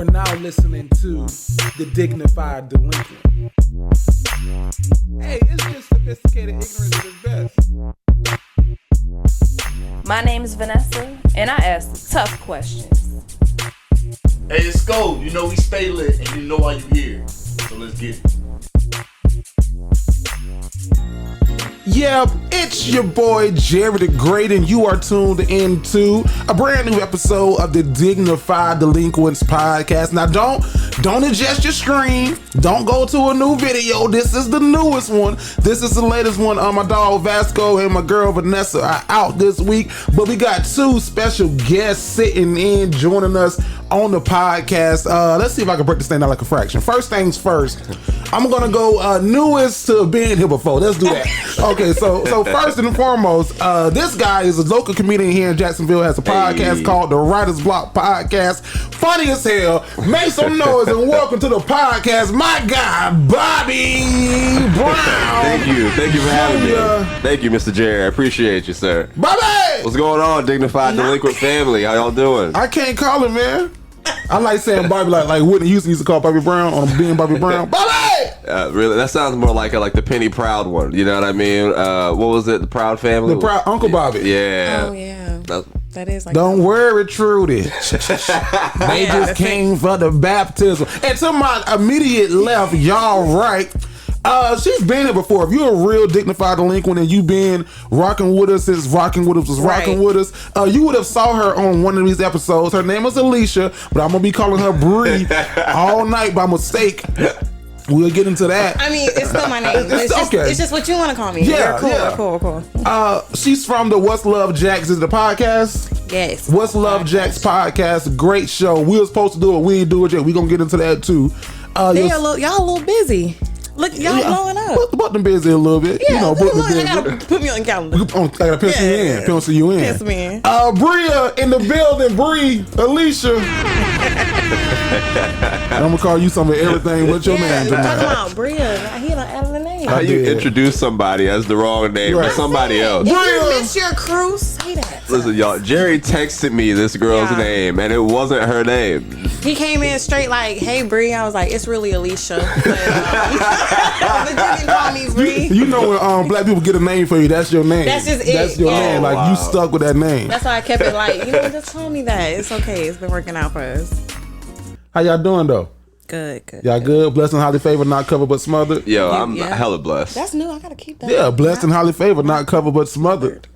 are now listening to the Dignified Delinquent. Hey, it's just sophisticated ignorance at its best. My name is Vanessa, and I ask tough questions. Hey, it's Scope. You know we stay lit, and you know why you here. So let's get it. Yeah, it's your boy Jerry the Great, and you are tuned into a brand new episode of the Dignified Delinquents podcast. Now, don't adjust your screen. Don't go to a new video. This is the newest one. This is the latest one. My dog Vasco and my girl Vanessa are out this week, but we got two special guests sitting in, joining us on the podcast. Let's see if I can break this thing down like a fraction. First things first, I'm gonna go newest to being here before. Let's do that. Okay, so first and foremost, this guy is a local comedian here in Jacksonville, has a podcast called The Writer's Block Podcast. Funny as hell. Make some noise and welcome to the podcast, my guy, Bobby Brown. Thank you for having me. Thank you, Mr. Jerry. I appreciate you, sir. Bobby! What's going on, Dignified Delinquent family? How y'all doing? I can't call him, man. I like saying Bobby like Whitney Houston used to call Bobby Brown on being Bobby Brown. Bobby! Really? That sounds more like the Penny Proud one. You know what I mean? What was it? The Proud family? The Proud Uncle Bobby. Yeah. Oh, yeah. That is like Don't worry, Trudy. They just came for the baptism. And to my immediate left, y'all right. She's been here before. If you're a real dignified delinquent and you've been rocking with us since rocking with us was rocking with us, you would have saw her on one of these episodes. Her name is Alicia, but I'm gonna be calling her Bri all night by mistake. We'll get into that. I mean, it's still my name. It's just what you want to call me. Yeah, Cool. She's from the What's Love Jacks. Is it the podcast? Yes. What's Love Jacks podcast. Great show. We were supposed to do it. We ain't do it yet. We gonna get into that too. Y'all a little busy. Look, y'all blowing up. Put them busy a little bit. Yeah, put them busy. I gotta put me on the calendar. I gotta pencil you in. Pencil you in. Pencil me in. Bri in the building. Bri, Alicia. I'm gonna call you some of everything. What's your name? Talking about Bri. He done added the name. How you introduce somebody as the wrong name for somebody else? If you miss your cruise, say that. Listen, y'all. Jerry texted me this girl's name, and it wasn't her name. He came in straight like, "Hey, Bri." I was like, "It's really Alicia." But you can call me Bri. You know when black people get a name for you, that's your name. That's just it. That's your name. Like you stuck with that name. That's why I kept it like, just call me that. It's okay. It's been working out for us. How y'all doing though? Good. Y'all good? Blessed and highly favored, not covered but smothered. Yo, I'm hella blessed. That's new. I gotta keep that. Yeah, blessed and highly favored, not covered but smothered.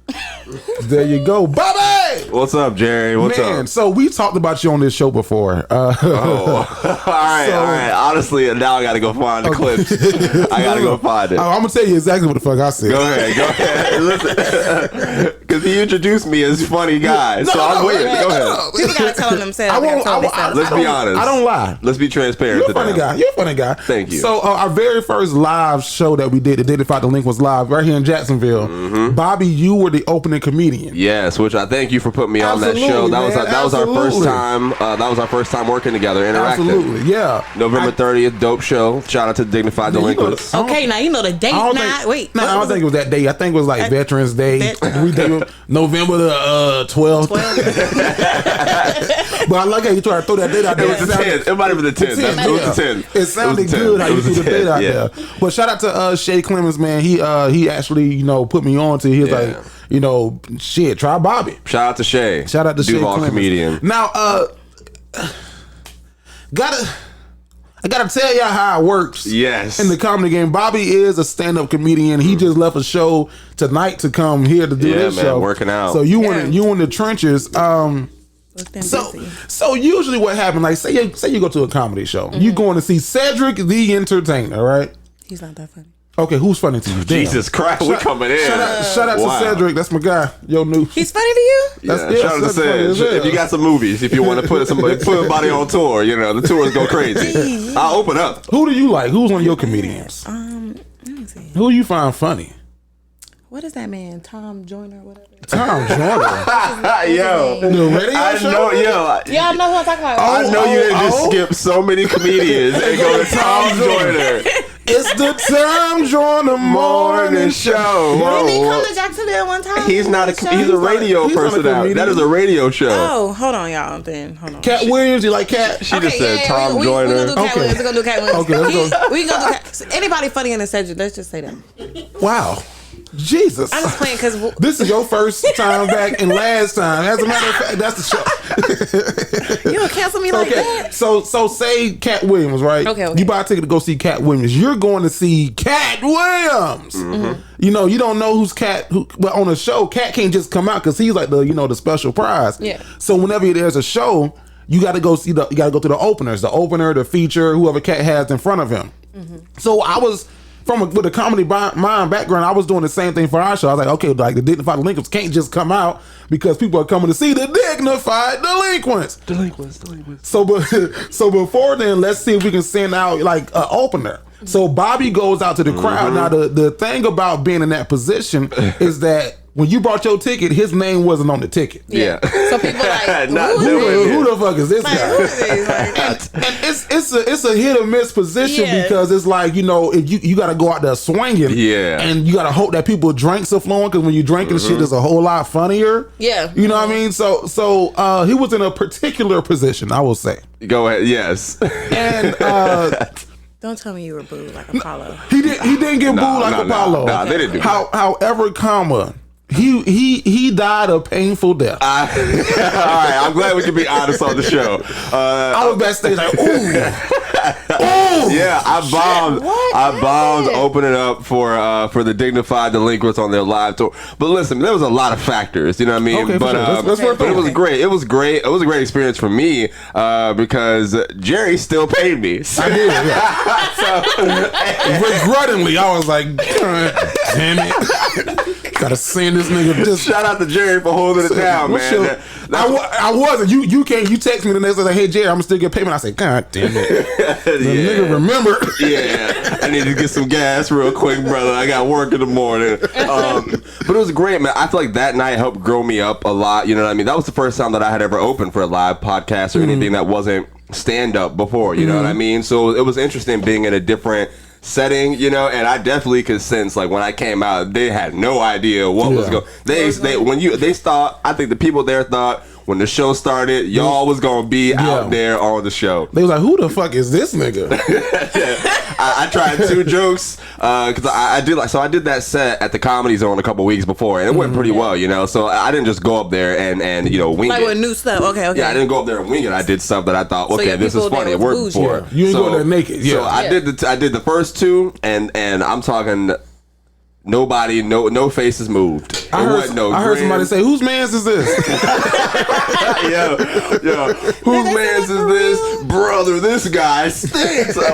There you go, Bobby. What's up, Jerry? What's up? So we talked about you on this show before. All right. Honestly, now I gotta go find the clips. I gotta go find it. I'm gonna tell you exactly what the fuck I said. Go ahead. Listen, because he introduced me as funny guy, so I'm waiting. Go ahead. People gotta tell them themselves. Let's be honest. I don't lie. Let's be transparent. You're a funny guy. You're a funny guy. Thank you. So our very first live show that we did, the Dignified Delinquents live, right here in Jacksonville. Mm-hmm. Bobby, you were the opening comedian. Yes, which I thank you for putting me on that show. That was our first time. That was our first time working together, interacting. Absolutely, yeah. November 30th, dope show. Shout out to Dignified Delinquents. Okay, now you know the date. I don't think it was that day. I think it was like Veterans Day. We did November the 12th. But I like how you tried to throw that date out there. It was the 10th. It might have been the 10th. It was the 10th. It sounded good how you threw the date out there. But shout out to Shay Clemens, man. He actually put me on to. He was like, shit, try Bobby. Shout out to Shay. Shout out to Shay Duval Clemens. comedian. Now, I gotta tell y'all how it works. Yes. In the comedy game, Bobby is a stand-up comedian. He just left a show tonight to come here to do this show. Working out. So you in the trenches. So usually what happens, like say you go to a comedy show, you going to see Cedric the Entertainer, right? He's not that funny. Okay, who's funny to you? Jesus Christ, we're coming in. Shout out to Cedric. That's my guy. Yo, new. He's funny to you? Shout out to Cedric. If you got some movies, if you want to put somebody on tour, the tours go crazy. I'll open up. Who do you like? Who's one of your comedians? Let me see. Who you find funny? What is that man? Tom Joyner or whatever. Tom Joyner. Yo. The radio show? Y'all know who I'm talking about. I know you didn't just skip so many comedians and go to Tom Joyner. It's the time during the morning show. Didn't he come to Jacksonville one time? He's not a. He's a radio personality. That is a radio show. Oh, hold on, y'all. Then hold on. Cat Williams, you like Cat? She just said Tom Joyner. We're gonna do Cat Williams. We're gonna do Cat Williams. Okay, let's go. We gonna do Cat. Anybody funny in the segment? Let's just say that. Wow. Jesus. I'm just playing because this is your first time back and last time. As a matter of fact, that's the show. you gonna cancel me like that. So say Cat Williams, right? Okay. You buy a ticket to go see Cat Williams. You're going to see Cat Williams. Mm-hmm. You know, you don't know who's Cat, but on a show, Cat can't just come out because he's like the special prize. Yeah. So whenever there's a show, you got to go see you got to go through the openers, the opener, the feature, whoever Cat has in front of him. Mm-hmm. So I was. With a comedy mind background, I was doing the same thing for our show. I was like, okay, like the Dignified Delinquents can't just come out because people are coming to see the Dignified Delinquents. Delinquents. So before then, let's see if we can send out like an opener. So Bobby goes out to the crowd. Now the thing about being in that position is that when you bought your ticket, his name wasn't on the ticket. Yeah. So people like, who the fuck is this like, guy? who is this? Like, and it's a hit or miss position because it's like, you know, if you got to go out there swinging. Yeah. And you got to hope that people drinks are flowing because when you drinking shit is a whole lot funnier. Yeah. You know what I mean? So he was in a particular position, I will say. Go ahead. Yes. And don't tell me you were booed like Apollo. he didn't get booed like Apollo. Nah, they didn't do that. However, he died a painful death. All right, I'm glad we can be honest on the show. I was backstage like, ooh. Yeah, I bombed opening up for the Dignified Delinquents on their live tour. But listen, there was a lot of factors, you know what I mean? Okay, but let's work but it was great. It was great. It was a great experience for me because Jerry still paid me. I did, yeah. Regrettingly, I was like, damn it. Gotta send this nigga this. Shout out to Jerry for holding it down, man. I wasn't. You can't. You text me the next day like, hey Jerry, I'm gonna still get payment. I say, God damn it. The nigga remember. Yeah, I need to get some gas real quick, brother. I got work in the morning. But it was great, man. I feel like that night helped grow me up a lot. You know what I mean? That was the first time that I had ever opened for a live podcast or anything that wasn't stand up before. You know what I mean? So it was interesting being in a different setting, you know, and I definitely could sense like when I came out, they had no idea what was going. They thought. I think the people there thought when the show started, y'all was gonna be out there on the show. They was like, "Who the fuck is this nigga?" I tried 2 jokes because I did that set at the Comedy Zone a couple weeks before, and it went pretty well, you know. So I didn't just go up there and you know wing like it. with new stuff. Okay. Yeah, I didn't go up there and wing it. I did stuff that I thought, okay, this is funny. It worked for. You ain't go there naked. Yeah. So I did the first 2, and I'm talking. Nobody, no faces moved. I heard somebody say, "Whose man's is this?" yo, whose man's is this, brother? This guy stinks. I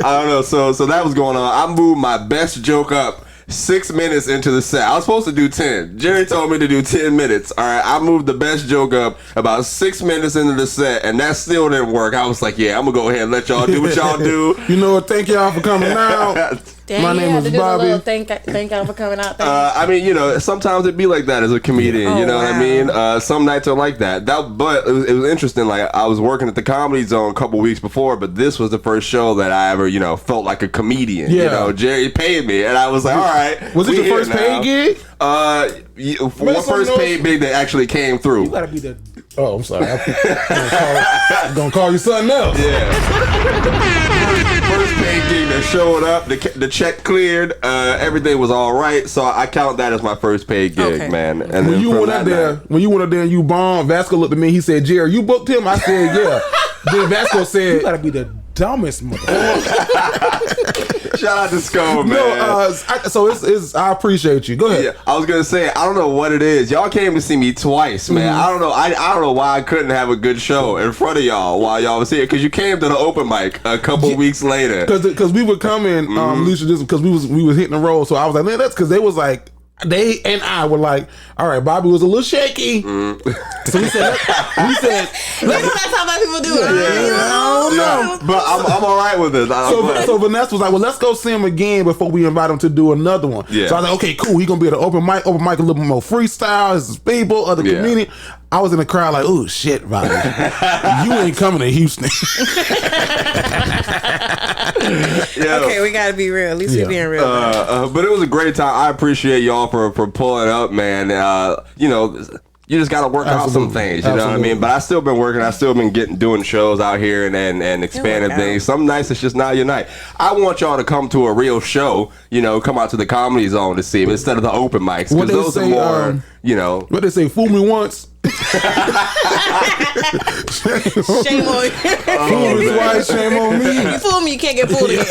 don't know. So that was going on. I moved my best joke up 6 minutes into the set. I was supposed to do 10. Jerry told me to do 10 minutes. All right, I moved the best joke up about 6 minutes into the set, and that still didn't work. I was like, yeah, I'm gonna go ahead and let y'all do what y'all do. You know what? Thank y'all for coming out. Dang, my name is Bobby. Thank y'all for coming out. I mean, you know, sometimes it be like that as a comedian. You know what I mean? Some nights are like that. But it was interesting. Like I was working at the Comedy Zone a couple weeks before, but this was the first show that I ever, you know, felt like a comedian. Yeah. You know, Jerry paid me, and I was like, all right. Was it your first paid gig? One first paid gig that actually came through. You gotta be the. Oh, I'm sorry. I'm gonna call you something else. Yeah. First paid gig that showed up, the check cleared, everything was all right. So I count that as my first paid gig, man. And when you went up there and you bombed, Vasco looked at me. He said, "Jerry, you booked him?" I said, "Yeah." Then Vasco said, "You gotta be the dumbest motherfucker." Shout out to Skull, man. No, so it's I appreciate you. Go ahead. Yeah, I was gonna say I don't know what it is. Y'all came to see me twice, man. I don't know. I don't know why I couldn't have a good show in front of y'all while y'all was here because you came to the open mic a couple weeks later. Because we were coming, Lisa, just because we was hitting the road. So I was like, man, that's because they was like. They and I were like, all right, Bobby was a little shaky. So we said, that's how black people do it. I don't know. But I'm all right with it. So Vanessa was like, well, let's go see him again before we invite him to do another one. Yeah. So I was like, okay, cool. He gonna be at an open mic a little bit more freestyle. His people, other comedian. I was in the crowd like, oh shit, Bobby, you ain't coming to Houston. Yeah. Okay, we gotta be real. At least we being real. But it was a great time. I appreciate y'all for pulling up, man. You know, you just got to work out some things, you know what I mean? But I still been working. I still been doing shows out here and expanding things. Some nights it's just not your night. I want y'all to come to a real show, you know, come out to the Comedy Zone to see it instead of the open mics. Because those are more, you know. What they say, fool me once. Shame on you. Fool me twice, shame on me. You fool me, you can't get fooled again.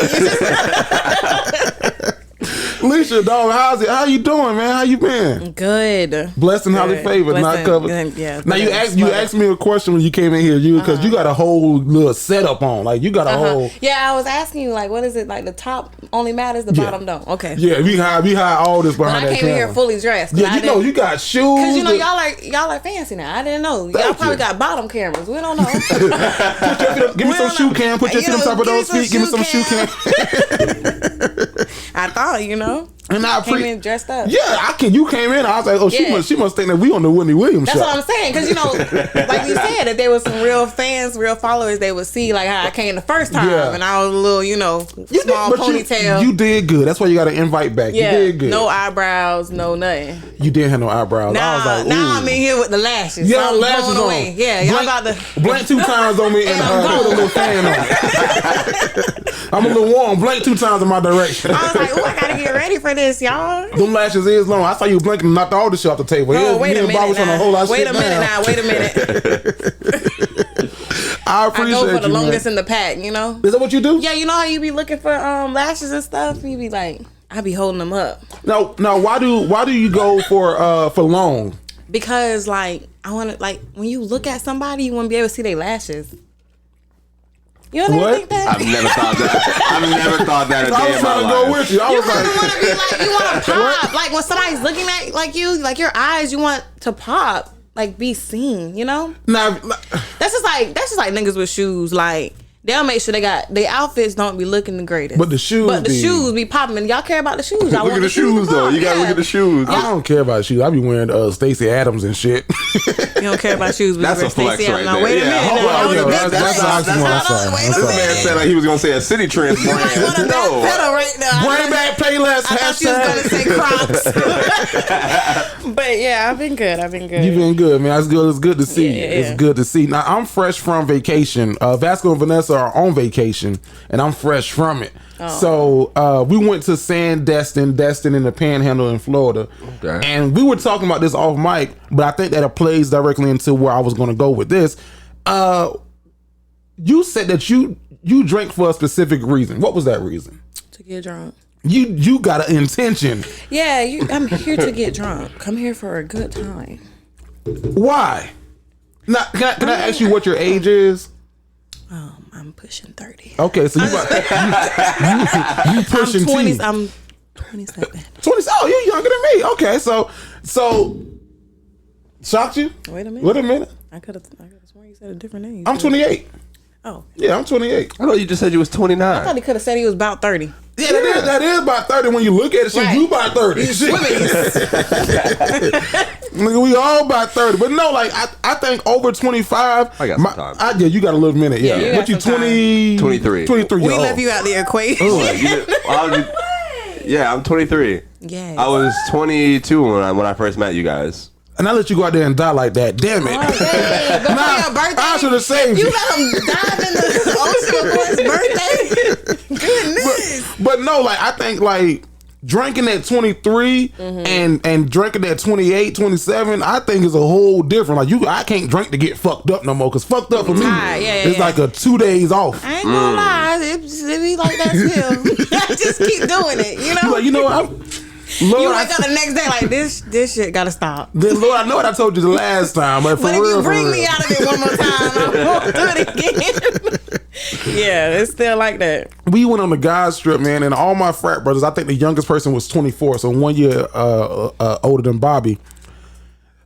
Alicia, dog, how you doing, man? How you been? Good. Blessed and highly favored, not covered. Yeah. Now you asked me a question when you came in here, because you got a whole little setup on, like you got a whole. Yeah, I was asking you, like, what is it? Like the top only matters, the bottom don't. Okay. Yeah, we hide all this behind But that I came in here camera. fully dressed. Yeah, you know you got shoes. Cause you know y'all are fancy now. I didn't know. Y'all probably got bottom cameras. We don't know. Give me some shoe cam. Put your feet on top of those feet. Give me some shoe cam. I thought, you know. And I came in dressed up. Yeah, you came in. I was like, oh, she must think that we on the Whitney Williams That's show. what I'm saying. Because, you know, like you said, if there was some real fans, real followers, they would see like how I came the first time. Yeah. And I was a little, you know, small ponytail. You did good. That's why you got to invite back. Yeah. You did good. No eyebrows, no nothing. You didn't have no eyebrows. I was like, ooh. Now I'm in here with the lashes. Yeah, so lashes on. away. Yeah, y'all about to blink 2 times on me and put a little fan on. I'm a little warm. Blink 2 times in my direction. I was like, oh, I gotta get ready for this, y'all. Them lashes is long. I saw you blinking and knocked all the shit off the table. Oh, wait a minute now. Wait a minute. I appreciate I go for the you, longest man. in the pack, you know? Is that what you do? Yeah, you know how you be looking for lashes and stuff? You be like, I be holding them up. No. Why do you go for long? Because like I want to, like, when you look at somebody, you want to be able to see their lashes. You don't ever think that? I've never thought that. I've never thought that a day in my life. I was trying to go with you. I was like, want to be like, you want to pop. Like when somebody's looking at like you, like your eyes, you want to pop, like be seen. You know? Nah, that's just like niggas with shoes. Like they'll make sure they got their outfits don't be looking the greatest, but the shoes be popping. And y'all care about the shoes. Look at the shoes though. You gotta look at the shoes. I don't care about shoes. I be wearing Stacey Adams and shit. You don't care about shoes. That's a flex right there. Now, wait a minute. That's an oxymoron. This man said like he was gonna say a City Trends brand. No, right now. Bring back Payless. I thought she was gonna say Crocs. But yeah, I've been good. You've been good, man. It's good to see you. Yeah. It's good to see. Now I'm fresh from vacation. Vasco and Vanessa are on vacation, and I'm fresh from it. So we went to Destin in the Panhandle in Florida, and we were talking about this off mic, but I think that it plays directly into where I was going to go with this. You said that you drank for a specific reason. What was that reason? To get drunk. You got an intention. Yeah, I'm here to get drunk. I'm here for a good time. Why? Now, can I ask you what your age is? I'm pushing 30. Okay, so you pushing I'm 20. T. I'm 27. 20. Oh, you're younger than me. Okay, so shocked you? Wait a minute. I could have sworn you said a different age. I'm 28. Oh. Yeah, I'm 28. I thought you just said you was 29. I thought he could have said he was about 30. Yeah, that is about 30 when you look at it. Shit, Right. you about 30. Shit. Nigga, we all about 30. But no, like, I think over 25. I got some time. Yeah, you got a little minute. Yeah. Yeah, What you, got some 20? 23. 23 We years left old. you out the equation. Yeah, I'm 23. Yes. I was 22 when I first met you guys. And I let you go out there and die like that. Damn it. Oh, dang. Before your birthday, I should have saved you. You let him dive in the ocean before his birthday? Goodness. But no, like, I think, like, drinking at 23 and drinking at 28, 27, I think is a whole different. Like, I can't drink to get fucked up no more, because fucked up for me, it's like a 2 days off. I ain't gonna lie, it be like that still. Just keep doing it, you know? Like, you know what? Lord, You wake up the next day like, this shit gotta stop. Then, Lord, I know what I told you the last time, but for But if real, you bring for me real. out of it one more time, I won't do it again. Yeah, it's still like that. We went on the guys trip, man, and all my frat brothers, I think the youngest person was 24, so 1 year older than Bobby.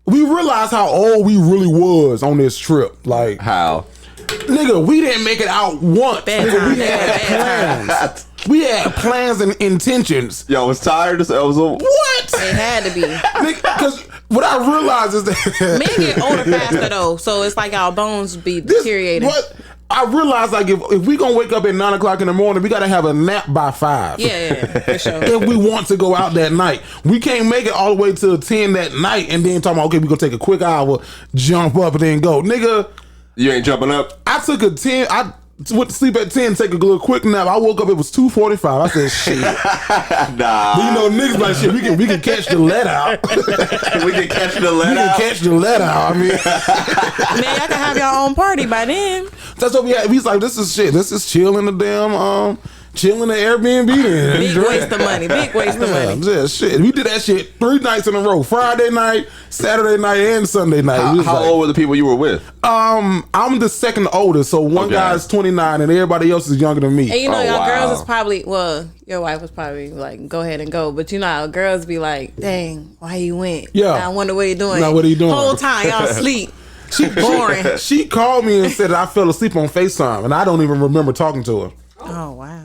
We realized how old we really was on this trip. Like, How? nigga, we didn't make it out once. Bad Nigga, time, we had bad plans. We had plans and intentions. Yo, I was tired. What? It had to be. Because what I realized is that Men get older faster though, so it's like our bones be deteriorating. What? I realize like if we gonna wake up at 9 o'clock in the morning, we gotta have a nap by 5. Yeah, for sure. If we want to go out that night, we can't make it all the way till 10 that night and then talk about okay, we gonna take a quick hour, jump up and then go, nigga. You ain't jumping up. I took a 10. I went to sleep at 10, take a little quick nap. I woke up, it was 2:45. I said, shit. Nah. But you know, niggas like shit. We can catch the let out. We can catch the let out. We can catch the let out. I mean, Man, y'all can have your own party by then. that's what we had. We was like, this is shit. This is chill in the damn chill in the Airbnb. Then Big waste of money. Big waste of money. Yeah, shit. We did that shit 3 nights in a row: Friday night, Saturday night, and Sunday night. We was How like, old were the people you were with? I'm the second oldest, so one Okay. guy's 29 and everybody else is younger than me. And you know, Oh, y'all wow. girls is probably, well, your wife was probably like, go ahead and go. But you know how girls be like, dang, why you went? Yeah. I wonder what you doing. Now, what are you doing? Whole time, y'all sleep. Boring. She called me and said I fell asleep on FaceTime, and I don't even remember talking to her. Oh, wow.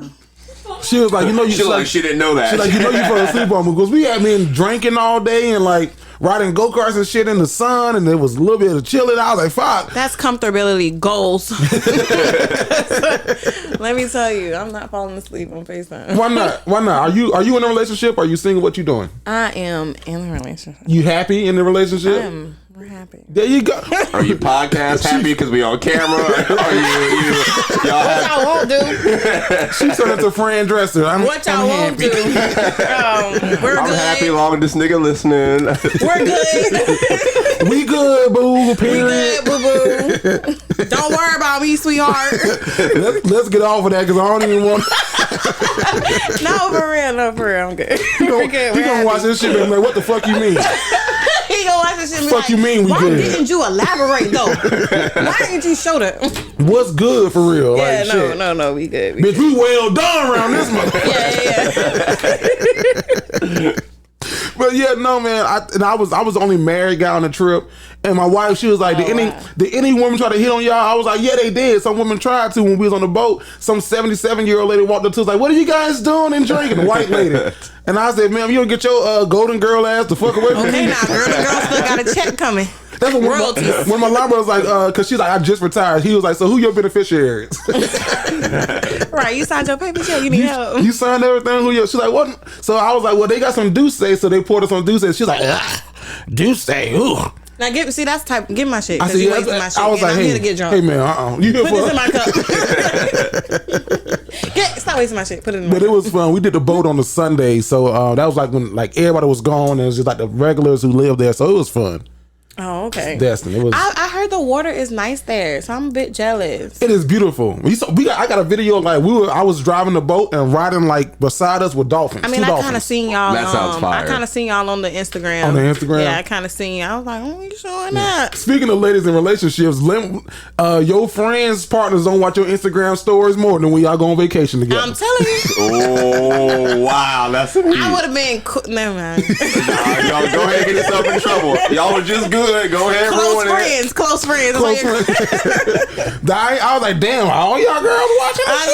She was like, you know, She didn't know that. She's like, you know, you fell asleep on me because we had been drinking all day and like riding go-karts and shit in the sun, and there was a little bit of chilling. I was like, fuck. That's comfortability goals. Let me tell you, I'm not falling asleep on FaceTime. Why not? Why not? Are you in a relationship? Are you single? What you doing? I am in a relationship. You happy in the relationship? We're happy. There you go. Are you podcast happy because we on camera? Are y'all What happy? y'all won't do? She turned into Fran Dresser. What y'all won't do? We're I'm good. happy long as this nigga listening. We're good. We good, boo. We Period. good, boo boo. Don't worry about me, sweetheart. Let's get off of that because I don't even want. No, for real, I'm good. You We're good. We're gonna happy. watch this shit and be like, what the fuck you mean? He gonna watch this shit and be Fuck like, you mean we why good? didn't you elaborate though? Why didn't you show that? What's good for real? Yeah, like, shit. no, we good. Bitch, we well done around this motherfucker. Yeah. But yeah, no man. I was the only married guy on the trip, and my wife, she was like, did any woman try to hit on y'all? I was like, yeah, they did. Some women tried to when we was on the boat. Some 77-year-old lady walked up to us like, what are you guys doing and drinking? A white lady. And I said, ma'am, you don't get your golden girl ass the fuck away from Okay, me. now, girl, the girl still got a check coming. That's what Royalties. when my line brother was like, cause she's like, I just retired. He was like, so who your beneficiaries? Right, you signed your paper check. You need help. You signed everything. Who your? She's like, what? So I was like, well, they got some Douce, so they poured us some Douce. She's like, Douce, ooh. Now, give my shit. I Because said, you yeah, wasting my shit. I was and like, I'm hey, here to get drunk. hey man, you here Put for? this in my cup. Stop wasting my shit. Put it in my But cup. it was fun. We did the boat on the Sunday, so that was like when like everybody was gone, and it was just like the regulars who lived there. So it was fun. Oh, okay. Destiny, it was. I heard the water is nice there, so I'm a bit jealous. It is beautiful. I got a video like I was driving the boat and riding like beside us with dolphins. I mean, two I kind of dolphins. seen y'all. That sounds fire. I kind of seen y'all on the Instagram. On the Instagram? Yeah, I kind of seen you. I was like, you showing that? Speaking of ladies in relationships, your friends' partners don't watch your Instagram stories more than when y'all go on vacation together. I'm telling you, Oh, wow. That's sweet. I would have been. Never mind. Y'all go ahead and get yourself in trouble. Y'all were just good. Go ahead and ruin it. Close friends. Close Like, friends. I was like, damn, all y'all girls watching this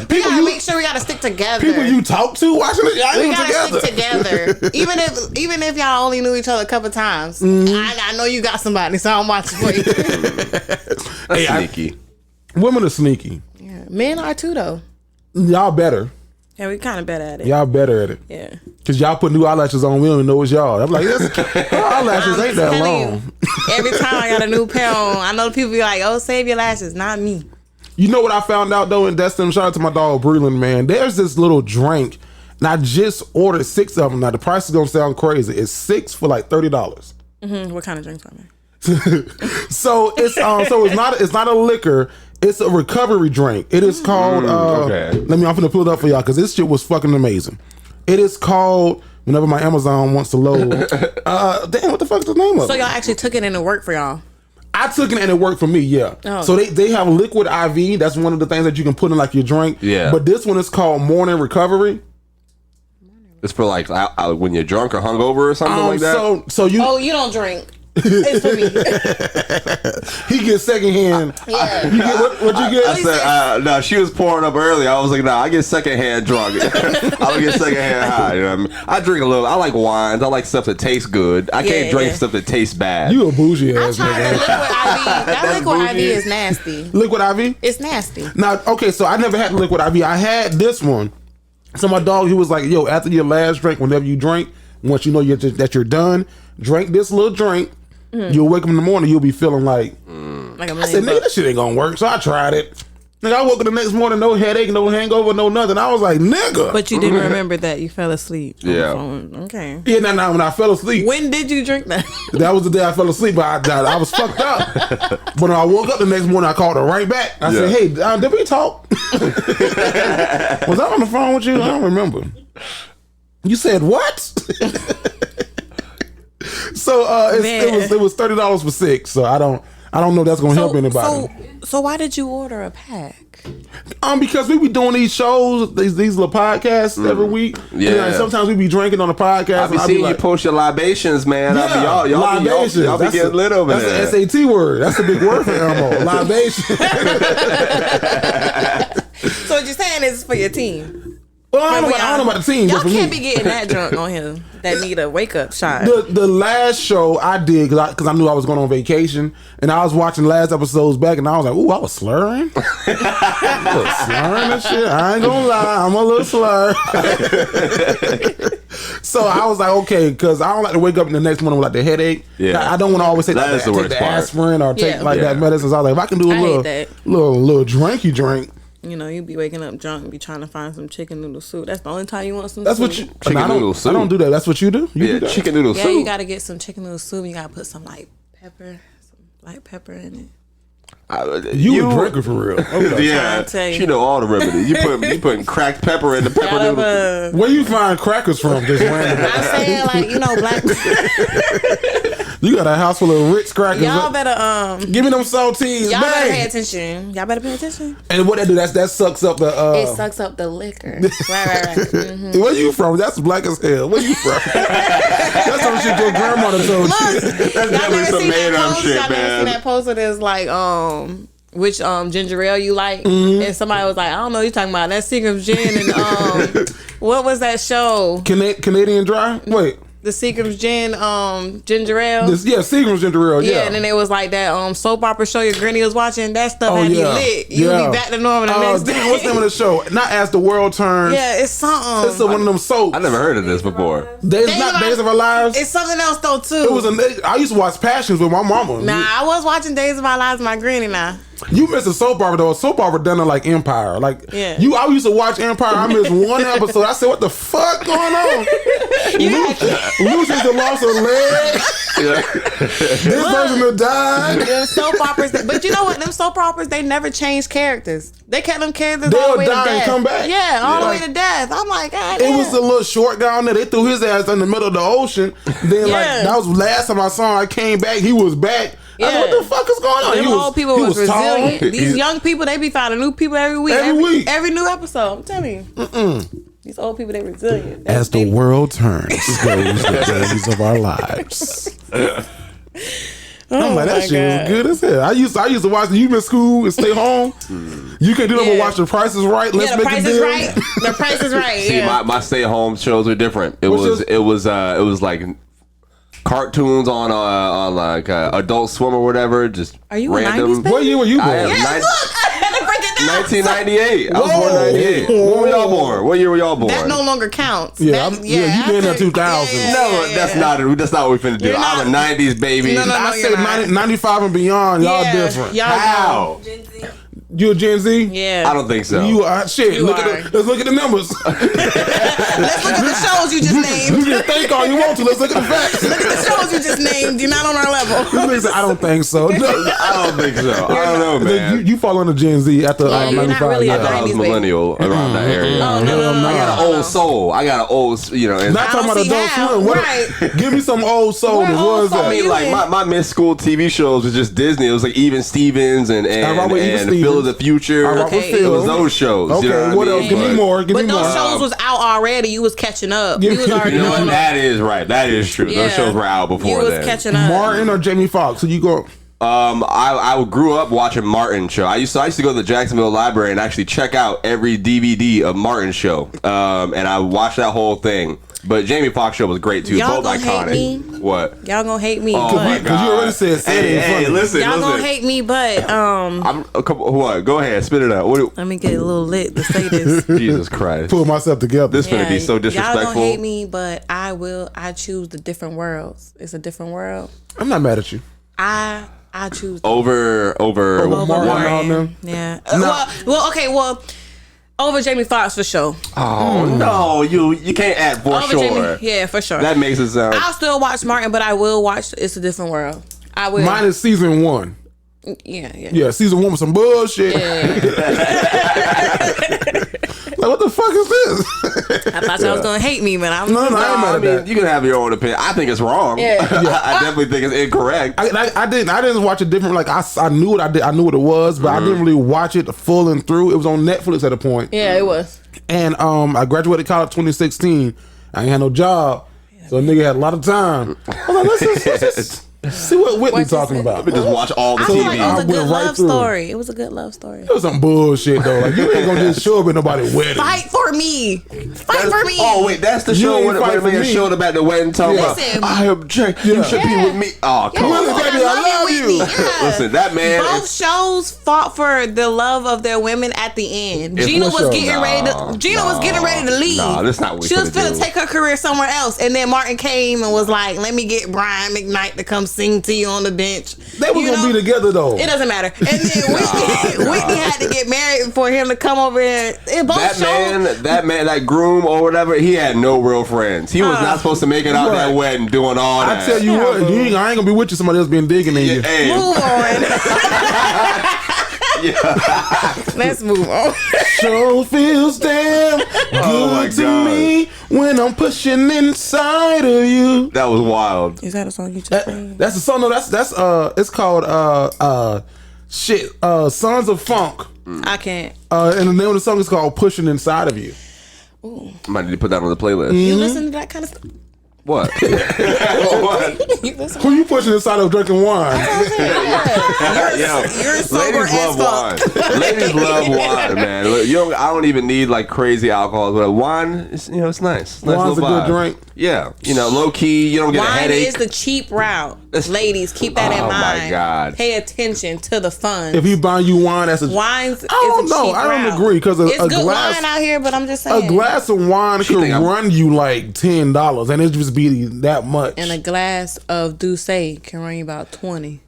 shit? we gotta make sure we gotta stick together. People you talk to watching it, y'all we ain't gotta together. stick together. even if y'all only knew each other a couple times. I know you got somebody, so I'm watching for you. That's sneaky. Women are sneaky. Yeah. Men are too, though. Y'all better. Yeah, we kind of better at it. Y'all better at it. Yeah. Cause y'all put new eyelashes on, we don't even know it's y'all. I'm like, her eyelashes ain't that telling long. you, every time I got a new pair on, I know people be like, "Oh, save your lashes," not me. You know what I found out though, and Destin, shout out to my dog Breland, man. There's this little drink, and I just ordered 6 of them. Now the price is gonna sound crazy. It's 6 for like $30. What kind of drinks are there? So it's it's not a liquor. It's a recovery drink. It is called. Okay. I'm gonna pull it up for y'all because this shit was fucking amazing. It is called. Whenever my Amazon wants to load, damn, what the fuck is the name of So it? y'all actually took it into work for y'all? I took it and it worked for me, yeah. Oh. So they have liquid IV. That's one of the things that you can put in like your drink. Yeah. But this one is called Morning Recovery. It's for like when you're drunk or hungover or something like that. So you. Oh, you don't drink? It's for me. He gets secondhand. Yeah. You get what you get? I said, no, she was pouring up early. I was like, nah, I get secondhand drunk. I don't get secondhand high. You know what I mean? I drink a little. I like wines. I like stuff that tastes good. I can't drink stuff that tastes bad. You a bougie ass I tried nigga. the liquid IV. That liquid IV is nasty. Liquid IV? It's nasty. Now, okay, so I never had liquid IV. I had this one. So my dog, he was like, yo, after your last drink, whenever you drink, once you know that you're done, drink this little drink. You'll wake up in the morning, you'll be feeling like Like I said, nigga, that shit ain't gonna work. So I tried it. Nigga, I woke up the next morning, no headache, no hangover, no nothing. I was like, nigga. But you didn't remember that you fell asleep. Yeah. Okay. Yeah, now when I fell asleep. When did you drink that? That was the day I fell asleep, but I was fucked up. But when I woke up the next morning, I called her right back. I said, hey, did we talk? Was I on the phone with you? I don't remember. You said what? So it was $30 for 6. So I don't know if that's gonna help anybody. So why did you order a pack? Because we be doing these shows, these little podcasts every week. Yeah. And sometimes we be drinking on the podcast. I be seeing you post your libations, man. Yeah, Y'all be getting lit over there. That's an SAT word. That's a big word for Elmo. Libation. So what you're saying is for your team. Well, I don't know about the team. Y'all but for can't me. be getting that drunk on here. That need a wake up shot. The last show I did because I knew I was going on vacation, and I was watching last episodes back, and I was like, "Ooh, I was slurring, slurring and shit." I ain't gonna lie, I'm a little slur. So I was like, okay, because I don't like to wake up in the next morning with like the headache. Yeah. I don't want to always take That is the worst the part. aspirin or take that medicine. So I was like, if I can do a I hate that. little drinky drink. You know, you be waking up drunk and be trying to find some chicken noodle soup. That's the only time you want some That's soup. what you. Chicken noodle soup. I don't do that. That's what you do. You do that? Chicken noodle Yeah, soup. you gotta get some chicken noodle soup. You gotta put some light pepper in it. You a drinker for real? Okay. Yeah, tell you. she know all the remedies. You putting cracked pepper in the pepper noodle. Where you find crackers from? Just random. I'm saying, like, you know, black. You got a house full of Ritz crackers. Y'all better Give me them saltines. Y'all better pay bang. attention. Y'all better pay attention. And what that do? That sucks up the. It sucks up the liquor. Right. Mm-hmm. Where you from? That's black as hell. Where you from? That's some shit your grandmother told you. That's definitely some made up shit, Y'all never seen man. that post that's like, which ginger ale you like? Mm-hmm. And somebody was like, I don't know, you talking about that Seagram's gin and what was that show? Canadian Dry? Wait. The Seagram's gin ginger ale. Seagram's ginger ale. Yeah. And then it was like that soap opera show your granny was watching. That stuff had you lit. You Yeah. be back to normal the next day. What's the name of the show? Not As the World Turns. Yeah, it's something. It's one of them soaps. I never heard of this before. Days of Our Lives. It's something else though too. It was I used to watch Passions with my mama. Nah, I was watching Days of Our Lives with my granny now. You missed a soap opera though. A soap opera done like Empire. Like Yeah. I used to watch Empire. I missed one episode. I said, "What the fuck going on?" Lucy's lost her leg. This person had died. Them soap operas, but you know what? Them soap operas, they never changed characters. They kept them characters They'll all the way to die and death. come back. Yeah, all the Yeah. way to death. I'm like, God It damn. was a little short guy on there. They threw his ass in the middle of the ocean. Then Yeah. that was the last time I saw him. I came back. He was back. I said, Yeah. what the fuck is going on? Them He old people he was tall. resilient. These young people, they be finding new people every week. Every new episode. I'm telling you. These old people, they resilient. As the world turns, goes the days of our lives. I'm like, that shit was good as hell. I used to watch. You been school and stay home. You can do that, but watch The Price is Right. Let's the make Price a is deal. Right. The Price is Right. See, Yeah. my stay at home shows are different. It was like cartoons on like Adult Swim or whatever. Just Are you a random. 90s baby? What year were you born? I am Yeah, look, I had to break it down. 1998. I was Whoa. born in 98. When were y'all born? What year were y'all born? That no longer counts. Yeah, That- you been in the 2000s. No, that's not it. That's not what we finna do. You're not- I'm a 90s baby. No, I you're said not. 95 and beyond. Y'all Yeah, different. Y'all How? You a Gen Z? Yeah. I don't think so. You are shit. You Look are. at let's look at the numbers. Let's look at the shows you just You named. can think all you want to. Let's look at the facts. Look at the shows you just named. You're not on our level. This nigga said, I don't think so. No. I don't think so. I don't know, man. You fall under Gen Z after Yeah, you're not 95. really I a thought I was 90s baby. millennial around that area. Oh, no. I got an old soul. I got an old, Not I talking don't about see Adult how. Swim. What- Right. Give me some old soul. What What old was soul that? I mean, you like in? my mid school TV shows was just Disney. It was like Even Stevens and I rock with Even and Stevens. of the Future. All right, Okay. It was those shows. Okay, you know what I else? mean? Give me more. Give But me those more. shows was out already. You was catching up. Give You was me- already You know what? knowing. That is right. That is true. Yeah. Those shows were out before You was then. catching up. Martin or Jamie Foxx? So you go. I grew up watching Martin show. I used to go to the Jacksonville Library and actually check out every DVD of Martin show. And I watched that whole thing. But Jamie Foxx show was great too. Y'all Both gonna hate iconic. me? What? Y'all gonna hate me. Oh but my Because you God. already said Hey, it. hey, listen. Y'all gonna hate me, but I'm a couple. What? Go ahead, spit it out. What? let me get a little lit to say this. Jesus Christ. Pull myself together. This finna be so Y'all disrespectful. gonna hate me, but I choose the different worlds. It's a different world. I'm not mad at you. I choose Over Martin and all Martin. them? Yeah. Well, over Jamie Foxx for sure. Oh no, you can't add for Over sure. Jamie, yeah, for sure. That makes it sound. I'll still watch Martin, but I will watch It's a Different World. I will. Mine is season 1. Yeah. Yeah, season 1 was some bullshit. Like, what the fuck is this? I thought y'all was gonna hate me, man. I'm No, I ain't mad I at mean, that. you can have your own opinion. I think it's wrong. Yeah. I definitely think it's incorrect. I didn't watch it different. Like I knew what I did. I knew what it was, but I didn't really watch it full and through. It was on Netflix at a point. Yeah, it was. And I graduated college 2016. I ain't had no job, so a nigga had a lot of time. I was like, let's just see what Whitney talking about. Let me just watch all the I feel TV. like it was I a went good right love through. story. It was a good love story. It was some bullshit though. Like you ain't gonna just show up at nobody's wedding. Fight for me. Fight for me. Oh wait, that's the You show ain't when fight the for man me. showed up at the wedding talking about Listen. I object. You should be with me. Oh come Really, on. baby, I love you. Yeah. Listen, that man Both is shows fought for the love of their women at the end. Gina what was show? getting ready to. Gina was getting ready to leave. Nah, that's not what she we was finna finna do. take her career somewhere else, and then Martin came and was like, "Let me get Brian McKnight to come sing to you on the bench." They were gonna be together though. It doesn't matter. And then Whitney had to get married for him to come over and both that man, that groom or whatever, he had no real friends. He was not supposed to make it out Right. that wedding doing all that. I tell you what, I ain't gonna be with you. Somebody else being digging in you. Hey, Move on. Let's move on. Sure feels damn my good to God. me when I'm pushing inside of you. that was wild. Is that a song you just sang? That's the song. No, that's it's called Sons of Funk. I can't. And the name of the song is called Pushing Inside of You. I might need to put that on the playlist. You listen to that kind of stuff? What? What? You listen? Who you pushing inside of drinking wine? Yo, You're sober ladies as love fuck. wine. Ladies love wine, man. Look, I don't even need like crazy alcohol, but wine, it's it's nice. It's nice Wine's little a good vibe. drink. Yeah, low key. You don't get a Wine headache. is the cheap route. Ladies, keep that in Oh, my mind. God. Pay attention to the fun. If he buying you wine, that's a Wine's I don't is a know. cheap I don't route. agree, 'cause it's a good glass- wine out here, but I'm just saying a glass of wine could think I'm- run you like $10, and it just be that much. and a glass of Douce can run you about 20.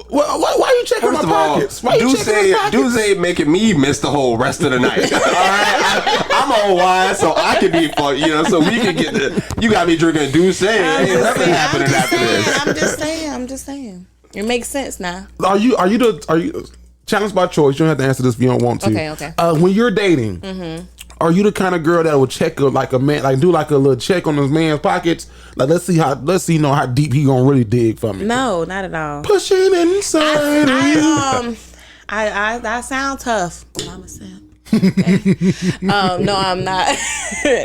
Why you checking First my of all, pockets? Why you checking my pockets? Duce making me miss the whole rest of the night. All right, I'm on wine, so I can be fun. So we can get the. You got me drinking Duce. Ain't nothing happening after this. I'm just saying. It makes sense now. Are you challenged by choice? You don't have to answer this if you don't want to. Okay. When you're dating, are you the kind of girl that will check like a man, like do like a little check on this man's pockets? Like let's see how deep he gonna really dig for me. No, not at all. Pushing inside of you. I sound tough, but I'm a simp. No, I'm not.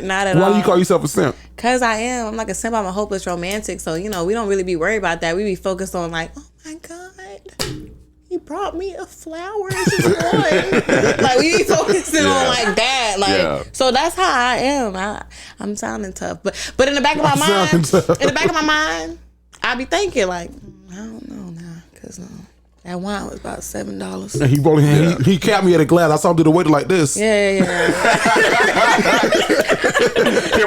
Not at all. Why do you call yourself a simp? Cause I am. I'm like a simp. I'm a hopeless romantic. So we don't really be worried about that. We be focused on like, oh my god, he brought me a flower. It's just one. Like we be focusing on like that. Like so that's how I am. I'm sounding tough, but in the back of my mind, I be thinking like, I don't know now, cause that wine was about $7. And he capped me at a glass. I saw him do the waiter like this. Yeah.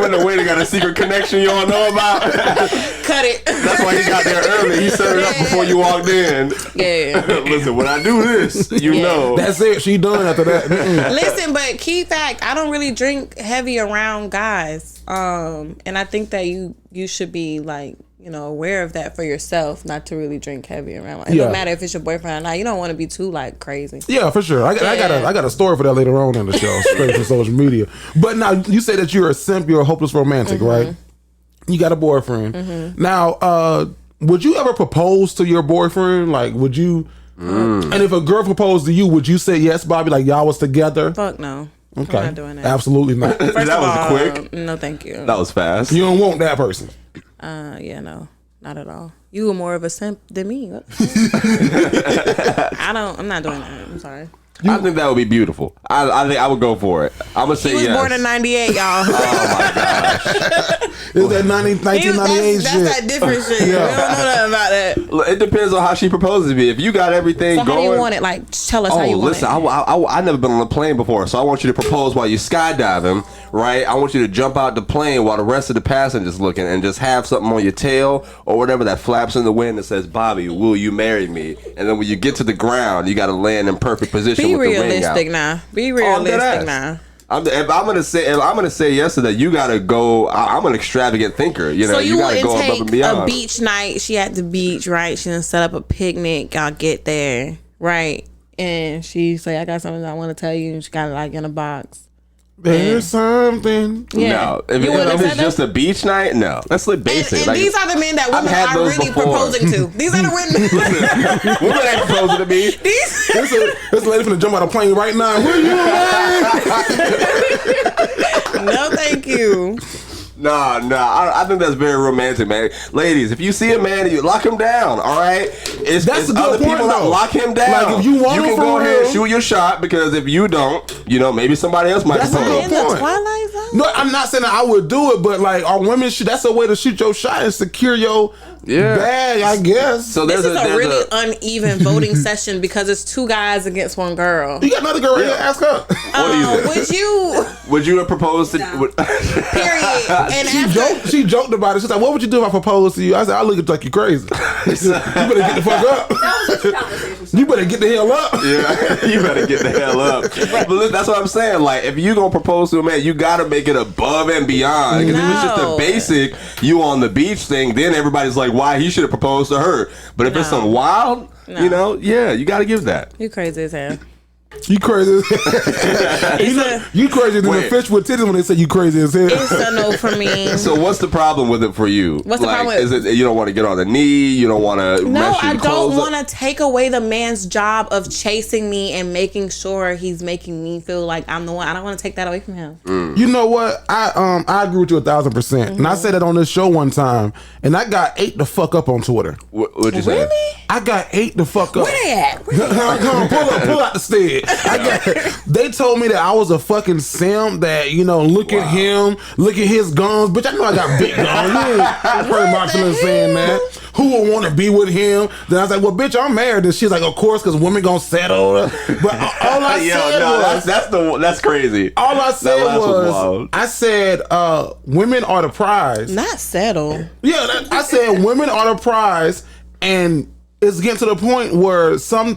When the waiter got a secret connection you don't know about. Cut it. That's why he got there early. He set it up before you walked in. Yeah. Listen, when I do this, you know. That's it. She done after that. Listen, but key fact, I don't really drink heavy around guys. And I think that you should be like, aware of that for yourself, not to really drink heavy around. It don't matter if it's your boyfriend or not. You don't want to be too like crazy. Yeah, for sure. I got a story for that later on in the show, straight from social media. But now you say that you're a simp, you're a hopeless romantic, right? You got a boyfriend. Now, would you ever propose to your boyfriend? Like, would you And if a girl proposed to you, would you say yes, Bobby? Like y'all was together? Fuck no. Okay. I'm not doing that. Absolutely not. First That of was all, quick. No, thank you. That was fast. You don't want that person. Yeah, no, not at all. You were more of a simp than me. I'm not doing that. I'm sorry. I think that would be beautiful. I think I would go for it. I'm gonna say He was yes. born in '98, y'all. Oh my gosh. Is that 1998 that's shit? that different shit. We don't know nothing about that. It depends on how she proposes to me. If you got everything So how going. do you want it? Like, tell us how you want listen, it. I never been on a plane before, so I want you to propose while you're skydiving, right? I want you to jump out the plane while the rest of the passengers looking, and just have something on your tail or whatever that flaps in the wind that says, "Bobby, will you marry me?" And then when you get to the ground, you got to land in perfect position Be with the ring out. realistic now. Be realistic now. If I'm gonna say yes to that, you gotta go. I'm an extravagant thinker. You know, So you gotta wouldn't go above and take beyond. a beach night. She at the beach, right? She done set up a picnic. Y'all get there, right? And she say, "I got something I want to tell you." And she got it like in a box. There's something. Yeah. No, if You wouldn't it's have said just a beach night, no, that's like basic. And Like, these are the men that women had are those really before. proposing to. These are the women. women ain't proposing to me. These. This lady finna jump out of a plane right now. Where you at? No, thank you. Nah. I think that's very romantic, man. Ladies, if you see a man, you lock him down. All right, it's That's a good other point, people that though. lock him down. Like, if you want you him can for go ahead real- and shoot your shot, because if you don't, maybe somebody else might That's a propose. good In the point. Twilight Zone. No, I'm not saying that I would do it, but like, are women? That's a way to shoot your shot and secure your bag, I guess. So This there's is a really uneven voting session because it's two guys against one girl. You got another girl right here. Ask her. What do you think? Would you? Would you have proposed to? Period. And She joked about it. She's like, "What would you do if I proposed to you?" I said, "I look at you like you're crazy. You better get the fuck up. You better get the hell up." Yeah, you better get the hell up. But look, that's what I'm saying. Like, if you gonna propose to a man, you gotta make it above and beyond. Because if it's just a No. basic you on the beach thing, then everybody's like, why he should have proposed to her. But if it's No. some wild, No. you gotta give that. You crazy as hell. You crazy. You crazy than the Wait. fish with titties when they say you crazy as hell. It's a no for me. So what's the problem with it for you? What's the like, problem with- is it you don't want to get on the knee? You don't want to No, mess your I clothes don't up? want to take away the man's job of chasing me and making sure he's making me feel like I'm the one. I don't want to take that away from him. You know what? I agree with you 1,000%. And I said it on this show one time, and I got ate the fuck up on Twitter. What'd you say? Really? I got ate the fuck up. Where they at? Come on, pull out the stead. They told me that I was a fucking simp. That look at him, look at his guns. Bitch, I know I got big guns. You ain't hurt my feelings saying that. Who would want to be with him? Then I was like, well, bitch, I'm married. And she's like, of course, because women gonna settle. But all I said was, that's crazy. all I said That last was was, wild. I said, women are the prize. Not settle. Yeah, I said women are the prize, and it's getting to the point where some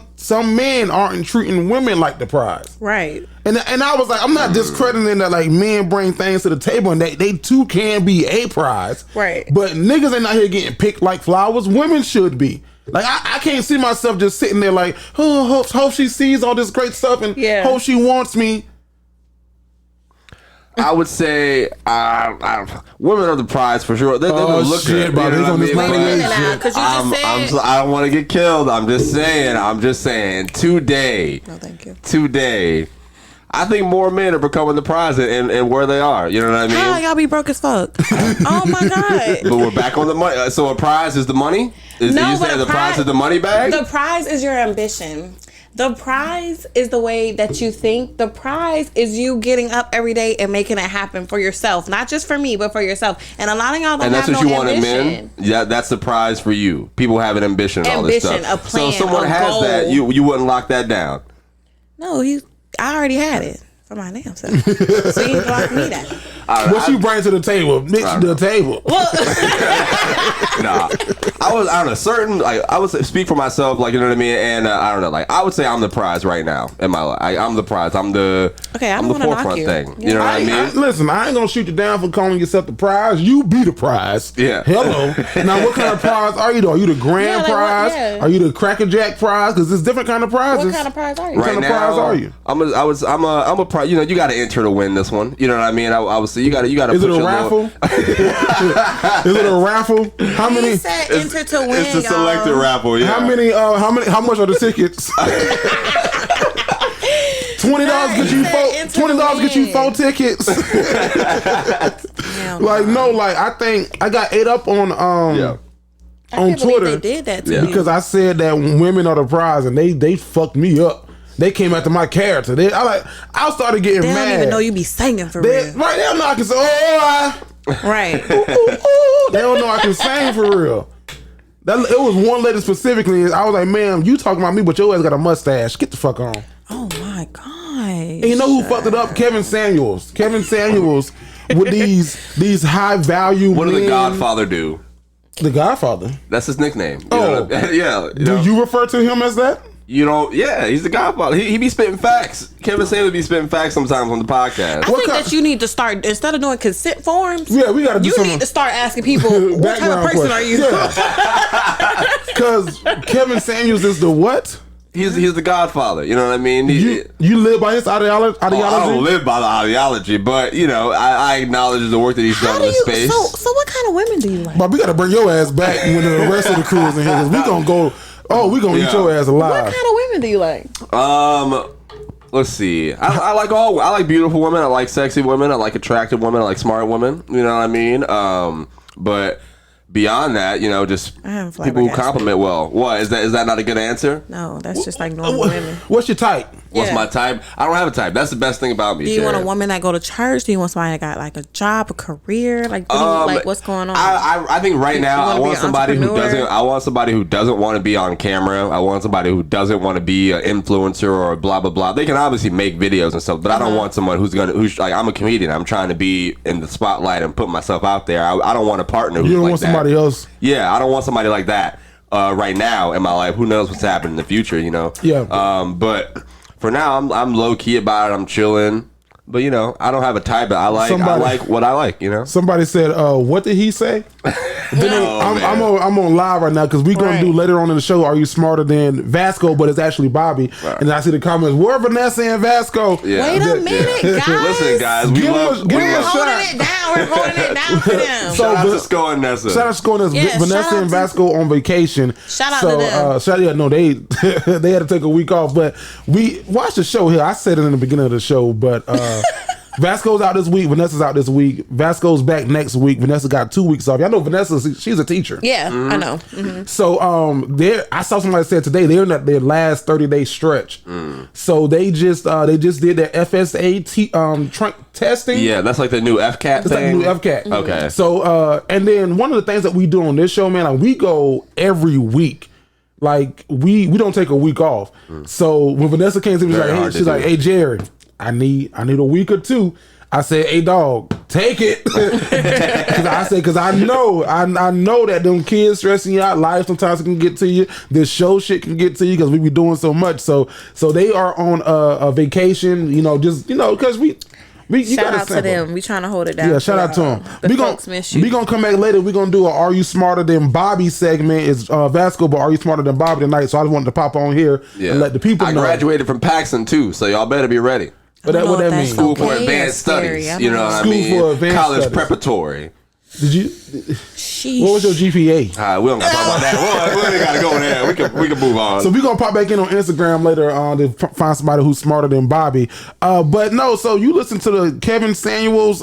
men aren't treating women like the prize. Right. And I was like, I'm not discrediting that like men bring things to the table and they too can be a prize. Right. But niggas ain't out here getting picked like flowers. Women should be. Like I can't see myself just sitting there like, oh, hope she sees all this great stuff and hope she wants me. I would say women are the prize for sure. They're gonna look shit, good. Bobby. You know He's on what I this mean? 98 But shit. Because you just said. I don't want to get killed. I'm just saying. Today. No, thank you. Today. I think more men are becoming the prize and where they are. You know what I mean? How y'all be broke as fuck? Oh my god. But we're back on the money. So a prize is the money? You but saying a the prize is the money bag? The prize is your ambition. The prize is the way that you think. The prize is you getting up every day and making it happen for yourself. Not just for me, but for yourself. And a lot of y'all don't And have that's what no you want in ambition. men? Yeah, that's the prize for you. People have an ambition and all this Ambition, stuff. a plan, so if someone a has goal. that, you wouldn't lock that down. No, I already had it for my damn self. So you blocked me that. What you bring to the table? Bitch, the table. Nah, I don't know. Certain, like, I would say, speak for myself, like, you know what I mean. And I don't know, like, I would say I'm the prize right now in my life. I'm the prize. I'm the forefront thing. You know what I mean? Listen, I ain't gonna shoot you down for calling yourself the prize. You be the prize. Yeah. Hello. Now, what kind of prize are you though? Are you the grand prize? Are you the Cracker Jack prize? Because there's different kind of prizes. What kind of prize are you? What kind of prize are you? I'm a prize. You know, you got to enter to win this one. You know what I mean? I would So you gotta. Is it a raffle? Is it a raffle? How many? He said enter to win. It's a selected raffle. Yeah. How much are the tickets? $20 get you $20 get you 4 tickets. I think I got ate up on on Twitter. They did that to me because I said that women are the prize, and they fucked me up. They came after my character. I started getting mad. They don't even know you be singing for real. Right, they don't know I can say, right. They don't know I can sing for real. It was one lady specifically. I was like, ma'am, you talking about me, but your ass got a mustache. Get the fuck on. Oh my God. And you know who fucked it up? Kevin Samuels. Kevin Samuels with these high value What men. did the Godfather do? The Godfather. That's his nickname. Yeah. Do you refer to him as that? You don't. Yeah, he's the Godfather. He be spitting facts. Kevin Samuels be spitting facts sometimes on the podcast. I think that you need to start, instead of doing consent forms. Yeah, we gotta do You need to start asking people, what type of person are you? Because Kevin Samuels is the what? He's the Godfather. You know what I mean? You live by his ideology? I don't live by the ideology, but I acknowledge the work that he's done in the space. So what kind of women do you like? But we gotta bring your ass back when the rest of the crew is in here. 'Cause we gonna go. Oh, we gonna eat your ass alive. What kind of women do you like? Let's see. I like beautiful women. I like sexy women. I like attractive women. I like smart women. You know what I mean? But beyond that, just people who compliment well. What is that not a good answer? No, that's just like normal women. What's your type? What's my type? I don't have a type. That's the best thing about me. Do you want a woman that go to church? Do you want somebody that got like a job, a career? Like, what's going on? I think right now I want somebody who doesn't. I want somebody who doesn't want to be on camera. I want somebody who doesn't want to be an influencer or blah blah blah. They can obviously make videos and stuff, but I don't want someone who's like, I'm a comedian. I'm trying to be in the spotlight and put myself out there. I don't want a partner who's you don't like want that. Somebody else. Yeah, I don't want somebody like that right now in my life. Who knows what's happening in the future? Yeah. But for now, I'm low key about it. I'm chilling. But I don't have a type. But I like what I like. Somebody said, "What did he say?" I'm on live right now because we're gonna do later on in the show. Are you smarter than Vasco? But it's actually Bobby. Right. And I see the comments. Where Vanessa and Vasco? Yeah. Wait a minute, guys. Listen, guys, we're holding it down. We're holding it down for them. Shout out to Sko and Nessa. Shout out to Sko and Nessa. Vanessa and Vasco on vacation. Shout out to them. They they had to take a week off, but we watched the show here. I said it in the beginning of the show, but. Vasco's out this week. Vanessa's out this week. Vasco's back next week. Vanessa got 2 weeks off. Y'all know Vanessa, she's a teacher. Yeah, I know. Mm-hmm. So I saw somebody said today they're in their last 30-day stretch. So they just did their FSA testing. Yeah, that's like the new FCAT It's thing. like the new FCAT. Okay. So and then one of the things that we do on this show, man, like we go every week. Like we don't take a week off. So when Vanessa came to me, she's like, hey Jared, I need a week or two. I said, hey dog, take it. Cause I know that them kids stressing you out, life sometimes can get to you. This show shit can get to you because we be doing so much. So they are on a vacation, cause shout out to them. We trying to hold it down. Yeah, shout out to them. The folks miss you. We gonna come back later. We gonna do a Are You Smarter Than Bobby segment. It's Vasco, but Are You Smarter Than Bobby tonight? So I just wanted to pop on here and let the people know. I graduated from Paxton too, so y'all better be ready. What that means? School for advanced studies. You know what I mean? School for advanced college studies. Preparatory. Did you? Sheesh. What was your GPA? We don't gotta talk about that. We ain't gotta go there. We can move on. So we gonna pop back in on Instagram later to find somebody who's smarter than Bobby. But no. So you listen to the Kevin Samuels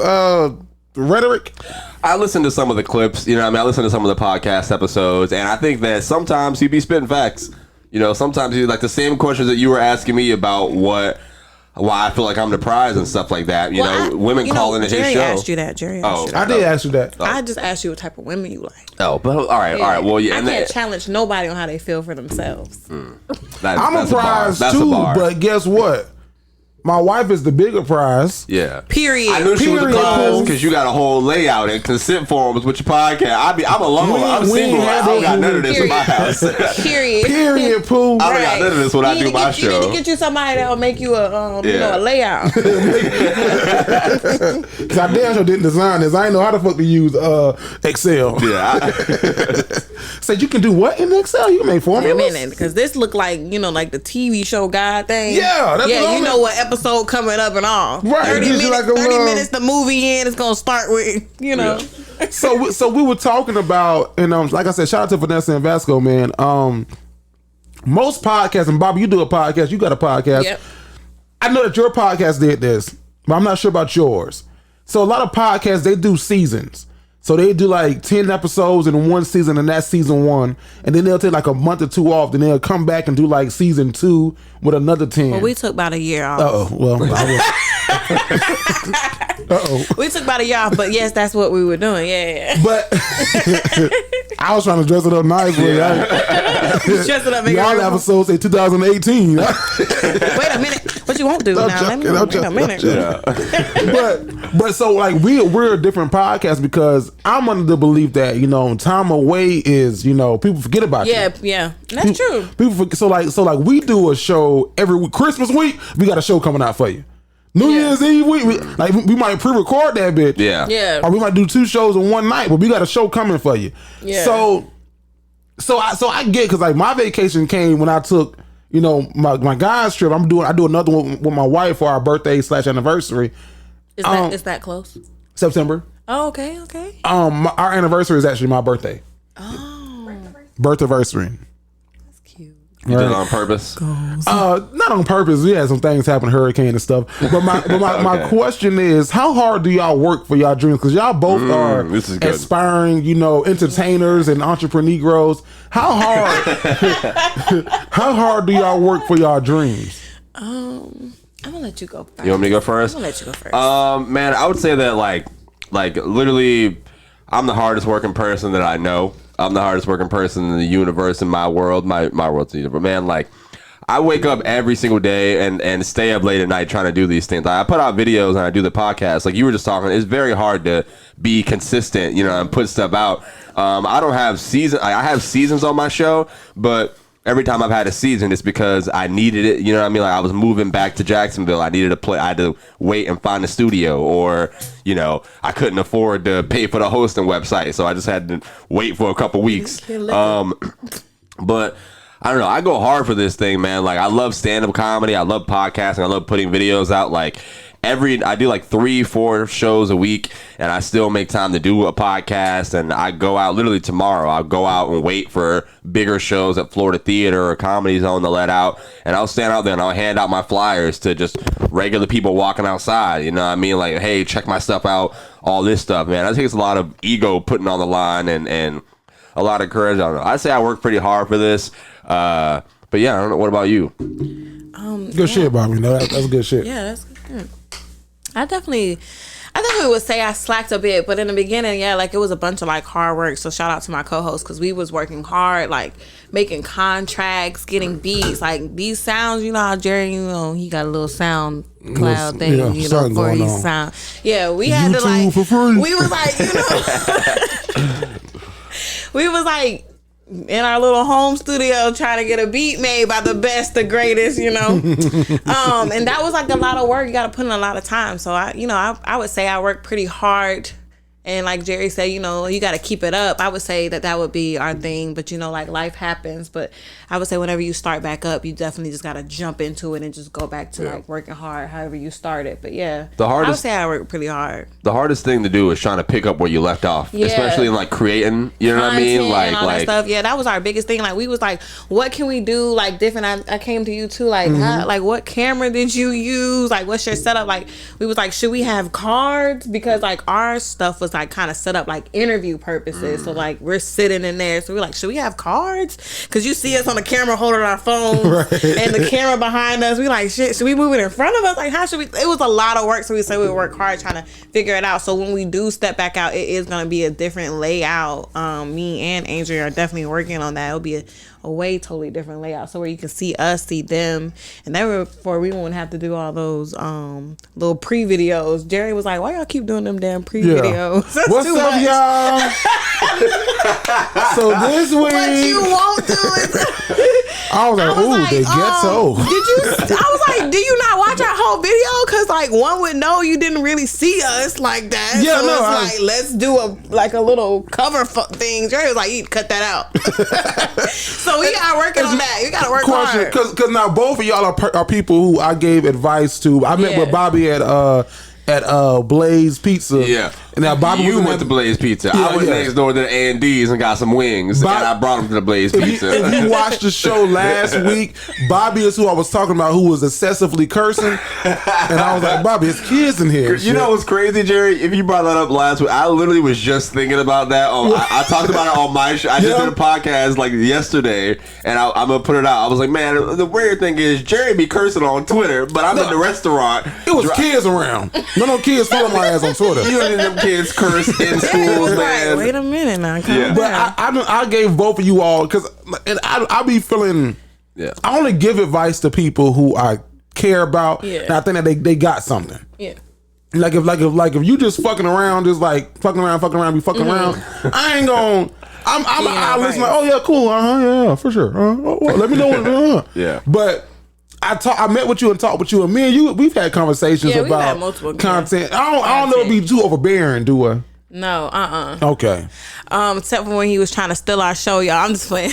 rhetoric? I listen to some of the clips. I listen to some of the podcast episodes, and I think that sometimes he be spitting facts. Sometimes he like the same questions that you were asking me about why I feel like I'm the prize and stuff like that. Women call into his show. Jerry asked you that. I did ask you that. I just asked you what type of women you like. Oh, but all right. Well, yeah. I can't challenge nobody on how they feel for themselves. I'm a prize too, but guess what? My wife is the bigger prize. Yeah. Period. I knew she was a prize because you got a whole layout and consent forms with your podcast. I'm alone. I'm single. I don't got none of this in my house. Period. Period, Pooh. I don't got none of this when I do my show. You need to get you somebody that'll make you a layout. Cause I damn sure didn't design this. I didn't know how the fuck to use Excel. Yeah. Said you can do what in Excel? You can make formulas. Wait a minute, because this looked like like the TV show guide thing. Yeah, that's what you know what episode coming up and all. Right. 30 Gives you minutes, like a 30 little- minutes the movie in. It's going to start with, you know. Yeah. So we were talking about, and like I said, shout out to Vanessa and Vasco, man. Most podcasts, and Bobby, you do a podcast. You got a podcast. Yep. I know that your podcast did this, but I'm not sure about yours. So a lot of podcasts, they do seasons. So they do like 10 episodes in one season, and that's season 1. And then they'll take like a month or 2 off, then they'll come back and do like season 2 with another 10. Well, we took about a year off. Uh-oh. Well, We took about a year off, but yes, that's what we were doing. Yeah. But I was trying to dress it up nice. Dress it up. make it Y'all real. episodes say 2018. Wait a minute. What you won't do I'm now? Let me joking, wait a minute. but so like we're a different podcast because I'm under the belief that, you know, time away is, you know, people forget about you. Yeah. That's true. People forget, so like we do a show every week. Christmas week, we got a show coming out for you. New Year's Eve week, we might pre-record that bitch. Yeah. Or we might do 2 shows in one night, but we got a show coming for you. Yeah. So I get, because like my vacation came when I took, you know, my guys trip. I do another one with my wife for our birthday / anniversary. Is that close? September. Oh, okay. Our anniversary is actually my birthday. Oh. Birth anniversary. That's cute. You did it on purpose? Not on purpose. We had some things happen, hurricane and stuff. But my question is, how hard do y'all work for y'all dreams? Because y'all both are this is good. aspiring, you know, entertainers and entrepreneurs. How hard do y'all work for y'all dreams? I'm gonna let you go first. You want me to go first? I'm gonna let you go first. Man, I would say that like literally, I'm the hardest working person that I know. I'm the hardest working person in the universe, in my world. My world's the universe. Man, like, I wake up every single day and stay up late at night trying to do these things. I put out videos and I do the podcast. Like you were just talking, it's very hard to be consistent, you know, and put stuff out. I don't have I have seasons on my show, but every time I've had a season, it's because I needed it. You know what I mean? Like I was moving back to Jacksonville. I needed to play. I had to wait and find a studio, or, you know, I couldn't afford to pay for the hosting website. So I just had to wait for a couple weeks. But I don't know. I go hard for this thing, man. Like I love stand-up comedy. I love podcasting. I love putting videos out. Like I do like 3-4 shows a week, and I still make time to do a podcast. And I go out literally tomorrow. I'll go out and wait for bigger shows at Florida Theater or Comedy Zone to let out, and I'll stand out there and I'll hand out my flyers to just regular people walking outside. You know what I mean? Like, hey, check my stuff out. All this stuff, man. That takes a lot of ego putting on the line and a lot of courage. I don't know. I say I work pretty hard for this. But yeah, I don't know. What about you? Good shit, Bobby. No, that's good shit. Yeah, that's good. I definitely would say I slacked a bit, but in the beginning, yeah, like it was a bunch of like hard work. So shout out to my co-host, because we was working hard, like making contracts, getting beats, like these sounds. You know how Jerry, you know, he got a little sound cloud thing, yeah, you know, something for going his on. sound. Yeah, we had to YouTube like for free. we was like, you know, we was like in our little home studio trying to get a beat made by the best, the greatest, you know. And that was like a lot of work. You got to put in a lot of time. So I would say I work pretty hard. And like Jerry said, you know, you got to keep it up. I would say that would be our thing. But, you know, like life happens. But I would say whenever you start back up, you definitely just got to jump into it and just go back to like working hard, however you started. But yeah, I would say I work pretty hard. The hardest thing to do is trying to pick up where you left off, Yeah. especially in like creating, you know what I mean? Content Like, and all that stuff. Yeah, that was our biggest thing. Like we was like, what can we do like different? I came to you too. Like, how, like what camera did you use? Like, what's your setup? Like, we was like, should we have cards? Because like our stuff was like kind of set up like interview purposes. So like we're sitting in there. So we're like, should we have cards? Because you see us on the camera holding our phones and the camera behind us. We like, shit, should we move it in front of us? Like, how should we? It was a lot of work. So we said we would work hard trying to figure it out. So when we do step back out, it is going to be a different layout. Me and Andrea are definitely working on that. It'll be a way totally different layout, so where you can see us, see them, and therefore we won't have to do all those little pre-videos. Jerry was like, why y'all keep doing them damn pre-videos? That's What's too up, much. y'all? So this week, What you won't do is I was like, ooh, they ghetto. I was like, do you not watch our whole whole video? Because like one would know you didn't really see us like that. Yeah, so no, it's like let's do a little cover thing. Jerry was like, "You cut that out." So we got working on that. You got to work hard. Because now both of y'all are people who I gave advice to. I met with Bobby at Blaze Pizza. Yeah. And now Bobby went to Blaze Pizza. Yeah, I went next door to the A&D's and got some wings. And I brought him to the Blaze Pizza. If you watched the show last week, Bobby is who I was talking about, who was excessively cursing. And I was like, Bobby, it's kids in here. You know what's crazy, Jerry? If you brought that up last week, I literally was just thinking about that. I talked about it on my show. I just did a podcast like yesterday, and I'm going to put it out. I was like, man, the weird thing is Jerry be cursing on Twitter, but I'm in the restaurant. It was kids around. No kids following my ass on Twitter. You and them kids curse in schools, man. Wait a minute now. Calm down. But I gave both of you all, because I be feeling, I only give advice to people who I care about, and I think that they got something. Yeah. Like if you just fucking around, just like fucking around, be fucking around, I ain't gonna. I listen like, oh yeah, cool, yeah, for sure. Well, let me know what. Yeah. But I met with you and talked with you, and me and you, we've had conversations we've about had multiple content. I don't know if it be too overbearing, do I? No, Okay. Except for when he was trying to steal our show, y'all. I'm just playing.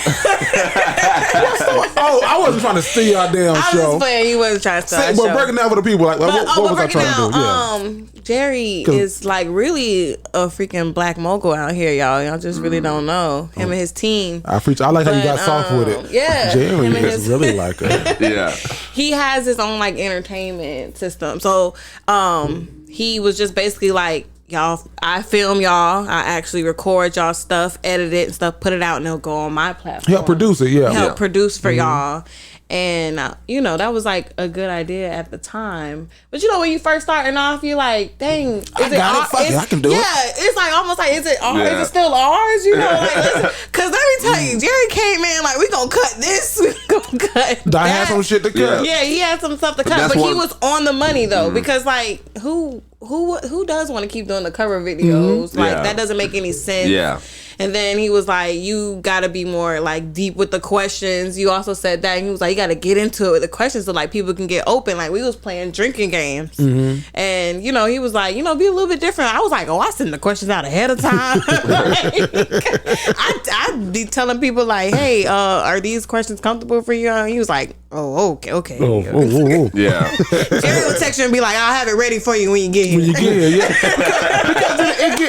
I wasn't trying to steal your damn show. I was just playing. He wasn't trying to steal our show. But breaking down for the people, like what was I trying to do? Yeah. Jerry is like really a freaking black mogul out here, y'all. Y'all just really don't know him and his team. I like how you got soft with it. Yeah, Jerry is really like it. Yeah. He has his own like entertainment system. So he was just basically like, y'all, I film y'all, I actually record y'all stuff, edit it and stuff, put it out, and it'll go on my platform. Help produce it, Help produce for y'all. And that was like a good idea at the time. But when you first starting off, you're like, dang, I can do it. Yeah, it's like almost like, is it still ours? Because let me tell you, Jerry came in like, we gonna cut this, we gonna cut that. I had some shit to cut. Yeah, he had some stuff to cut, but he was on the money though, because like who does want to keep doing the cover videos? Like that doesn't make any sense. Yeah. And then he was like, you gotta be more like deep with the questions. You also said that, and he was like, you gotta get into it with the questions so like people can get open. Like we was playing drinking games, and he was like, be a little bit different. I was like, I send the questions out ahead of time. I'd be telling people like, hey, are these questions comfortable for you? And he was like, okay. Oh. Yeah. Jerry would text you and be like, I'll have it ready for you when you get here. Because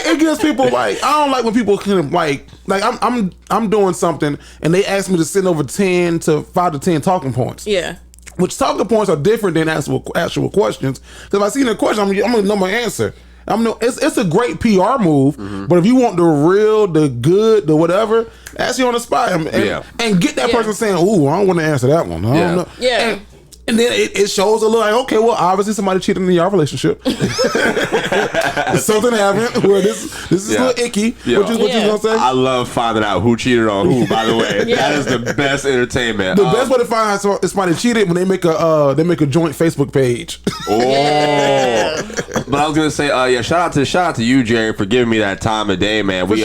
it gives people like, I don't like when people can like I'm doing something and they ask me to send over 5 to 10 talking points. Yeah. Which talking points are different than actual questions. Because if I see the question, I'm gonna know my answer. It's a great PR move, but if you want the real, the good, the whatever, ask you on the spot and get that person saying, "Ooh, I don't want to answer that one. I don't know." Yeah. And then it shows a little like, okay, well, obviously somebody cheated in your relationship. Something happened where this is a little icky. Yeah. What you gonna say? I love finding out who cheated on who, by the way. That is the best entertainment. The best way to find out if somebody cheated when they make a joint Facebook page. But I was gonna say, shout out to you, Jerry, for giving me that time of day, man. We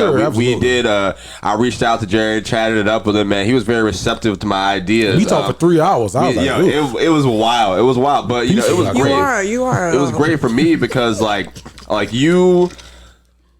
did. I reached out to Jerry, chatted it up with him, man. He was very receptive to my ideas. We talked for 3 hours. I was like, it was wild. It was wild, but it was great. You are. It was great for me because like you.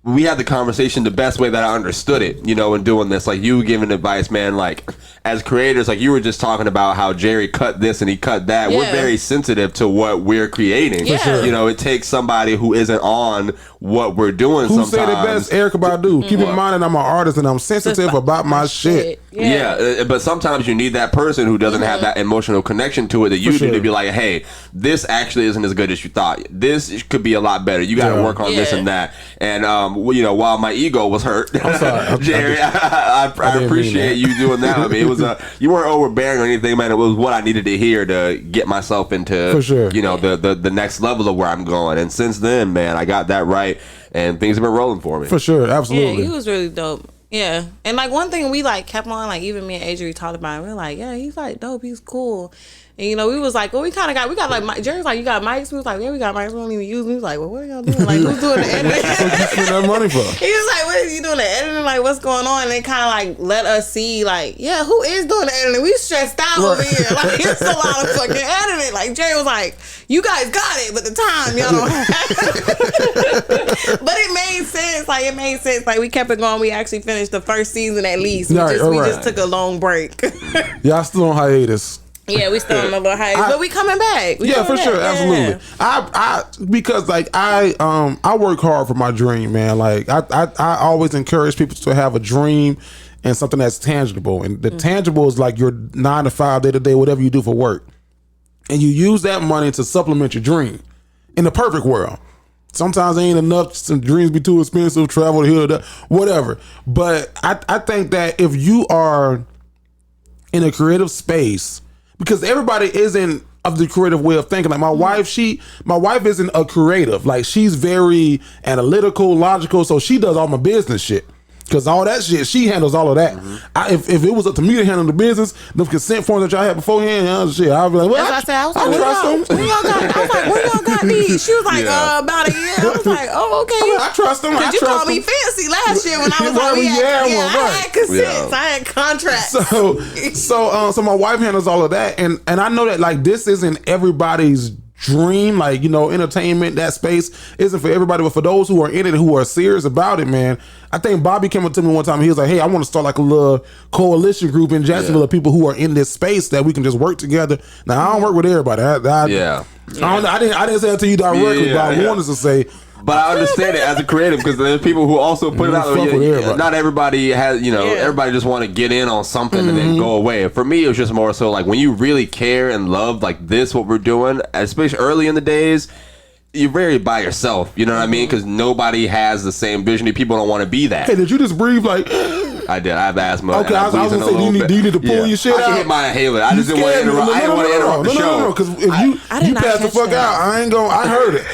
We had the conversation the best way that I understood it, in doing this. Like you giving advice, man, like as creators, like you were just talking about how Jerry cut this and he cut that. Yeah. We're very sensitive to what we're creating. Yeah. For sure. It takes somebody who isn't on what we're doing sometimes. Who said it best? Erykah Badu. Keep in mind that I'm an artist and I'm sensitive about my shit. Yeah, but sometimes you need that person who doesn't have that emotional connection to it that you need to be like, hey, this actually isn't as good as you thought. This could be a lot better. You got to work on this and that. And while my ego was hurt, I'm sorry, Jerry, I appreciate you doing that. I mean, it was you weren't overbearing or anything, man. It was what I needed to hear to get myself into, for sure, the next level of where I'm going. And since then, man, I got that right, and things have been rolling for me. For sure, absolutely. Yeah, he was really dope. Yeah, and like one thing we like kept on, like even me and Adrian talked about it. We were like, yeah, he's like dope, he's cool. And you know, we was like, well, we got like, Jerry's like, you got mics? We was like, yeah, we got mics. We don't even use them. He was like, well, what are y'all doing? Like, who's doing the editing? What you spend that money for? He was like, what are you doing the editing? Like, what's going on? And they kind of like let us see, like, yeah, who is doing the editing? We stressed out over here. Like, it's a lot of fucking editing. Like, Jerry was like, you guys got it, but the time y'all don't have it. But it made sense. Like, it made sense. Like, we kept it going. We actually finished the first season at least. We just took a long break. Y'all still on hiatus. Yeah, we still on a little hiatus, but we coming back. For sure, absolutely. I because like I work hard for my dream, man. Like I always encourage people to have a dream and something that's tangible. And the tangible is like your 9 to 5, day to day, whatever you do for work. And you use that money to supplement your dream. In the perfect world. Sometimes it ain't enough. Some dreams be too expensive, travel to here, whatever. But I think that if you are in a creative space, because everybody isn't of the creative way of thinking. Like my wife isn't a creative. Like she's very analytical, logical. So she does all my business shit. Because all that shit, she handles all of that. If it was up to me to handle the business, the consent forms that y'all had beforehand, I'd be like, well, I trust them. Where y'all got? I was like, where y'all got these? She was like, about a year. I was like, oh, okay. I trust them. Because you called me fancy last year when I was like, I had consents. I had contracts. So my wife handles all of that. And I know that like this isn't everybody's dream, like, you know, entertainment, that space isn't for everybody, but for those who are in it and who are serious about it, man. I think Bobby came up to me one time and he was like, hey, I want to start like a little coalition group in Jacksonville of people who are in this space that we can just work together. Now I don't work with everybody. I didn't say that to you directly, but I wanted to say. But I understand it as a creative because there's people who also put it out. Not everybody has, you know, everybody just want to get in on something and then go away. For me, it was just more so like when you really care and love like this, what we're doing, especially early in the days, you're very by yourself. You know what I mean? Because nobody has the same vision. People don't want to be that. Hey, did you just breathe like... I did. I have asthma. Okay, I was going to say, do you need to pull your shit out? I can hit my inhaler. I just didn't want to interrupt. I didn't want to interrupt the show. No, because if you pass the fuck out, I heard it.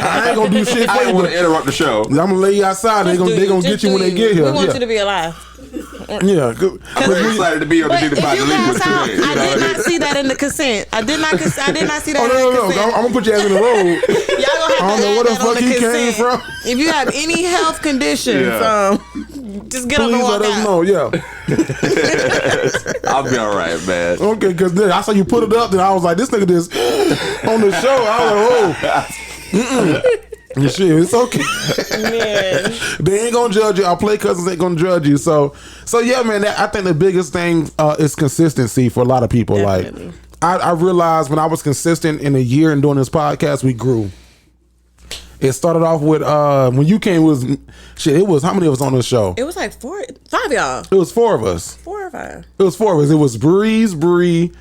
I ain't going to do shit for you. I didn't want to interrupt the show. I'm going to lay you outside. They're going to get you when they get here. We want you to be alive. Yeah, I'm excited to be on the Dignified Delinquents today. I did not see that in the consent. I did not see that in the consent. I'm gonna put your ass in the road. Y'all gonna have I don't know where the fuck he came from. If you have any health conditions, just get Please on the walk let us out. know. I'll be all right, man. Okay, because I saw you put it up, then I was like, this nigga just on the show. I was like, oh. Shit, it's okay. Man. They ain't gonna judge you. Our play cousins ain't gonna judge you. So yeah, man. I think the biggest thing is consistency for a lot of people. Definitely. Like I realized when I was consistent in a year and doing this podcast, we grew. It started off with when you came, it was how many of us on the show? It was like 5 y'all. It was 4 of us. 4 or 5. It was 4 of us. It was Bri,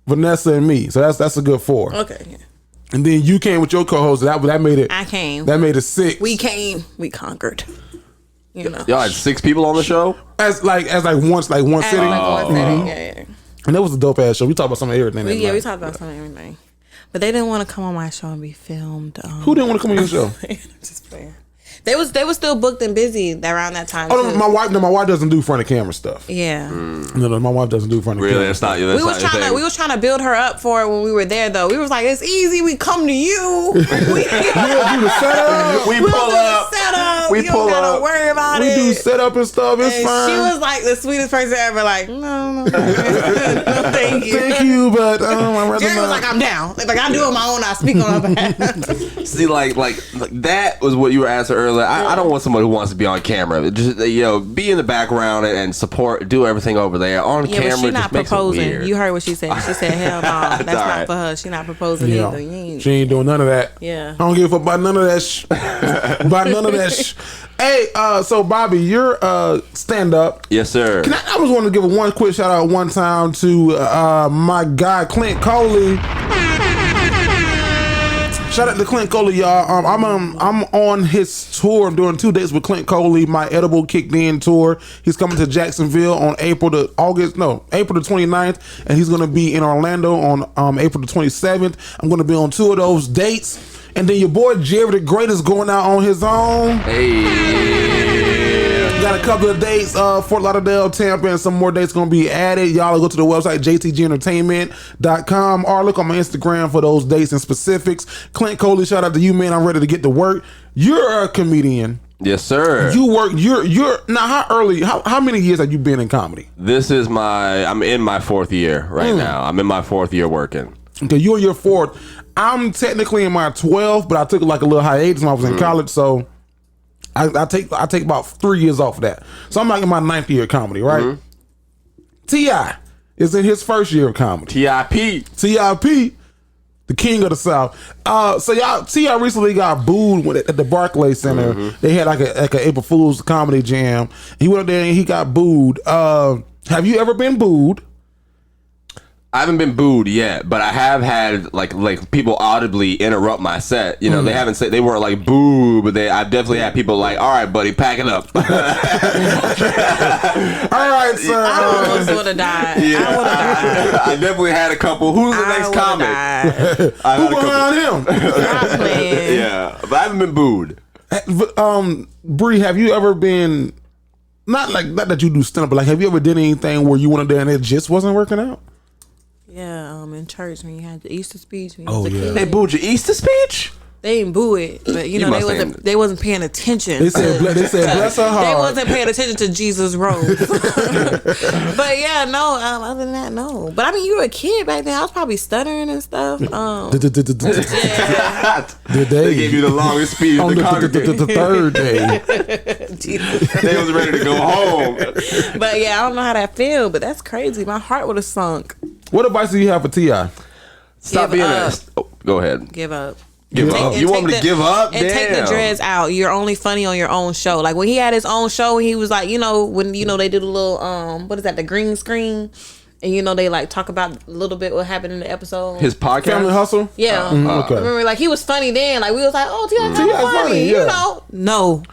Vanessa, and me. So that's a good 4. Okay. Yeah. And then you came with your co-host. That made it. I came. That made it 6. We came. We conquered. You know. Y'all had 6 people on the show? As one sitting. One sitting. Yeah. And that was a dope ass show. We talked about some of everything. We talked about some of everything. But they didn't want to come on my show and be filmed. Who didn't want to come on your show? I'm just playing. They was still booked and busy around that time. Oh, no, my wife doesn't do front of camera stuff. Yeah. No, my wife doesn't do front of camera. Really, that's not you. We was trying to build her up for it when we were there, though. We was like, it's easy. We come to you. We do the setup. We pull up. We don't gotta worry about it. We do setup and stuff. It's fine. She was like the sweetest person ever. Like, no, thank you. Thank you, but I'd rather Jerry was not. like, I'm down. Like I do it on my own. I speak on her behalf. See, like that was what you were asking earlier. I don't want somebody who wants to be on camera. Just be in the background and support, do everything over there on camera. But she not just makes proposing. it weird. You heard what she said. She said, hell no, that's not for her. She not proposing either. She ain't doing none of that. Yeah. I don't give a fuck about none of that. About none of that. Hey, so Bobby, you're stand up. Yes, sir. I was wanting to give one quick shout out one time to my guy Clint Coley. Shout out to Clint Coley, y'all. I'm on his tour. I'm doing 2 dates with Clint Coley, my Edible Kicked In tour. He's coming to Jacksonville on April the 29th, and he's gonna be in Orlando on April the 27th. I'm gonna be on 2 of those dates. And then your boy Jerry the Great is going out on his own. Hey. got a couple of dates, Fort Lauderdale, Tampa, and some more dates going to be added. Y'all go to the website, jtgentertainment.com, or look on my Instagram for those dates and specifics. Clint Coley, shout out to you, man. I'm ready to get to work. You're a comedian. Yes, sir. You work. You're now. How many years have you been in comedy? I'm in my 4th year right now. I'm in my 4th year working. Okay, you're in your 4th. I'm technically in my 12th, but I took like a little hiatus when I was in college, so I take about 3 years off of that. So I'm like in my 9th year of comedy, right? T.I. is in his 1st year of comedy. T.I.P. The king of the South. So T.I. recently got booed at the Barclays Center. They had like an April Fool's comedy jam. He went up there and he got booed. Have you ever been booed? I haven't been booed yet, but I have had like people audibly interrupt my set. You know, they haven't said, they weren't like boo, but I've definitely had people like, all right, buddy, pack it up. All right, sir. I almost would have died. Yeah, I would have died. I definitely had a couple. Who's the next comic? Who behind him? Stop playing. Yeah, but I haven't been booed. Bri, have you ever been, not that you do stand-up, but like, have you ever did anything where you went up there and it just wasn't working out? Yeah, in church when you had the Easter speech. When you was a kid. They booed your Easter speech? They didn't boo it, but you know they wasn't paying attention. They said bless her heart. They wasn't paying attention to Jesus' rose. But yeah, no. Other than that, no. But I mean, you were a kid back then. I was probably stuttering and stuff. Yeah. They gave you the longest speech on the congregation. The 3rd day. They was ready to go home. But yeah, I don't know how that feel, but that's crazy. My heart would have sunk. What advice do you have for T.I.? Stop being go ahead. Give up. Give up. You want me to give up? And take the dreads out. You're only funny on your own show. Like when he had his own show, he was like, when they did a little what is that, the green screen, and they like talk about a little bit what happened in the episode. His podcast, Family Hustle. Yeah. Okay. I remember, like he was funny then. Like we was like, oh, T.I. funny. Yeah. No.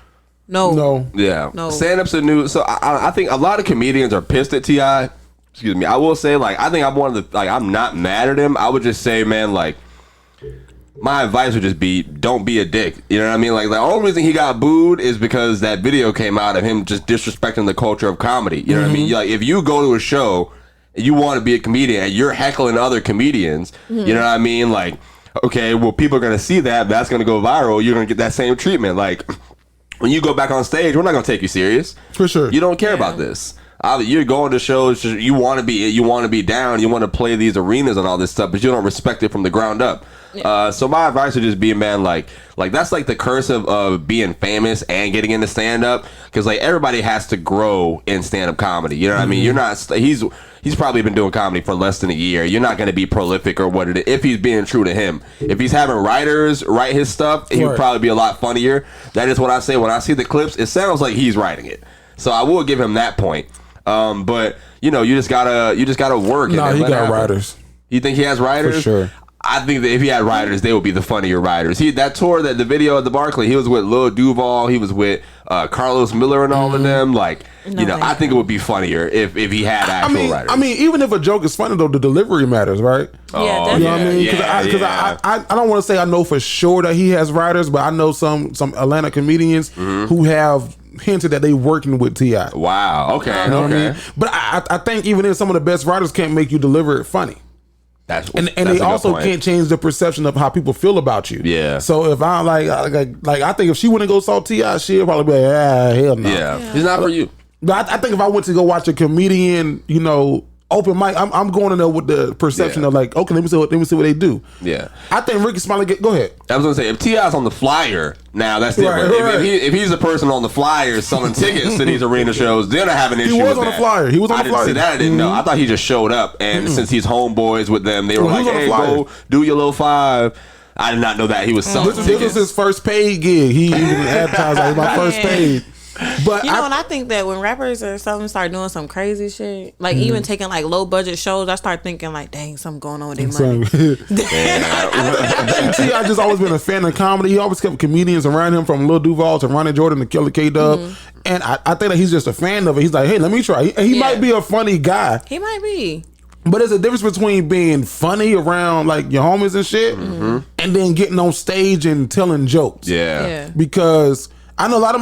Yeah. No. Stand-up's a new. So I think a lot of comedians are pissed at T.I. Excuse me. I will say, like, I think I'm one of the, like, I'm not mad at him. I would just say, man, like, my advice would just be, don't be a dick. You know what I mean? Like, the only reason he got booed is because that video came out of him just disrespecting the culture of comedy. You know what I mean? Like, if you go to a show and you want to be a comedian and you're heckling other comedians, you know what I mean? Like, okay, well, people are going to see that. That's going to go viral. You're going to get that same treatment. Like, when you go back on stage, we're not going to take you serious. For sure. You don't care about this. You're going to shows, you want to be down, you want to play these arenas and all this stuff, but you don't respect it from the ground up. Yeah. So my advice would just be, man, like that's like the curse of being famous and getting into stand up, because like everybody has to grow in stand up comedy. You know what I mean? You're not. He's probably been doing comedy for less than a year. You're not going to be prolific or what it is if he's being true to him. If he's having writers write his stuff, he would probably be a lot funnier. That is what I say when I see the clips. It sounds like he's writing it. So I will give him that point. But you just gotta work. No, he got writers. You think he has writers? For sure. I think that if he had writers, they would be the funnier writers. That tour, the video at the Barclay, he was with Lil Duval, he was with Carlos Miller and all of them. Like, I think it would be funnier if he had actual writers. I mean, even if a joke is funny though, the delivery matters, right? Yeah, you know what I mean? Because I don't want to say I know for sure that he has writers, but I know some Atlanta comedians who have hinted that they working with T.I. Wow. Okay. You know what I mean? But I think even then some of the best writers can't make you deliver it funny. That's they also can't change the perception of how people feel about you. Yeah. So if I like I think if she wouldn't go saw T.I., she'll probably be like, hell no. Yeah. He's not for you. But I think if I went to go watch a comedian, open mic, I'm going in there with the perception of like, okay, let me see what they do. Yeah. I think Ricky Smiley, go ahead. I was gonna say, if T.I.'s on the flyer, now that's different. Right. If he's a person on the flyer selling tickets to these arena shows, then I have an issue. He was with on the flyer. He was on the flyer. I didn't see that. I didn't know. I thought he just showed up, and since he's homeboys with them, they were like, hey, go do your little 5. I did not know that he was selling tickets. This was his first paid gig. He even advertised like my first paid. But and I think that when rappers or something start doing some crazy shit, like even taking like low budget shows, I start thinking like, dang, something going on with their money. I think T.I. just always been a fan of comedy. He always kept comedians around him, from Lil Duval to Ronnie Jordan to Killer K-Dub. And I think that he's just a fan of it. He's like, hey, let me try. He might be a funny guy. He might be. But there's a difference between being funny around like your homies and shit, and then getting on stage and telling jokes. Yeah. Because I know a lot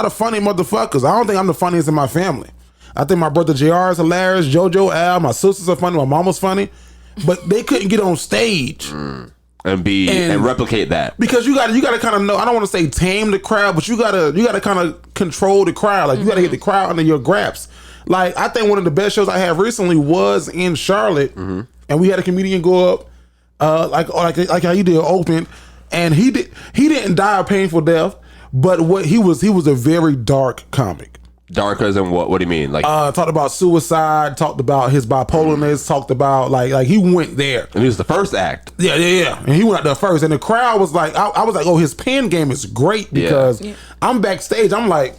of funny motherfuckers. I don't think I'm the funniest in my family. I think my brother JR is hilarious. JoJo, Al, my sisters are funny. My mama's funny, but they couldn't get on stage and replicate that because you got to kind of know. I don't want to say tame the crowd, but you got to kind of control the crowd. Like you got to get the crowd under your grasp. Like I think one of the best shows I had recently was in Charlotte, and we had a comedian go up, like how you did open, and he didn't die a painful death, but what he was a very dark comic. Darker than what? What do you mean? Like talked about suicide, talked about his bipolarness, talked about like he went there. And he was the first act. Yeah. And he went out there first. And the crowd was like, I was like, oh, his pen game is great because I'm backstage. I'm like,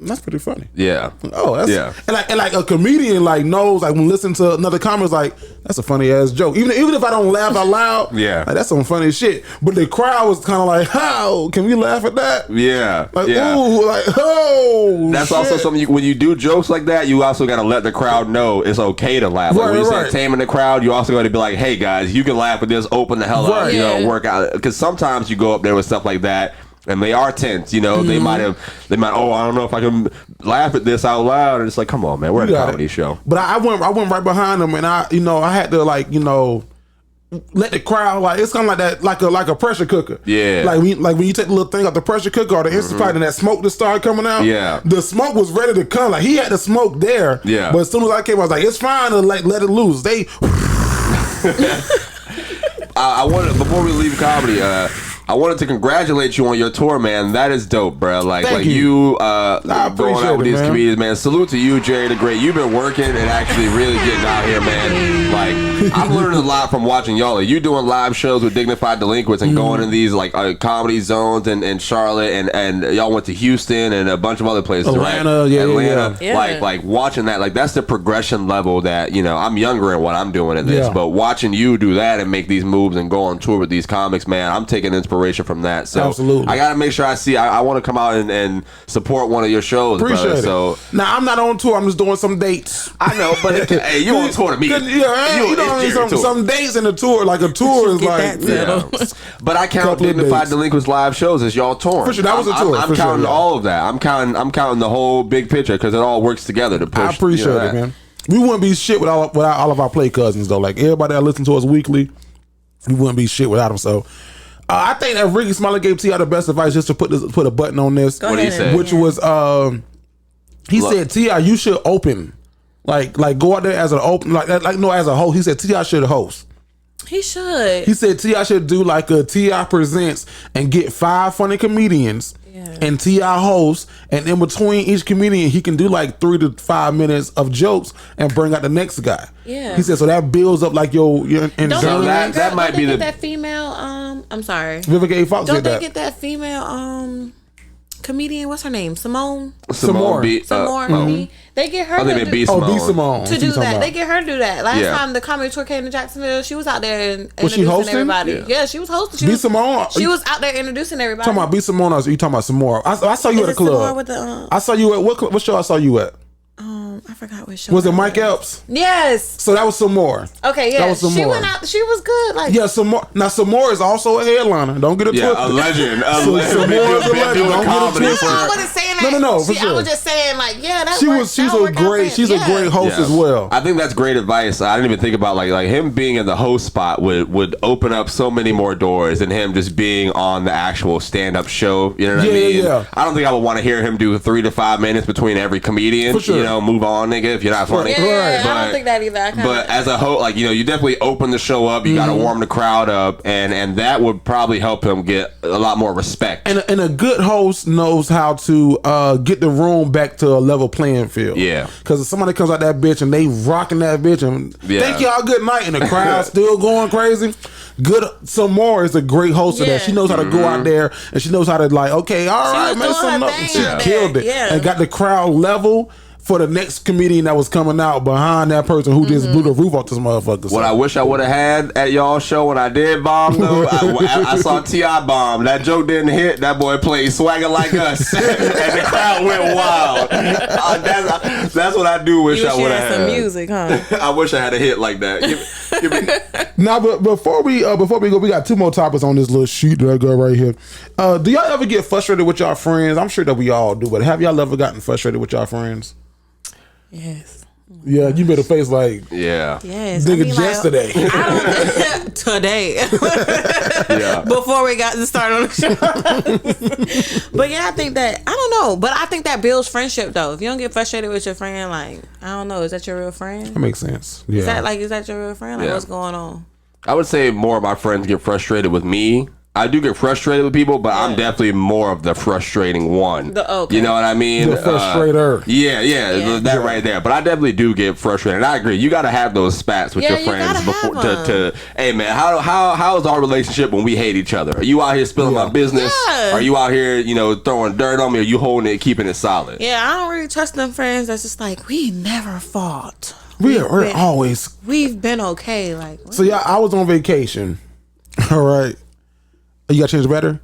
that's pretty funny. Yeah. Oh, that's and like a comedian like knows like when listening to another comic like that's a funny ass joke. Even if I don't laugh out loud, like, that's some funny shit. But the crowd was kind of like, how can we laugh at that? Yeah. Like ooh, like oh. That's shit. also something when you do jokes like that, you also got to let the crowd know it's okay to laugh. Like when you say taming the crowd, you also got to be like, hey guys, you can laugh at this. Open the hell up. You know, work out because sometimes you go up there with stuff like that. And they are tense, you know. They might. Oh, I don't know if I can laugh at this out loud. And it's like, come on, man, we're at a comedy show. But I went right behind them, and I had to let the crowd it's kind of like that, like a pressure cooker. Yeah. Like when you take the little thing out the pressure cooker or the Instant Pot and that smoke just started coming out. Yeah. The smoke was ready to come. Like he had the smoke there. Yeah. But as soon as I came, I was like, it's fine to let it loose. They. I wanted before we leave comedy. I wanted to congratulate you on your tour, man. That is dope, bro. Like you going out with these comedians, man. Salute to you, Jerry the Great. You've been working and actually really getting out here, man. Like I've learned a lot from watching y'all. Like, you doing live shows with Dignified Delinquents and going in these like comedy zones in Charlotte, and y'all went to Houston and a bunch of other places, Atlanta, right? yeah, Atlanta. Yeah. Like watching that, like that's the progression level that I'm younger in what I'm doing in this, but watching you do that and make these moves and go on tour with these comics, man, I'm taking inspiration from that. So absolutely. I gotta make sure I want to come out and support one of your shows. Appreciate it. So now I'm not on tour. I'm just doing some dates. I know, but hey, you on tour to me? Some dates in the tour. Like a tour is like. But I count Dignified Delinquents live shows as y'all touring. For sure, that was a tour. I'm counting all of that. I'm counting the whole big picture because it all works together to push. I appreciate it, man. We wouldn't be shit without all of our play cousins though. Like everybody that listens to us weekly, we wouldn't be shit without them. So. I think that Ricky Smiley gave T.I. the best advice just to put a button on this. What did he say? Which was, he said, T.I., you should open. Like go out there as an open, as a host. He said T.I. should host. He should. He said T.I. should do like a T.I. presents and get 5 funny comedians and T.I. hosts, and in between each comedian he can do like 3 to 5 minutes of jokes and bring out the next guy. Yeah. He said so that builds up like your that might be that female. I'm sorry. Vivica A. Fox Don't did they get that female comedian? What's her name? Simone B. They get her. They meant B. Simone. To do that. They get her to do that. Last time the comedy tour came to Jacksonville, she was out there and was she hosting? Everybody. Yeah, she was hosting. B. Simone. She was out there introducing everybody. Talking about B. Simone, or are you talking about Samora? I saw you at a club. With the, I saw you at what show I saw you at? I forgot what show. Was it Mike Epps? Yes. So that was some more. Okay, yeah. That was some she more. went out. She was good. Like some more. Now some more is also a headliner. Don't get it twisted. A legend. Some more is a legend. Don't get it twisted. I wasn't saying that. No, for sure. I was just saying like, that She's a great host as well. I think that's great advice. I didn't even think about like him being in the host spot would open up so many more doors than him just being on the actual stand-up show. You know what I mean? Yeah. I don't think I would want to hear him do 3 to 5 minutes between every comedian. For sure. Move on, nigga, if you're not funny. Yeah, I don't think that either. But as a host, you definitely open the show up. You got to warm the crowd up, and that would probably help him get a lot more respect. And a good host knows how to get the room back to a level playing field. Yeah. Because if somebody comes out that bitch and they rocking that bitch and thank y'all good night and the crowd still going crazy. Some more is a great host of that. She knows how to go out there and she knows how to okay, all right, man, something up. She killed it and got the crowd level for the next comedian that was coming out behind that person who just blew the roof off this motherfucker. What I wish I would have had at y'all show when I did bomb though, I saw T.I. bomb. That joke didn't hit. That boy played Swagger Like Us, and the crowd went wild. That's what I do wish I would have had. Some music, huh? I wish I had a hit like that. Give me. Now, but before we go, we got 2 more topics on this little sheet that I got right here. Do y'all ever get frustrated with y'all friends? I'm sure that we all do, but have y'all ever gotten frustrated with y'all friends? Yes. Yeah, you made a face like, Yeah. Yes. nigga, yesterday. Today. Yeah. Before we got to start on the show. But yeah, I think that, I don't know, but I think that builds friendship though. If you don't get frustrated with your friend, like, I don't know, is that your real friend? That makes sense. Yeah. Is that your real friend? Like, Yeah. what's going on? I would say more of my friends get frustrated with me. I do get frustrated with people, but I'm definitely more of the frustrating one. Okay. You know what I mean? The frustrator. Yeah, that right there. But I definitely do get frustrated. And I agree. You got to have those spats with your friends before to hey man, how is our relationship when we hate each other? Are you out here spilling my business? Yeah. Are you out here, throwing dirt on me? Or are you holding it, keeping it solid? Yeah, I don't really trust them friends that's just like, we never fought. We're always. We've been okay. Like, So yeah, I was on vacation. All right. You got to change the better?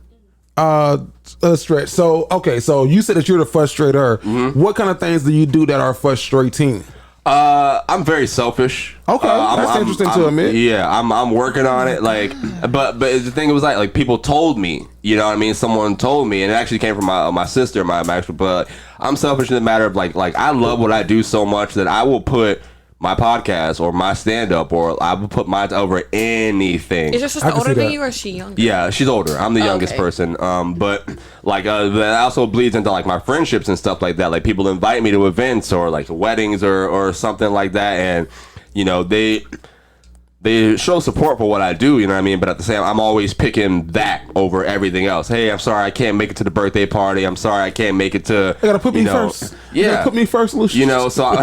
Stretch. So, okay. So you said that you're the frustrator. Mm-hmm. What kind of things do you do that are frustrating? I'm very selfish. Okay, that's interesting to admit. Yeah, I'm working on it. Like, but the thing was like people told me, you know what I mean? Someone told me, and it actually came from my sister, my actual. But I'm selfish in the matter of like I love what I do so much that I will put my podcast or my stand-up or I will put mine over anything. Is your sister older than you or is she younger? Yeah, she's older. I'm the youngest person. But like that also bleeds into like my friendships and stuff like that. Like people invite me to events or like weddings or something like that, and they show support for what I do, you know what I mean? But at the same time, I'm always picking that over everything else. Hey, I'm sorry I can't make it to the birthday party. I'm sorry I can't make it to... I gotta put me first. Yeah. You gotta put me first, Lucius. So...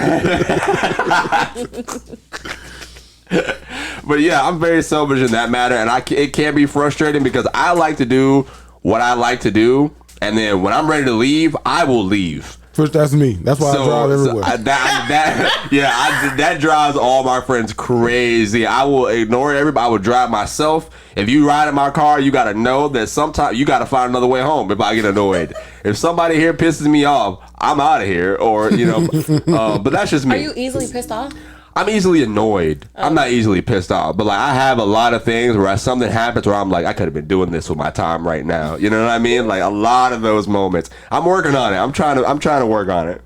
But yeah, I'm very selfish in that matter, and it can be frustrating because I like to do what I like to do, and then when I'm ready to leave, I will leave. First, that's me. That's why I drive everywhere. That drives all my friends crazy. I will ignore everybody. I will drive myself. If you ride in my car, you got to know that sometimes you got to find another way home if I get annoyed. If somebody here pisses me off, I'm out of here. Or, but that's just me. Are you easily pissed off? I'm easily annoyed. I'm not easily pissed off, but like I have a lot of things where something happens where I'm like, I could have been doing this with my time right now. You know what I mean? Like a lot of those moments. I'm working on it. I'm trying to work on it.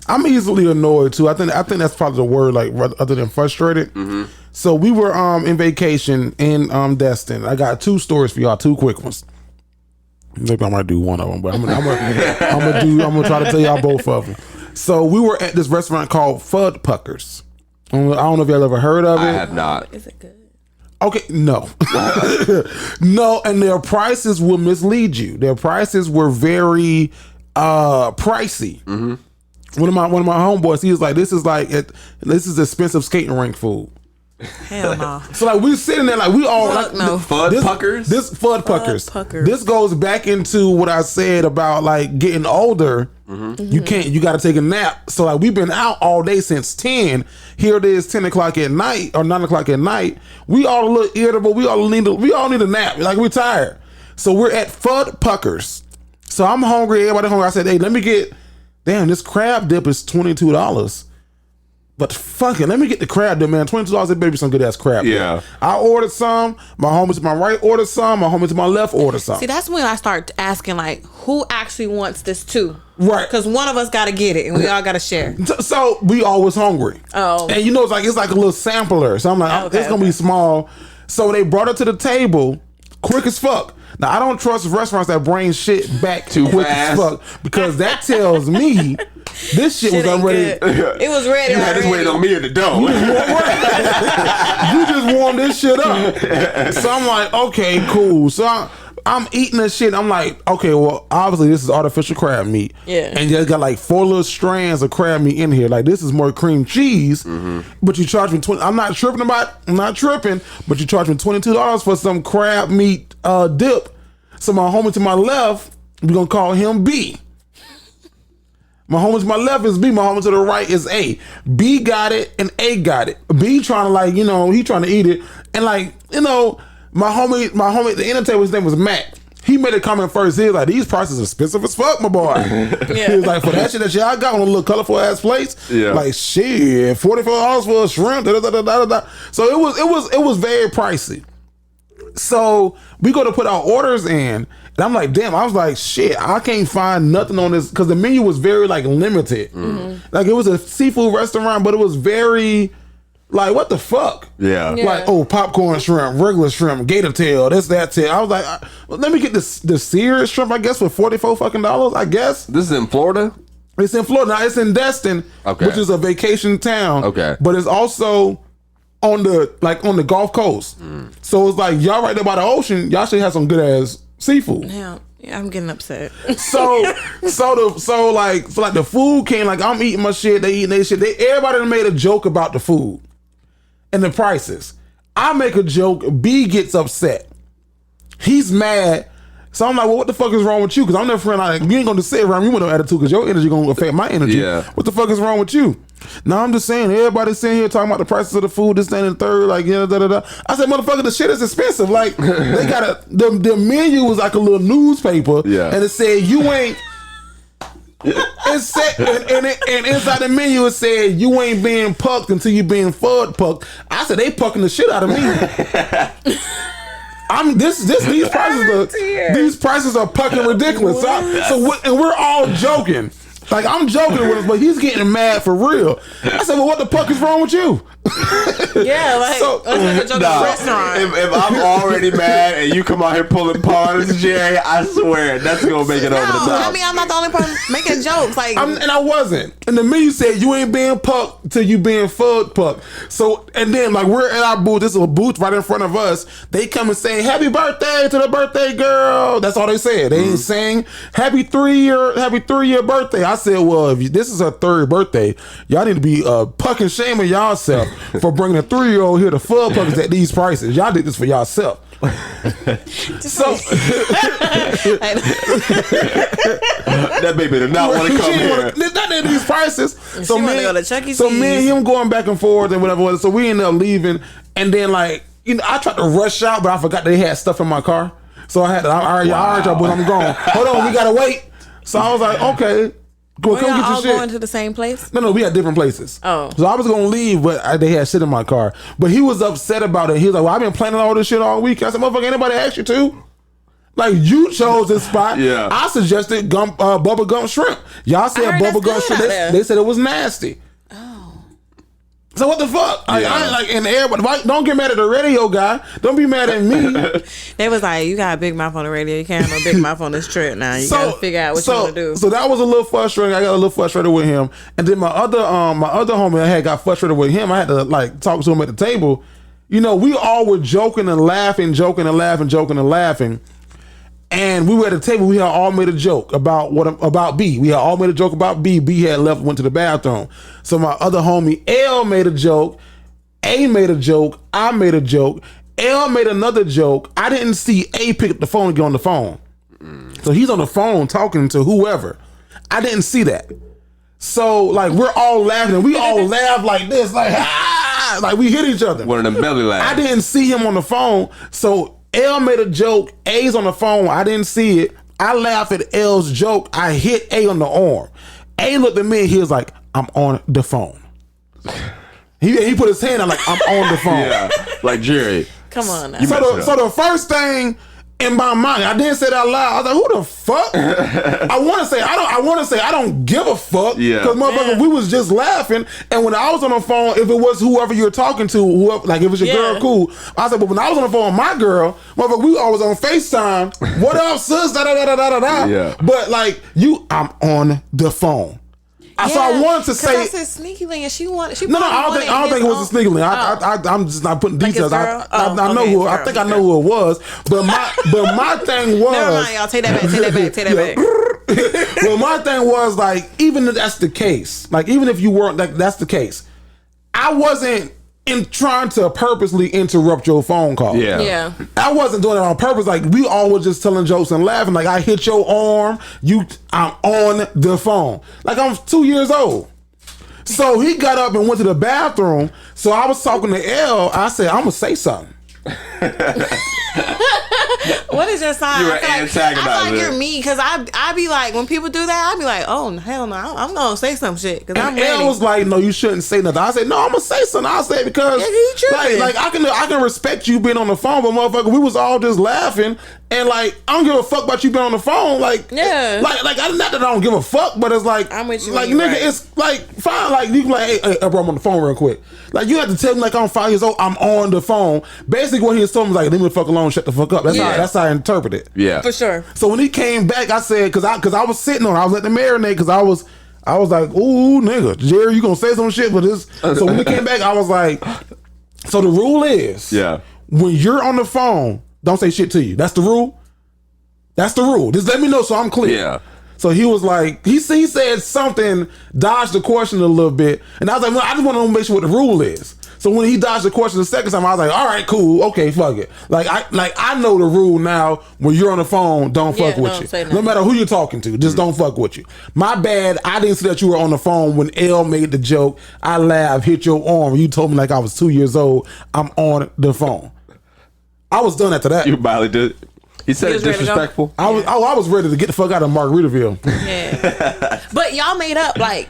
I'm easily annoyed too. I think that's probably the word, like other than frustrated. Mm-hmm. So we were in vacation in Destin. I got 2 stories for y'all, 2 quick ones. Maybe I might do one of them, but I'm gonna try to tell y'all both of them. So we were at this restaurant called FudPucked. I don't know if y'all ever heard of it. I have not. Is it good? Okay, no. No, and their prices will mislead you. Their prices were very pricey. Mm-hmm. One of my homeboys, he was like, this is expensive skating rink food. Hell no. So like we sitting there like we all like no. FudPuckers? This FudPuckers. FudPuckers. This goes back into what I said about like getting older. Mm-hmm. You got to take a nap. So like we've been out all day since 10. Here it is 10 o'clock at night or 9 o'clock at night. We all a little irritable. We all need a nap. Like we're tired. So we're at FudPuckers. So I'm hungry. Everybody hungry. I said, hey, let me get. Damn, this crab dip is $22. But fuck it, let me get the crab dip, man. $22, it better be some good ass crab. Yeah. Dip. I ordered some. My homie to my right ordered some. My homie to my left ordered some. See, that's when I start asking, like, who actually wants this too? Right. Because one of us got to get it, and we all got to share. So we all was hungry. Oh. And it's like a little sampler. So I'm like, it's gonna be small. So they brought it to the table, quick as fuck. Now I don't trust restaurants that bring shit back too quick fast as fuck because that tells me this shit was already. It was ready. You had this waiting on me at the door. You just warmed this shit up. So I'm like, okay, cool. So I'm eating this shit. I'm like, okay, well, obviously this is artificial crab meat. Yeah. And you got like 4 little strands of crab meat in here. Like this is more cream cheese. Mm-hmm. But you charge me I'm not tripping, but you charge me $22 for some crab meat dip. So my homie to my left, we're gonna call him B. My homie to my left is B. My homie to the right is A. B got it and A got it. B trying to like, you know, he trying to eat it. And like, you know, my homie at the end of the table, his name was Matt. He made a comment first. He was like, these prices are expensive as fuck, my boy. Yeah. He was like, for that shit that y'all got on a little colorful ass plates, Yeah. like shit, $44 for a shrimp. Da, da, da, da, da, da. So it was very pricey. So we go to put our orders in, and I'm like, damn, I was like, shit, I can't find nothing on this, because the menu was very like limited. Like it was a seafood restaurant, but it was very like, what the fuck? Yeah. Like, oh, popcorn shrimp, regular shrimp, gator tail, this, that tail. I was like, well, let me get the seared shrimp, I guess, for $44 fucking, I guess. This is in Florida? It's in Florida. Now it's in Destin, Okay. which is a vacation town. Okay. But it's also on the Gulf Coast. So it's like y'all right there by the ocean, y'all should have some good ass seafood. Yeah, I'm getting upset. So like the food came, like I'm eating my shit, they eating their shit. Everybody done made a joke about the food and the prices. I make a joke, B gets upset. He's mad. So I'm like, well, what the fuck is wrong with you? Because I'm never friend like, you ain't gonna sit around me with no attitude, because your energy gonna affect my energy. Yeah. What the fuck is wrong with you? Now I'm just saying, everybody's sitting here talking about the prices of the food, this, that, and the third, like, yeah, da, da, da. I said, motherfucker, the shit is expensive. Like, they got the menu was like a little newspaper, Yeah. and it said, you ain't. It said, and inside the menu it said, you ain't being pucked until you being FudPucked. I said, they pucking the shit out of me. These prices are fucking ridiculous. And we're all joking. Like, I'm joking with us, but he's getting mad for real. I said, well, what the fuck is wrong with you? Yeah, like, let's make a joke at a restaurant. If I'm already mad and you come out here pulling puns, Jerry, I swear that's gonna make it over the top. I mean, I'm not the only person making jokes. Like, and I wasn't. And the menu said, you ain't being pucked till you being FudPucked. So, and then like we're at our booth, this is a booth right in front of us. They come and say, happy birthday to the birthday girl. That's all they said. They ain't saying happy 3-year birthday. I said, well, if this is her third birthday, y'all need to be pucking shaming y'allself for bringing a 3-year-old here to FudPucked at these prices. Y'all did this for y'allself. So that baby did not want to come here. Not at these prices. So wanna go to Chuck E. So me and Cheese. him going back and forth and whatever. So we ended up leaving, and then like, you know, I tried to rush out, but I forgot they had stuff in my car. So I had to, all right, y'all, but I'm gone. Hold on, we gotta wait. So I was like, okay. Go, were come y'all get your all shit. going to the same place? No, we had different places. Oh. So I was going to leave, but they had shit in my car. But he was upset about it. He was like, well, I've been planning all this shit all week. I said, motherfucker, anybody asked you to? Like, you chose this spot. Yeah. I suggested bubble gum shrimp. Y'all said heard bubble that's gum good shrimp. out there. They said it was nasty. So what the fuck? I ain't like, and everybody, don't get mad at the radio guy. Don't be mad at me. They was like, you got a big mouth on the radio. You can't have no big mouth on this trip now. You gotta figure out what you want to do. So that was a little frustrating. I got a little frustrated with him. And then my other homie, I had got frustrated with him. I had to like talk to him at the table. You know, we all were joking and laughing. And we were at the table. We had all made a joke about B. We had all made a joke about B. B had left, went to the bathroom. So my other homie L made a joke. A made a joke. I made a joke. L made another joke. I didn't see A pick up the phone and get on the phone. So he's on the phone talking to whoever. I didn't see that. So like we're all laughing. We all laugh like this, like ah, like we hit each other. One of them belly laughs. I didn't see him on the phone. So L made a joke. A's on the phone. I didn't see it. I laughed at L's joke. I hit A on the arm. A looked at me and he was like, I'm on the phone. He put his hand out like, I'm on the phone. Yeah, like Jerry. Come on now. So the first thing in my mind, I didn't say that out loud. I was like, who the fuck? I want to say I don't give a fuck. Yeah. Because motherfucker, we was just laughing. And when I was on the phone, if it was whoever you're talking to, whoever, like if it's your girl, cool. I said, but when I was on the phone with my girl, motherfucker, we always on FaceTime. What up, sis? Da da da da da da. Yeah. But like I'm on the phone. So I wanted to say. I said sneaky link, and she wanted. No, I don't think it was a sneaky link. I'm just not putting details. girl? I know Okay, who. girl. I think I know who it was. But my thing was. Never mind, y'all. Take that back. Well, my thing was like, even if that's the case, like even if you weren't like that's the case, I wasn't in trying to purposely interrupt your phone call. Yeah. I wasn't doing it on purpose. Like, we all were just telling jokes and laughing. Like, I hit your arm, I'm on the phone. Like, I'm 2 years old. So he got up and went to the bathroom. So I was talking to L. I said, I'm gonna say something. What is your sign? You're I feel antagonizing. like you're me because I be like, when people do that, I be like, oh hell no, I'm gonna say some shit because I'm ready. L was like, no, you shouldn't say nothing. I said, no, I'm gonna say something. I said because like I can respect you being on the phone, but motherfucker, we was all just laughing and like I don't give a fuck about you being on the phone. Like yeah, like not that I don't give a fuck, but it's like I'm with you. Like nigga, right. It's like fine. Like you can like, hey, bro, I'm on the phone real quick. Like you have to tell me like I'm 5 years old. I'm on the phone. Basically, what he was telling me was like, leave me the fuck alone, shut the fuck up. That's how I interpret it. Yeah, for sure. So when he came back, I said, cause I was sitting on it, I was letting the marinate, cause I was like, ooh, nigga, Jerry, you gonna say some shit for this? So when he came back, I was like, so the rule is, when you're on the phone, don't say shit to you. That's the rule. That's the rule. Just let me know so I'm clear. Yeah. So he was like, he said something, dodged the question a little bit, and I was like, well, I just want to make sure what the rule is. So when he dodged the question the second time, I was like, all right, cool, okay, fuck it. Like I know the rule now. When you're on the phone, don't fuck with you. No matter who you're talking to, just don't fuck with you. My bad. I didn't see that you were on the phone when L made the joke. I laughed, hit your arm. You told me like I was 2 years old. I'm on the phone. I was done after that. You probably did. He said it disrespectful. I was ready to get the fuck out of Margaritaville. Yeah. But y'all made up like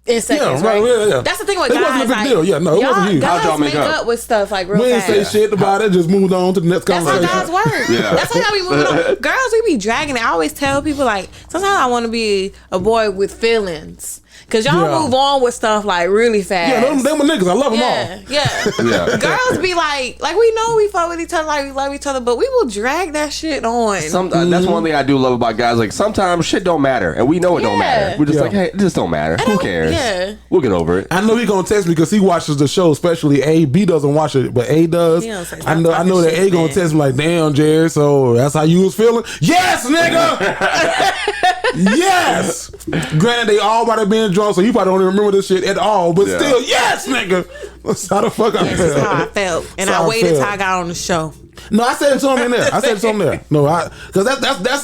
in seconds, right? Yeah. That's the thing with it guys. Wasn't a big like, deal. Yeah, no, it wasn't huge. Guys make up with stuff like real fast. We didn't say shit about it. Just moved on to the next conversation. That's how guys work. Yeah. That's how y'all be moving on. Girls, we be dragging it. I always tell people like, sometimes I want to be a boy with feelings. Cause y'all move on with stuff like really fast. Yeah, them my niggas. I love them all. Yeah. Girls be like we know we fuck with each other, like we love each other, but we will drag that shit on. That's one thing I do love about guys. Like sometimes shit don't matter, and we know it don't matter. We're just like, hey, it just don't matter. Who cares? Yeah. We'll get over it. I know he gonna text me because he watches the show, especially A. B doesn't watch it, but A does. I know that A gonna text me like, damn, Jerry, so that's how you was feeling? Yes, nigga! Yes! Granted, they all might have been drunk, so you probably don't even remember this shit at all, but still, yes, nigga! That's how the fuck I felt. That's how I felt. And I waited till I got on the show. No, I said it to him in there. No, because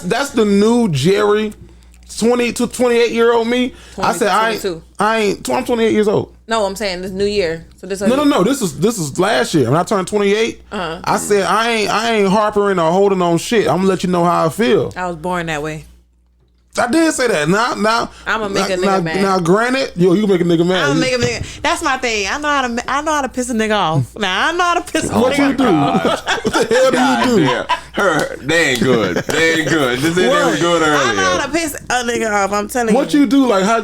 that's the new Jerry, 20 to 28-year-old me. 20, I said 22. I'm 28 years old. No, I'm saying this new year. So this No. This is last year. When I turned 28, I said I ain't harping or holding on shit. I'm gonna let you know how I feel. I was born that way. I did say that. Now I'm gonna make a nigga mad. Now, granted, you make a nigga mad. I'm gonna make a nigga. That's my thing. I know how to piss a nigga off. Now I know how to piss. What you do? What the hell do you do? They ain't good. They ain't good. Just they were good earlier. I know how to piss a nigga off. I'm telling you. What you do? Like how?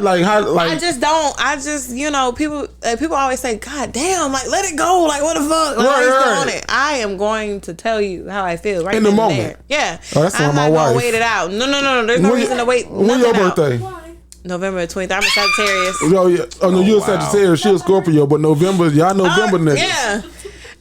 I just don't. I just people always say, God damn, like let it go. Like what the fuck? Like, right. On it. I am going to tell you how I feel right in the moment. There. Yeah. Oh, that's I'm not gonna wife. Wait it out. No. There's no reason to wait. When your birthday? November 20th. I'm a Sagittarius. Oh yeah. Oh no, you're a Sagittarius. She a Scorpio, but November, y'all November niggas. Yeah.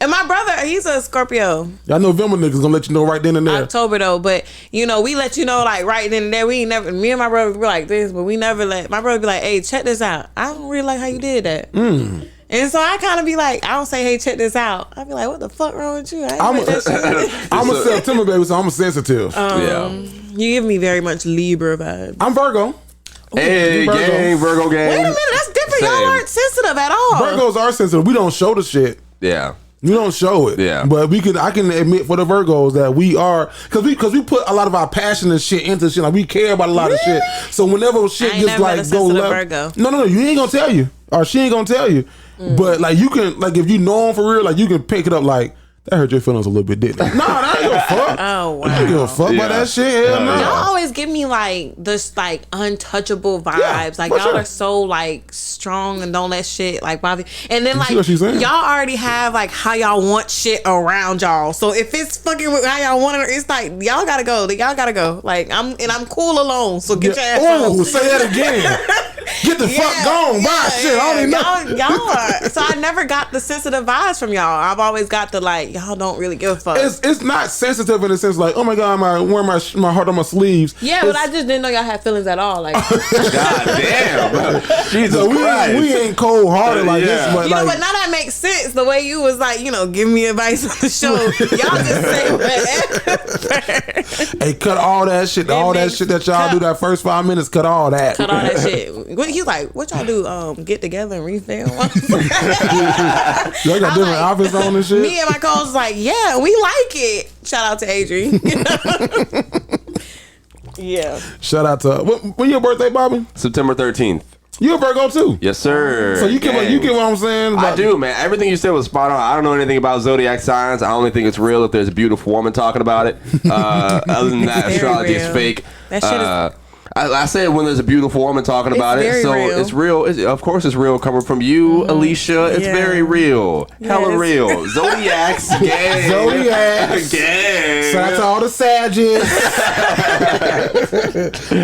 And my brother, he's a Scorpio. Y'all November niggas gonna let you know right then and there. October though, but we let you know like right then and there. We ain't never. Me and my brother were like this, but we never let my brother be like, "Hey, check this out. I don't really like how you did that." And so I kind of be like, I don't say, "Hey, check this out." I be like, "What the fuck wrong with you?" I'm a September baby, so I'm a sensitive. You give me very much Libra vibes. I'm Virgo. Hey, Virgo gang. Wait a minute, that's different. Same. Y'all aren't sensitive at all. Virgos are sensitive. We don't show the shit. Yeah. We don't show it. Yeah. But I can admit for the Virgos that we are, because we put a lot of our passion and shit into shit. Like we care about a lot of shit. So whenever shit gets like go left. No, you ain't gonna tell you. Or she ain't gonna tell you. But like you can, like if you know them for real, like you can pick it up like, that hurt your feelings a little bit, didn't it? No, that ain't your fuck. Oh, wow. I don't give a fuck about that shit. Hell no. Y'all always give me like this like untouchable vibes. Like y'all are so like strong and don't let shit like bother you. And then like y'all already have like how y'all want shit around y'all. So if it's fucking with how y'all want it, it's like y'all gotta go. Like I'm cool alone. So get your ass on. Say that again. Get the fuck gone. Bye. Shit, I don't even know. Y'all are. So I never got the sensitive vibes from y'all. I've always got the like, y'all don't really give a fuck. It's not sensitive in the sense like, oh my God, I'm wearing my heart on my sleeves. Yeah, but I just didn't know y'all had feelings at all. Like, God damn. Jesus so Christ. we ain't cold hearted like this. But you know, like, but now that makes sense. The way you was like, give me advice on the show. Y'all just say whatever. hey, cut all that shit. All that shit that y'all do that first 5 minutes. Cut all that. Cut all that shit. He's like, what y'all do? Get together and refill? Y'all got different outfits on and shit. Me and my coach was like, yeah, we like it. Shout out to Adrian. Yeah. Shout out to when your birthday, Bobby? September 13th. You a Virgo too? Yes, sir. So you get what I'm saying? I do, man. Everything you said was spot on. I don't know anything about zodiac signs. I only think it's real if there's a beautiful woman talking about it. Other than that, astrology is fake. That shit is. I said when there's a beautiful woman talking about it, so real. it's real. Of course, it's real coming from you, Alicia. It's very real, hella real. Zodiacs, gang. Zodiacs, gang. Shout out to all the Sagittarius,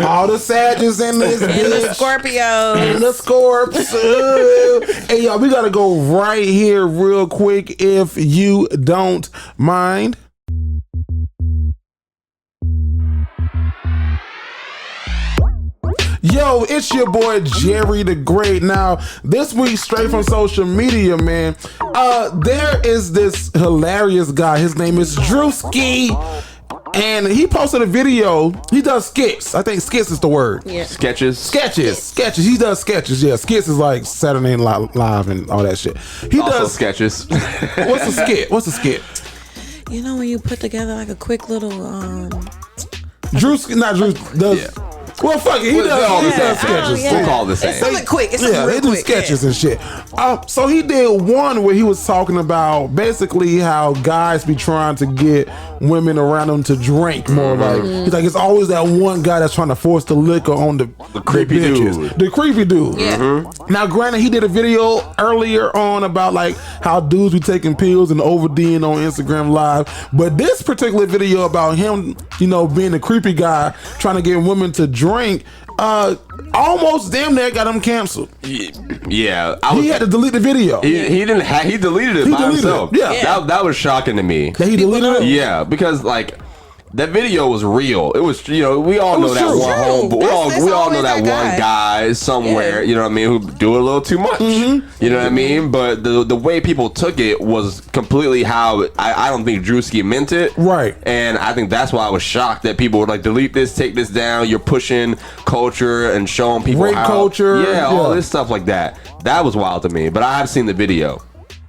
all the Sagittarius in this bitch. And the Scorpio. And the Scorps. Hey, y'all, we gotta go right here real quick if you don't mind. Yo, it's your boy Jerry the Great. Now, this week, straight from social media, man, there is this hilarious guy. His name is Drewski. And he posted a video. He does skits. I think skits is the word. Yeah. Sketches. He does sketches. Yeah, skits is like Saturday Night Live and all that shit. He Also does sketches. What's a skit? What's a skit? You know when you put together like a quick little Drewski, not Drew does. Yeah. Well, fuck it. He does sketches. We'll call this. It's something quick. It's something they do quick. sketches and shit. So he did one where he was talking about basically how guys be trying to get women around them to drink more. Like he's like, it's always that one guy that's trying to force the liquor on the creepy bitches. The creepy dude. Yeah. Now, granted, he did a video earlier on about like how dudes be taking pills and ODing on Instagram Live, but this particular video about him, being the creepy guy trying to get women to drink, almost damn near got him canceled. Yeah, he had to delete the video. He deleted it by himself. Yeah. That was shocking to me. That he deleted it? Yeah, because like that video was real. It was, we all know that true. one homeboy. We all know that one guy somewhere, you know what I mean, who do a little too much. You know what I mean? But the way people took it was completely how I don't think Drewski meant it. Right. And I think that's why I was shocked that people would like delete this, take this down. You're pushing culture and showing people rape culture. Yeah, all this stuff like that. That was wild to me. But I have seen the video.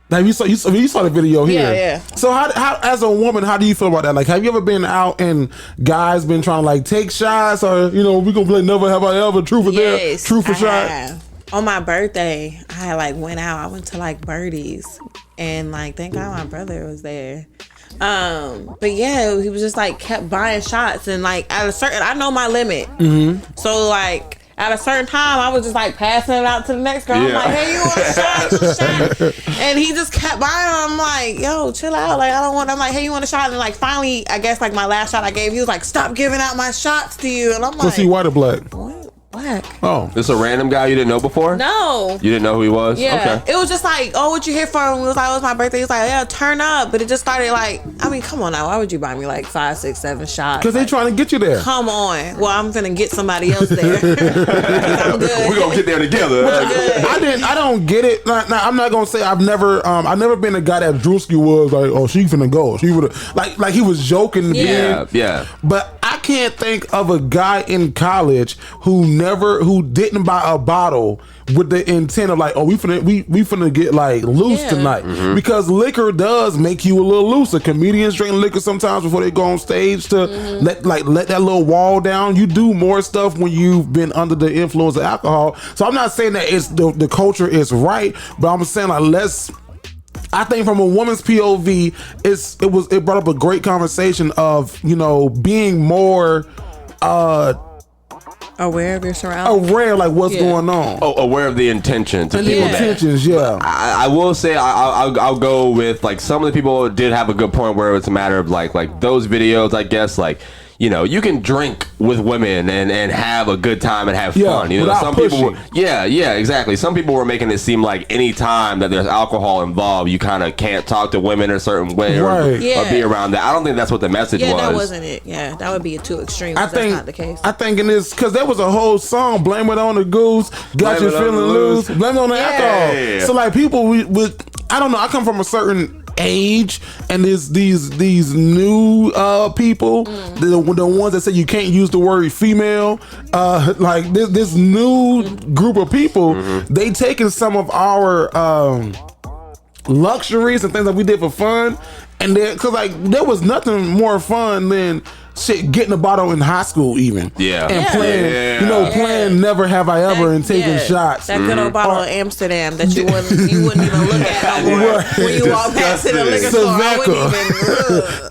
Now you saw the video here. Yeah. So how as a woman, how do you feel about that? Like, have you ever been out and guys been trying to like take shots, or we gonna play never have I ever, truth or dare, truth or shot? On my birthday, I like went out. I went to like Birdies, and like thank God my brother was there. But yeah, he was just like kept buying shots, and like at a certain, I know my limit. So like. At a certain time, I was just like passing it out to the next girl. I'm like, hey, you want a shot? And he just kept buying them. I'm like, yo, chill out. Like, I don't want. I'm like, hey, you want a shot? And like, finally, I guess like my last shot I gave, he was like, stop giving out my shots to you. And I'm like, was he white or black? What? Black. Oh, this a random guy you didn't know before? No. You didn't know who he was? Yeah. Okay. It was just like, oh, what you here for? And it was like, it was my birthday. He was like, yeah, turn up. But it just started like, I mean, come on now. Why would you buy me like 5, 6, 7 shots? Because they trying to get you there. Come on. Well, I'm gonna get somebody else there. I'm good. We're gonna get there together. I don't get it. Now, I'm not gonna say I've never been a guy that Drewski was like, oh, she finna go. She would like he was joking. Yeah. But I can't think of a guy in college who didn't buy a bottle with the intent of like, oh, we finna get like loose tonight. Because liquor does make you a little looser. Comedians drink liquor sometimes before they go on stage to let that little wall down. You do more stuff when you've been under the influence of alcohol. So I'm not saying that it's the culture is right, but I'm saying like I think from a woman's POV, it brought up a great conversation of being more aware of your surroundings. Aware, like what's going on. Oh, aware of the intention to people. Intentions, yeah. I will say I'll go with like some of the people did have a good point where it's a matter of like those videos. I guess like you can drink with women and have a good time and have fun. without Some pushing. people, exactly. Some people were making it seem like any time that there's alcohol involved, you kind of can't talk to women a certain way or be around that. I don't think that's what the message was. Yeah, that wasn't it. Yeah, that would be too extreme. That's not the case. I think in this, because there was a whole song, "Blame It on the Goose," got you feeling loose, blame it on the alcohol. So like people with I don't know. I come from a certain age, and there's these new people, the ones that say you can't use the word female. Like this new group of people, they taking some of our luxuries and things that we did for fun, and because like there was nothing more fun than getting a bottle in high school even. And playing, playing Never Have I Ever and taking shots. That good old bottle of Amsterdam that you wouldn't even look at no more when you walk past in the liquor store. I wouldn't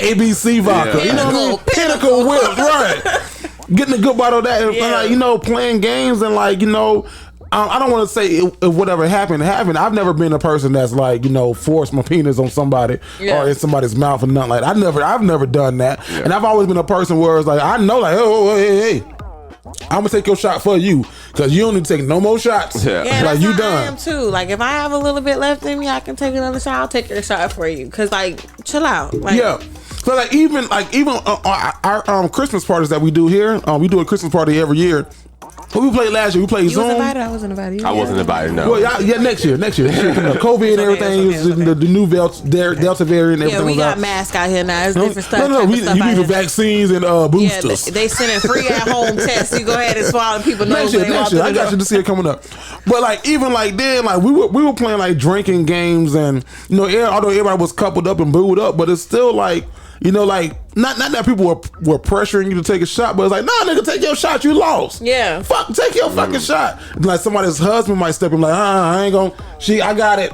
even ABC vodka. Pinnacle Whip, right. Getting a good bottle of that and like, playing games and like, I don't want to say if whatever happened. I've never been a person that's like, forced my penis on somebody or in somebody's mouth or nothing like that. I've never done that. And I've always been a person where it's like, I know like, hey, I'm gonna take your shot for you because you don't need to take no more shots. Like you done. I am too. Like if I have a little bit left in me, I can take another shot. I'll take your shot for you because like chill out. Like, So like even our Christmas parties that we do here, we do a Christmas party every year. What we played last year? We played Zoom. Was invited? I wasn't invited. I wasn't invited. No. Well, next year. COVID and everything. The new Delta variant. And everything we got out. masks out here now. It's different stuff. No. We need the vaccines and boosters. They sending free at home tests. You go ahead and swallow people. Next year. I got you to see it coming up. But like even like then, like we were playing like drinking games and although everybody was coupled up and booed up, but it's still like. Like not that people were pressuring you to take a shot, but it's like, nah, nigga, take your shot. You lost. Yeah. Fuck, take your fucking shot. Like somebody's husband might step in like, I ain't gonna. I got it.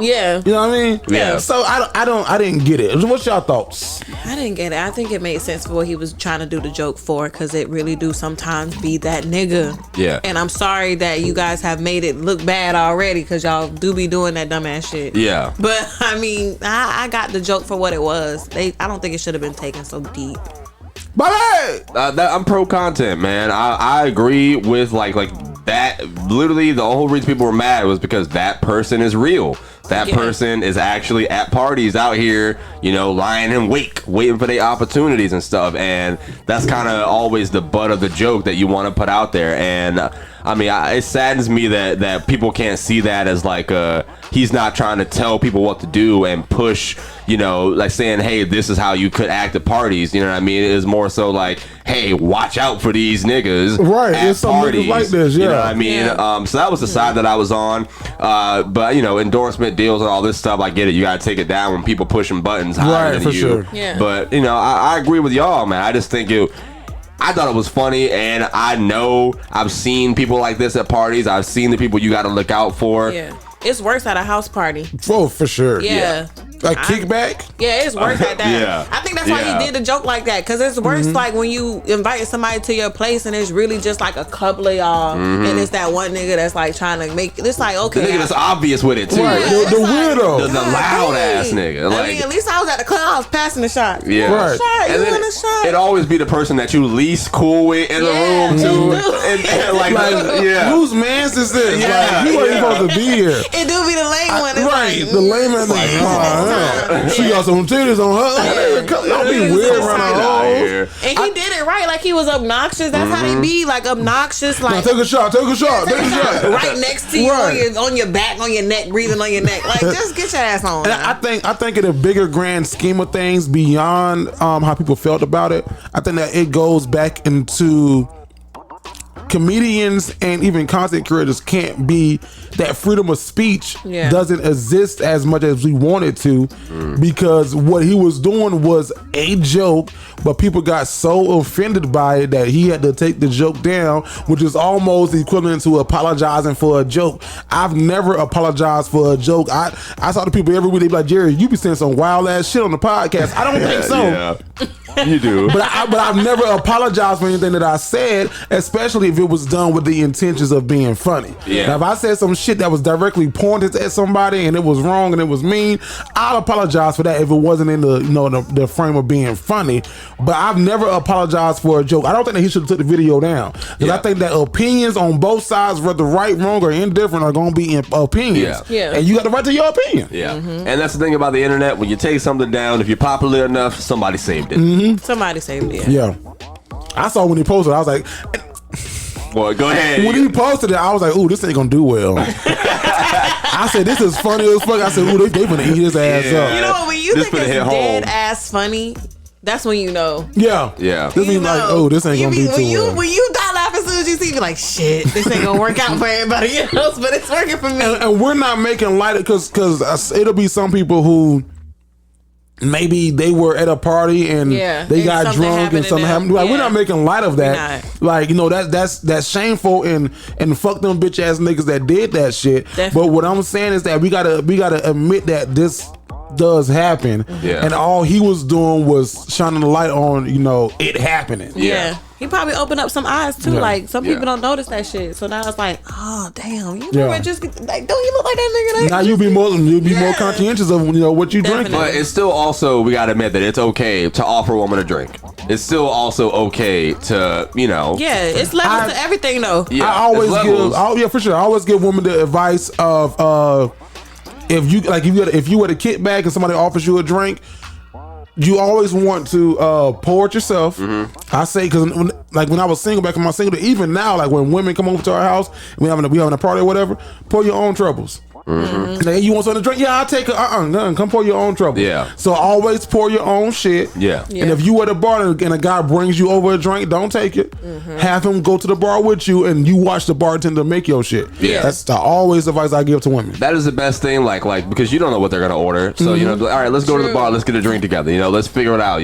Yeah. You know what I mean? Yeah. So I didn't get it. What's y'all thoughts? I didn't get it. I think it made sense for what he was trying to do the joke for, because it really do sometimes be that nigga. Yeah. And I'm sorry that you guys have made it look bad already, because y'all do be doing that dumbass shit. Yeah. But I mean, I got the joke for what it was. I don't think it should have been taken so deep. Bye. I'm pro content, man. I agree with like that. Literally, the whole reason people were mad was because that person is real. That person is actually at parties out here, lying in wait, waiting for their opportunities and stuff. And that's kind of always the butt of the joke that you want to put out there. And I mean, it saddens me that people can't see that as like he's not trying to tell people what to do and push, like saying, hey, this is how you could act at parties. You know what I mean? It is more so like, hey, watch out for these niggas. Right. At it's some parties. niggas like this. Yeah. You know what I mean? Yeah. So that was the side that I was on. But endorsement deals and all this stuff, I get it. You got to take it down when people pushing buttons higher than for you. Sure. Yeah. But I agree with y'all, man. I just think I thought it was funny, and I know I've seen people like this at parties. I've seen the people you got to look out for. Yeah. It's worse at a house party. Oh, for sure. Yeah. Like kickback? Yeah, it's worse at that. Yeah. I think that's why he did the joke like that, because it's worse like when you invite somebody to your place and it's really just like a couple of y'all, and it's that one nigga that's like trying to make it's like, okay, The nigga that's obvious with it too. Right. Yeah, The it's like, weirdo. The loud ass nigga. I mean, at least I was at the club, I was passing the shot. Yeah. Right. Shot, And you then want a shot? it always be the person that you least cool with in the room too. And like whose man's is this? Yeah. Like, he wasn't supposed to be here. It do be the lame one. It's Right, like, the lame ass like, she got some titties on her. Don't be weird around the hoes. And he did it right, like he was obnoxious. That's how they be, like obnoxious, Now like take a shot. right next to you Right. on your back, on your neck, breathing on your neck. Like, just get your ass on. And I think in a bigger grand scheme of things, beyond how people felt about it, I think that it goes back into comedians and even content creators can't be that freedom of speech doesn't exist as much as we want it to, because what he was doing was a joke, but people got so offended by it that he had to take the joke down, which is almost equivalent to apologizing for a joke. I've never apologized for a joke. I saw the people every week, they be like, Jerry, you be saying some wild ass shit on the podcast. I don't think so. You do. But I've never apologized for anything that I said, especially if it was done with the intentions of being funny. Yeah. Now, if I said some shit that was directly pointed at somebody and it was wrong and it was mean, I'll apologize for that if it wasn't in the frame of being funny. But I've never apologized for a joke. I don't think that he should have took the video down, because I think that opinions on both sides, whether right, wrong, or indifferent, are going to be opinions. Yeah. And you got the right to your opinion. Yeah. And that's the thing about the internet. When you take something down, if you're popular enough, somebody saved it. Somebody saved it. Yeah. I saw when he posted, I was like, Boy, go ahead. when he posted it, I was like, ooh, this ain't gonna do well. I said, this is funny as fuck. I said, ooh, they gonna eat his ass up. You know what? When you This think it's finna hit dead home. ass funny, that's when you know. Yeah. Yeah. This means like, oh, this ain't gonna do too well. When you die laughing as soon as you see, you be like, shit, this ain't gonna work out for everybody else, but it's working for me. And we're not making light of, because it'll be some people who maybe they were at a party and they and got something drunk happened and to something them. happened. Like, we're Yeah. not making light of that. We're not. Like, that's shameful and fuck them bitch ass niggas that did that shit. Definitely. But what I'm saying is that we gotta admit that this does happen. Yeah. And all he was doing was shining the light on, it happening. Yeah. He probably opened up some eyes too. Yeah. Like, some people don't notice that shit. So now it's like, oh damn, you remember just like, don't you look like that nigga? Now you'll be more conscientious of what you drink. Definitely. But it's still also, we gotta admit that it's okay to offer a woman a drink. It's still also okay to, Yeah, it's levels to everything though. Yeah, I always it's levels. for sure. I always give women the advice of if you were to kick back and somebody offers you a drink, you always want to pour it yourself. I say, because when I was single, back in my single, even now, like when women come over to our house and we having a party or whatever, pour your own troubles. Like, you want something to drink? Yeah, I'll take it. Come pour your own trouble. Yeah. So always pour your own shit. Yeah. And if you at a bar and a guy brings you over a drink, don't take it. Have him go to the bar with you, and you watch the bartender make your shit. Yeah. That's the always advice I give to women. That is the best thing, like because you don't know what they're gonna order. So all right, let's go to the bar, let's get a drink together. Let's figure it out.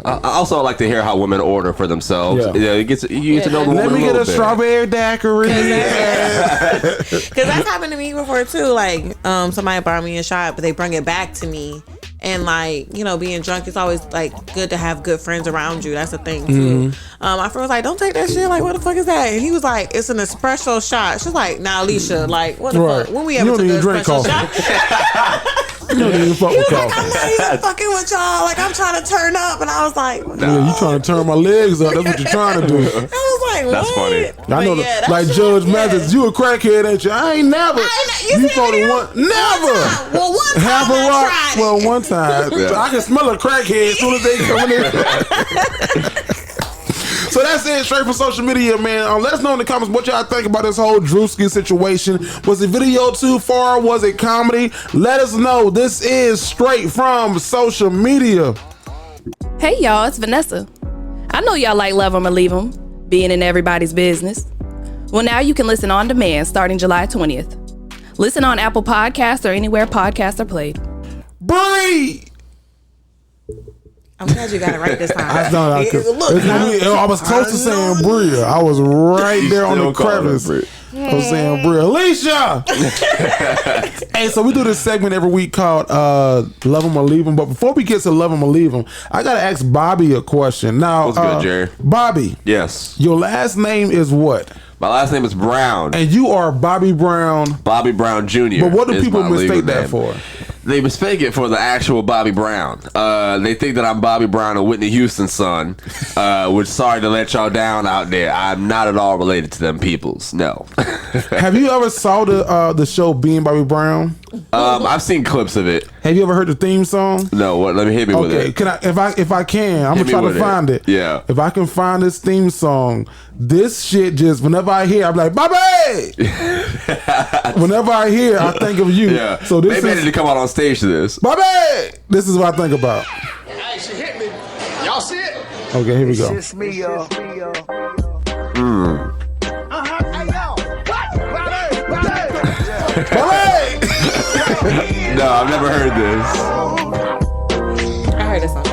I also like to hear how women order for themselves. Yeah. You get to know the Let woman me a get little a bit. strawberry daiquiri. Because that's happened to me before too. Like, somebody brought me a shot, but they bring it back to me. And like, being drunk, it's always like good to have good friends around you. That's the thing too. My friend was like, "Don't take that shit. Like, what the fuck is that?" And he was like, "It's an espresso shot." She's like, "Nah, Alicia, like, what the fuck? When we ever You don't took even an drink espresso coffee. shot?" You don't even fuck He with was like, coffee. "I'm not even fucking with y'all. Like, I'm trying to turn up." And I was like, Yeah, you trying to turn my legs up. That's what you're trying to do. I was like, That's what? funny. I know, But yeah, that like shit, Judge yeah. Mathis, you a crackhead, ain't you? I ain't never. You see told me him there? one, never. time. Well, one time Half a I rock. tried it. Well, one time. So I can smell a crackhead as soon as they come in. So that's it, straight from social media, man. Let us know in the comments what y'all think about this whole Drewski situation. Was the video too far? Was it comedy? Let us know. This is straight from social media. Hey y'all, it's Vanessa. I know y'all like Love 'Em or Leave 'Em, being in everybody's business. Well, now you can listen on demand starting July 20th. Listen on Apple Podcasts or anywhere podcasts are played. Bree! I'm glad you got it right this time. I thought I could. Look, I was close to saying Bria. I was right there on the still calling her crevice. Bria. I was saying Bria. Alicia! Hey, so we do this segment every week called Love 'Em or Leave 'Em. But before we get to Love 'Em or Leave 'Em, I got to ask Bobby a question. Now, What's good, Jerry? Bobby, Yes. your last name is what? My last name is Brown. And you are Bobby Brown. Bobby Brown Jr. But what do is people my legal mistake that name. for? They mistake it for the actual Bobby Brown. They think that I'm Bobby Brown and Whitney Houston's son. Which, sorry to let y'all down out there. I'm not at all related to them peoples. No. Have you ever saw the show Being Bobby Brown? I've seen clips of it. Have you ever heard the theme song? No, what? Let me hit me with Okay, it. can I? If I can, I'm Hit gonna me try to with it. find it. Yeah. If I can find this theme song, this shit just whenever I hear, I'm like, Bobby. Whenever I hear, I think of you. Yeah. So this Maybe I need is to come out on stage to this. Bobby. This is what I think about. Hey, she hit me. Y'all see it? Okay, here we go. It's me, y'all. Hey, yo. What? Bobby. No, I've never heard this. I heard this song.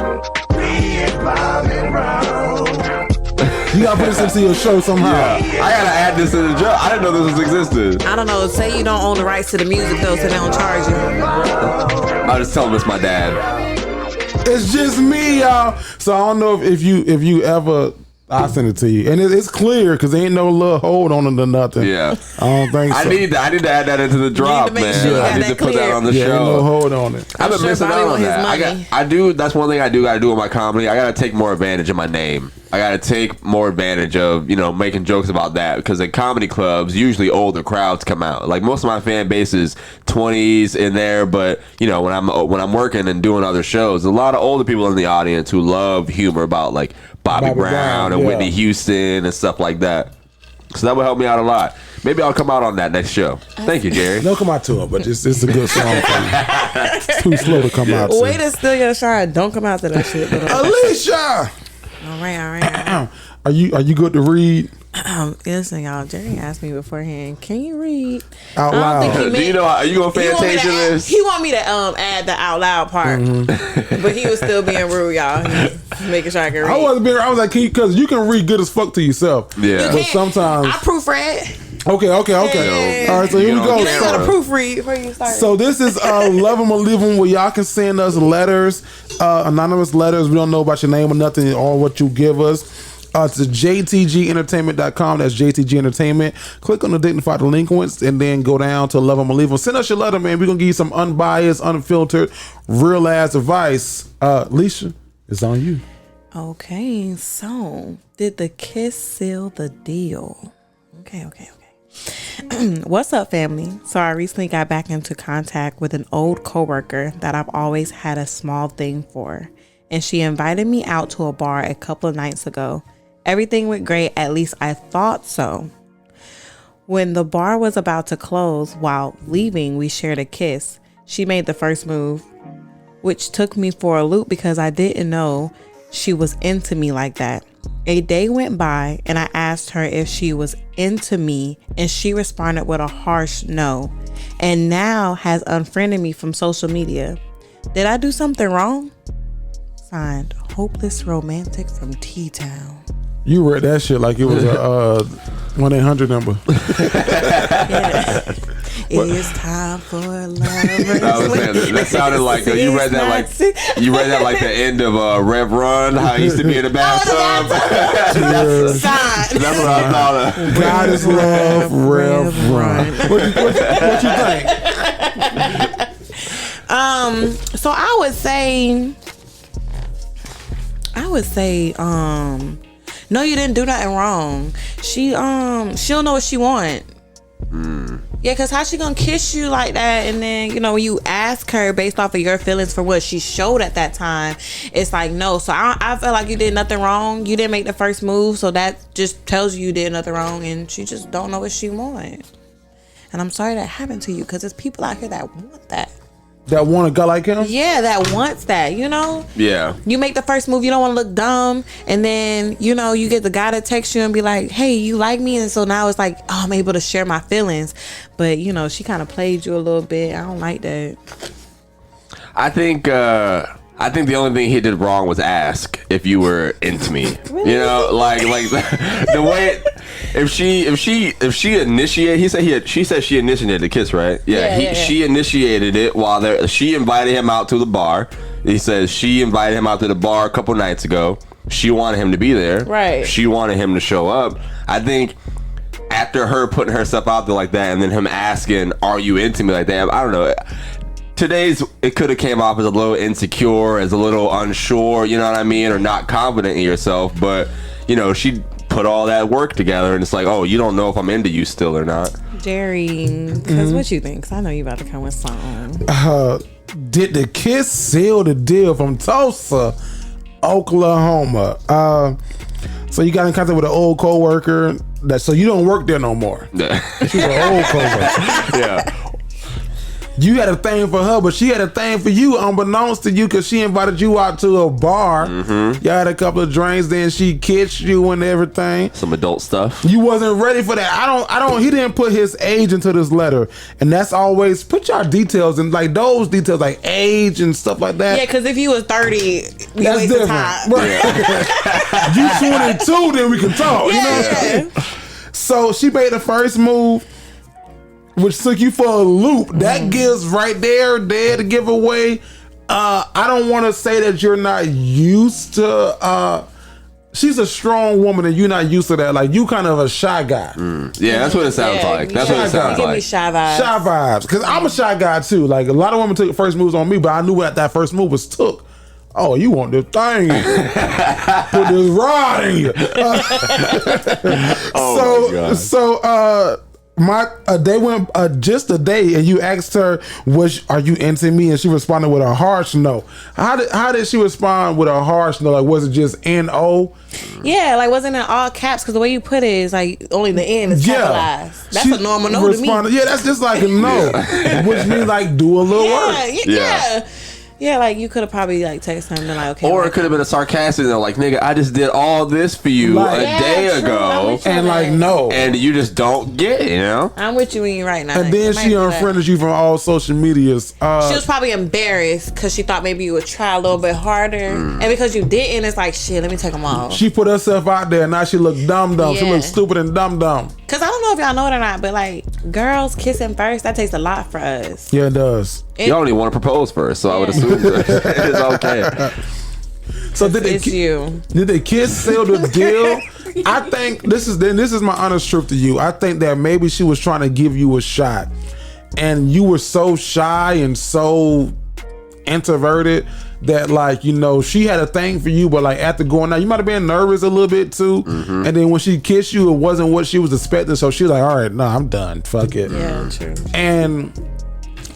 You gotta put this into your show somehow. I gotta add this to the joke. I didn't know this was existed. I don't know. Say you don't own the rights to the music though, so they don't charge you. I'll just tell them it's my dad. It's just me, y'all. So I don't know if you ever. I'll send it to you, and it's clear because there ain't no little hold on it or nothing. Yeah, I don't think so. I need to add that into the drop, make man. sure you I got need to that put that clear. on the Yeah, ain't show. no hold on it. I've been sure missing Bobby out on want his that. money. I do. That's one thing I do. Got to do with my comedy. I got to take more advantage of my name. I got to take more advantage of making jokes about that because at comedy clubs, usually older crowds come out. Like most of my fan base is 20s in there, but when I'm working and doing other shows, a lot of older people in the audience who love humor about like Bobby Brown and yeah. Whitney Houston and stuff like that. So that would help me out a lot. Maybe I'll come out on that next show. Thank you, Jerry. Don't come out to it, but it's a good song for you. It's too slow to come out to. Way to steal your shine. Don't come out to that shit. Alicia, All right. are you good to read Listen, y'all. Jerry asked me beforehand, can you read? out I don't loud? think he Do you know? Are you gonna pay He want me to attention to add- this? He want me to add the out loud part, but he was still being rude, y'all. He was making sure I can read. I was like, because you can read good as fuck to yourself. Yeah. But sometimes. I proofread. Okay. Yeah. All right, so here we You go. You ain't got to So, proofread before you start. so this is Love 'em or Leave 'em, where y'all can send us letters, anonymous letters. We don't know about your name or nothing or what you give us. It's jtgentertainment.com. That's JTG Entertainment. Click on the Dignified Delinquents and then go down to Love 'em or Leave 'em. Send us your letter, man. We're going to give you some unbiased, unfiltered, real ass advice. Leisha, it's on you. Okay, so did the kiss seal the deal? Okay. What's up, family? So I recently got back into contact with an old coworker that I've always had a small thing for, and she invited me out to a bar a couple of nights ago. Everything went great, at least I thought so. When the bar was about to close, while leaving, we shared a kiss. She made the first move, which took me for a loop because I didn't know she was into me like that. A day went by and I asked her if she was into me, and she responded with a harsh no, and now has unfriended me from social media. Did I do something wrong? Signed, Hopeless Romantic from T-Town. You read that shit like it was a 1-800 number. It's time for lovers. I was saying, that sounded like you read that like the end of Rev Run. How he used to be in the bathtub. Signed. That's what I thought of. God is love, Rev Run. What you think? So I would say, no, you didn't do nothing wrong. She don't know what she want. Yeah, because how she gonna kiss you like that, and then when you ask her based off of your feelings for what she showed at that time, it's like no. So I feel like you did nothing wrong. You didn't make the first move, so that just tells you did nothing wrong, and she just don't know what she wants. And I'm sorry that happened to you, because there's people out here that want that. That want a guy like him? Yeah, that wants that, Yeah. You make the first move, you don't want to look dumb, and then you get the guy to text you and be like, hey, you like me? And so now it's like, oh, I'm able to share my feelings, but she kind of played you a little bit. I don't like that. I think the only thing he did wrong was ask if you were into me. Really? Like the way if she initiated. She said she initiated the kiss, right? Yeah. She initiated it while she invited him out to the bar. He says she invited him out to the bar a couple nights ago. She wanted him to be there. Right. She wanted him to show up. I think after her putting herself out there like that, and then him asking, "Are you into me?" like that, I don't know. It could have came off as a little insecure, as a little unsure, you know what I mean, or not confident in yourself. But she put all that work together, and it's like, oh, you don't know if I'm into you still or not. Jerry, because what you think? 'Cause I know you about to come with something. Did the kiss seal the deal from Tulsa, Oklahoma? So you got in contact with an old coworker so you don't work there no more. Yeah. She's an old coworker. Yeah. You had a thing for her, but she had a thing for you, unbeknownst to you, because she invited you out to a bar. Mm-hmm. Y'all had a couple of drinks, then she kissed you and everything. Some adult stuff. You wasn't ready for that. He didn't put his age into this letter, and that's always put your details in, like those details, like age and stuff like that. Yeah, because if you was 30, you that's waste different. time. Right. You 22, then we can talk. You know what I'm saying? So she made the first move, which took you for a loop. That gives right there to give away I don't want to say that you're not used to. She's a strong woman, and you're not used to that. Like you, kind of a shy guy. Yeah, that's what it sounds like. That's what it sounds Give me like. shy vibes. Shy vibes, because I'm a shy guy too. Like a lot of women took first moves on me, but I knew what that first move was took. Oh, you want this thing? Put this rod in you. They went just a day, and you asked her, "Are you into me?" And she responded with a harsh no. How did she respond with a harsh no? Like, was it just N-O? Yeah, like wasn't it all caps? Because the way you put it is like only the N is capitalized. That's She a normal no to me. Yeah, that's just like a no, which means like do a little work. Yeah, like you could have probably like texted him and like, okay. Or like, it could have been a sarcastic though, like, nigga, I just did all this for you Like- a day ago, And like no, and you just don't get it, you know? I'm with you right now. and then It might she be that. unfriended you from all social medias. She was probably embarrassed because she thought maybe you would try a little bit harder, and because you didn't, it's like shit. Let me take them off. She put herself out there, and now she look dumb. She Yeah. look stupid and dumb. Because I don't know if y'all know it or not, but like girls kissing first, that takes a lot for us. Yeah, it does. It- Y'all don't even want to propose first, so I would assume it's okay. So did It's you. the kids seal the deal? I think this is my honest truth to you. I think that maybe she was trying to give you a shot, and you were so shy and so introverted that, like, you know, she had a thing for you, but like after going out, you might have been nervous a little bit too. And then when she kissed you, it wasn't what she was expecting. So she was like, all right, no, I'm done. Fuck it. Yeah, true. And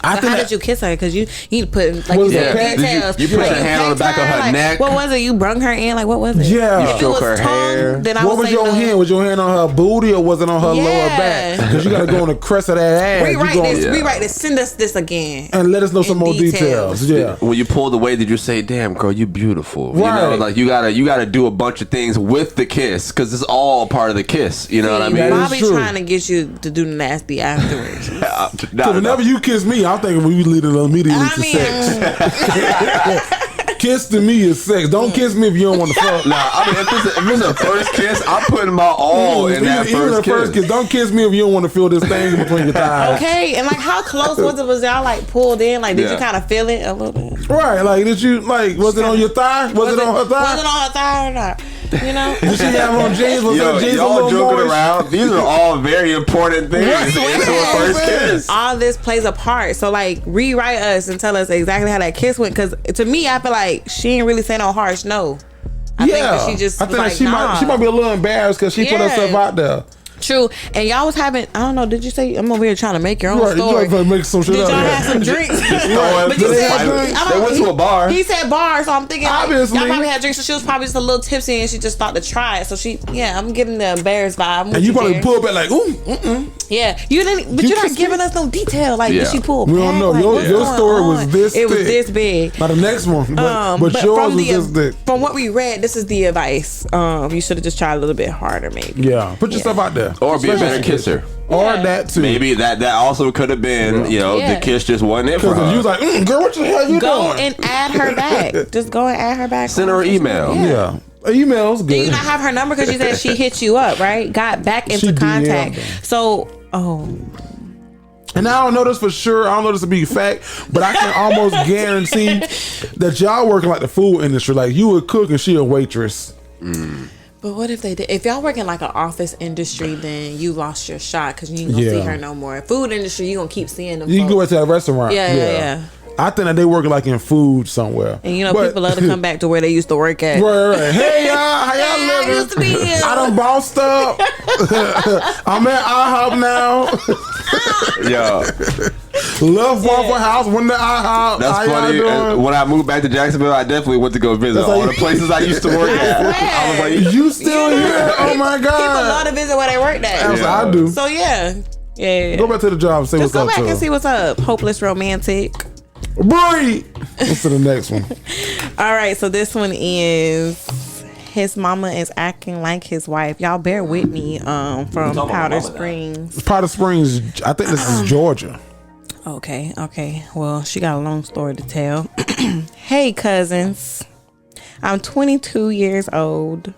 I But think how that- did you kiss her? Because you need to put like Was you it said, a pat? details. Did you put Like, your hand on the back of pecked her like, neck? What was it? You brung her in? Like what was it? Yeah. If You it stroke was her tongue, hair. then I what would was say your no. hand? Was your hand on her booty or was it on her lower Yeah. back? Because you got to go on the crest of that ass. You Rewrite gonna- this. Yeah. Rewrite this. Send us this again. And let us know some In more details. details. Yeah. When you pulled away, did you say, "Damn, girl, you beautiful"? You know, Right. like you gotta do a bunch of things with the kiss because it's all part of the kiss. You know what I mean? That is Bobby true. trying to get you to do nasty afterwards. So whenever you kiss me, I'm thinking we lead it immediately I to mean, sex. Kiss to me is sex. Don't kiss me if you don't want to fuck. Nah, I mean, if it's a first kiss, I'm putting my all in that Even the first first kiss. kiss. Don't kiss me if you don't want to feel this thing in between your thighs. okay, and like how close was it? Was y'all like pulled in? Like did you Yeah. kind of feel it a little bit? Right, like did you like? Was it on your thigh? Was it on her Was it thigh? on her thigh or not? You know. Did she have on jeans? Was Yo, her jeans a y'all little joking moist? around. These are all very important things into a first kiss. All this plays a part. So like rewrite us and tell us exactly how that kiss went. Because to me, I feel like she ain't really say no harsh no. I think that she just I was think like, that she nah. might be a little embarrassed because she put Yeah. herself out there. True. And y'all was having, I don't know, did you say, I'm over here trying to make your own Right, you story. trying to make some shit Did up. y'all there. have some drinks? Right. But you They said, had drinks. I don't- They went to a bar. He said bar, so I'm thinking like, Obviously. y'all probably had drinks, so she was probably just a little tipsy and she just thought to try it. So she, yeah, I'm getting the embarrassed vibe. I'm with And you probably Jerry. pull back like, ooh, Yeah, you didn't, but You you're not kissed giving us no detail. Like, Yeah. did she pull? We don't back? know. Like, Your- what's your going story was on? this It was thick. this big. Now the next one, but yours was just thick. From what we read, this is the advice. You should have just tried a little bit harder, maybe. Yeah, put yourself out there. Or be a better Especially- kisser. Or Yeah. that too. Maybe that also could have been, you know, Yeah. the kiss just wasn't it for Because if you her. was like, girl, what the hell you Go doing? and add her back. Just go and add her back. Send her an email. Yeah. Email's Do you good. not have her number? Because you said she hit you up, right? Got back into She DM'd contact. them. So, And I don't know this for sure. I don't know this to be a fact, but I can almost guarantee that y'all working like the food industry. Like you a cook and she a waitress. but what if they did? If y'all work in like an office industry, then you lost your shot because you ain't gonna see Yeah. her no more. Food industry, you gonna keep seeing them. You can go folks. into that restaurant. Yeah. I think that they working like in food somewhere. And you know, But- people love to come back to where they used to work at. Right. Hey y'all, how y'all Yeah, I living? used to be here. I done bossed up. I'm at IHOP now. Yeah, Love Waffle House. When the IHOP. that's how y'all funny. doing? When I moved back to Jacksonville, I definitely went to go visit That's all how the you- places I used to work at. I was like, You still here? Oh my People God. love to visit where they worked at. That's what I do. So yeah. Go back to the job and see Just what's go up back to and see what's up. Hopeless romantic. Bri! What's to the next one? All right, so this one is his mama is acting like his wife. Y'all bear with me from Powder Springs. Powder Springs, I think this is Georgia. Okay. Well, she got a long story to tell. Hey, cousins. I'm 22 years old.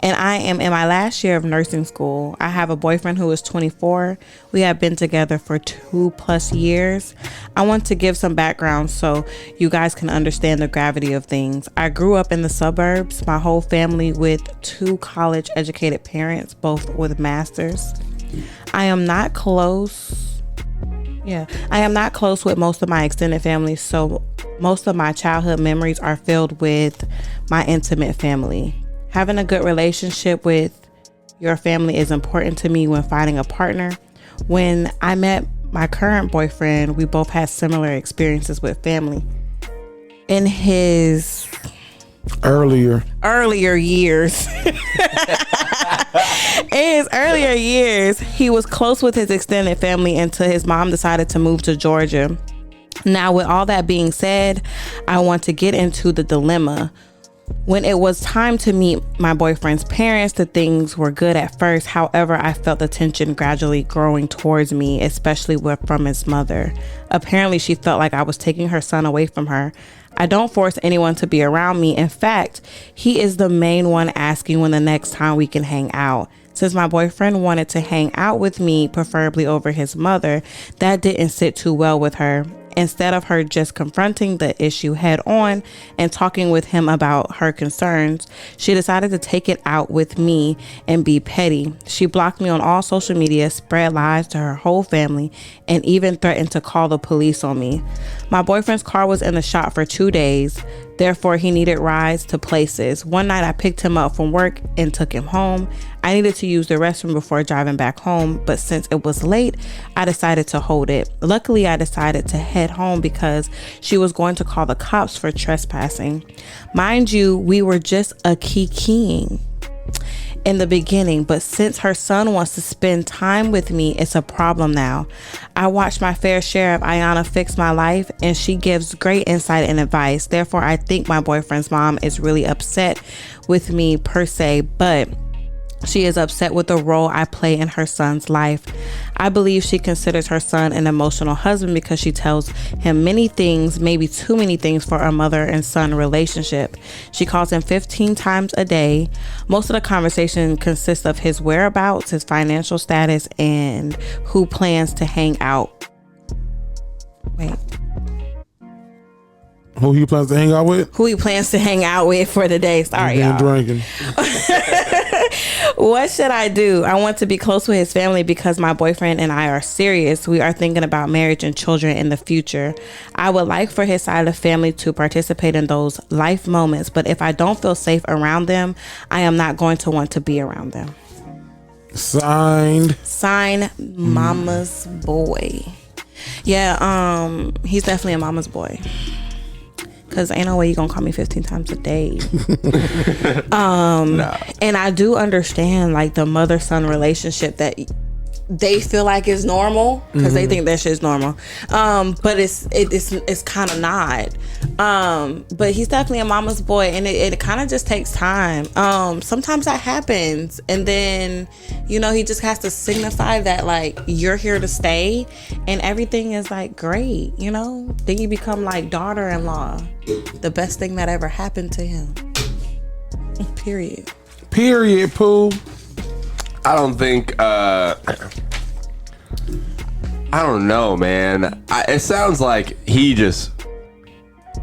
and I am in my last year of nursing school. I have a boyfriend who is 24. We have been together for 2+ years. I want to give some background so you guys can understand the gravity of things. I grew up in the suburbs, my whole family with 2 college educated parents, both with masters. I am not close with most of my extended family, so most of my childhood memories are filled with my intimate family. Having a good relationship with your family is important to me when finding a partner. When I met my current boyfriend, we both had similar experiences with family. In his Earlier years. In his earlier years, he was close with his extended family until his mom decided to move to Georgia. Now, with all that being said, I want to get into the dilemma. When it was time to meet my boyfriend's parents, the things were good at first. However, I felt the tension gradually growing towards me, especially from his mother. Apparently, she felt like I was taking her son away from her. I don't force anyone to be around me. In fact, he is the main one asking when the next time we can hang out. Since my boyfriend wanted to hang out with me, preferably over his mother, that didn't sit too well with her. Instead of her just confronting the issue head on and talking with him about her concerns, she decided to take it out with me and be petty. She blocked me on all social media, spread lies to her whole family, and even threatened to call the police on me. My boyfriend's car was in the shop for 2 days. Therefore, he needed rides to places. One night I picked him up from work and took him home. I needed to use the restroom before driving back home, but since it was late, I decided to hold it. Luckily, I decided to head home because she was going to call the cops for trespassing. Mind you, we were just a kikiing in the beginning, but since her son wants to spend time with me, it's a problem now. I watched my fair share of Ayana fix my life, and she gives great insight and advice. Therefore, I think my boyfriend's mom is really upset with me per se, but she is upset with the role I play in her son's life. I believe she considers her son an emotional husband because she tells him many things, maybe too many things for a mother and son relationship. She calls him 15 times a day. Most of the conversation consists of his whereabouts, his financial status, and who plans to hang out. Wait. who he plans to hang out with? Who he plans to hang out with for the day. Sorry, y'all. Drinking. What should I do? I want to be close with his family because my boyfriend and I are serious. We are thinking about marriage and children in the future. I would like for his side of the family to participate in those life moments, but if I don't feel safe around them, I am not going to want to be around them. Signed, Mama's boy. Yeah, he's definitely a mama's boy. Cause ain't no way you gonna call me 15 times a day. Nah. And I do understand like the mother-son relationship that they feel like is normal because they think that shit's normal. But it's kind of not. But he's definitely a mama's boy, and it kind of just takes time. Sometimes that happens, and then he just has to signify that like you're here to stay, and everything is like great. Then you become like daughter-in-law, the best thing that ever happened to him. Period. Pooh. I don't think. I don't know, man. It sounds like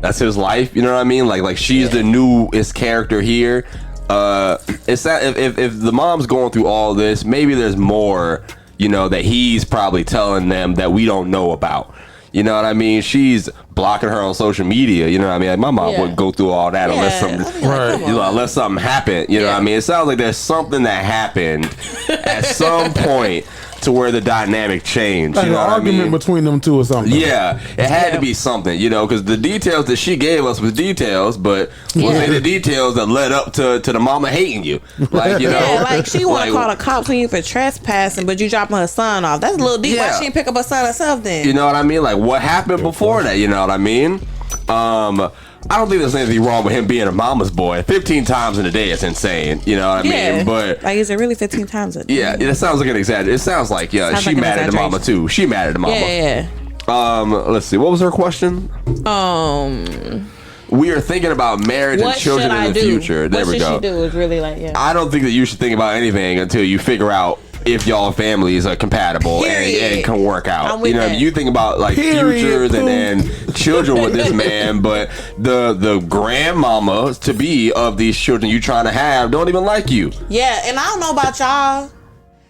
that's his life. You know what I mean? Like she's the newest character here. It's that if the mom's going through all this, maybe there's more, that he's probably telling them that we don't know about. You know what I mean? She's blocking her on social media. You know what I mean? Like my mom wouldn't go through all that unless something happened. You know what I mean? It sounds like there's something that happened at some point to where the dynamic changed. Like you know an what argument I mean? between them two or something. Yeah, it had to be something, because the details that she gave us was details, but was it the details that led up to the mama hating you? Like, Yeah, like she want to call the cops on you for trespassing, but you dropping her son off. That's a little deep. Why she didn't pick up her son herself then? You know what I mean? Like, what happened before that? You know what I mean? I don't think there's anything wrong with him being a mama's boy. 15 times in a day is insane. You know what I mean? But like, is it really 15 times a day? Yeah, it sounds like an exaggeration. It sounds like she like mad at the mama too. She mad at the mama. Yeah. Let's see. What was her question? we are thinking about marriage and children in the future. There we go. What should you do is really like, yeah. I don't think that you should think about anything until you figure out if y'all families are compatible and can work out. You know, you think about like futures and children with this man, but the grandmama to be of these children you trying to have don't even like you. Yeah, and I don't know about y'all,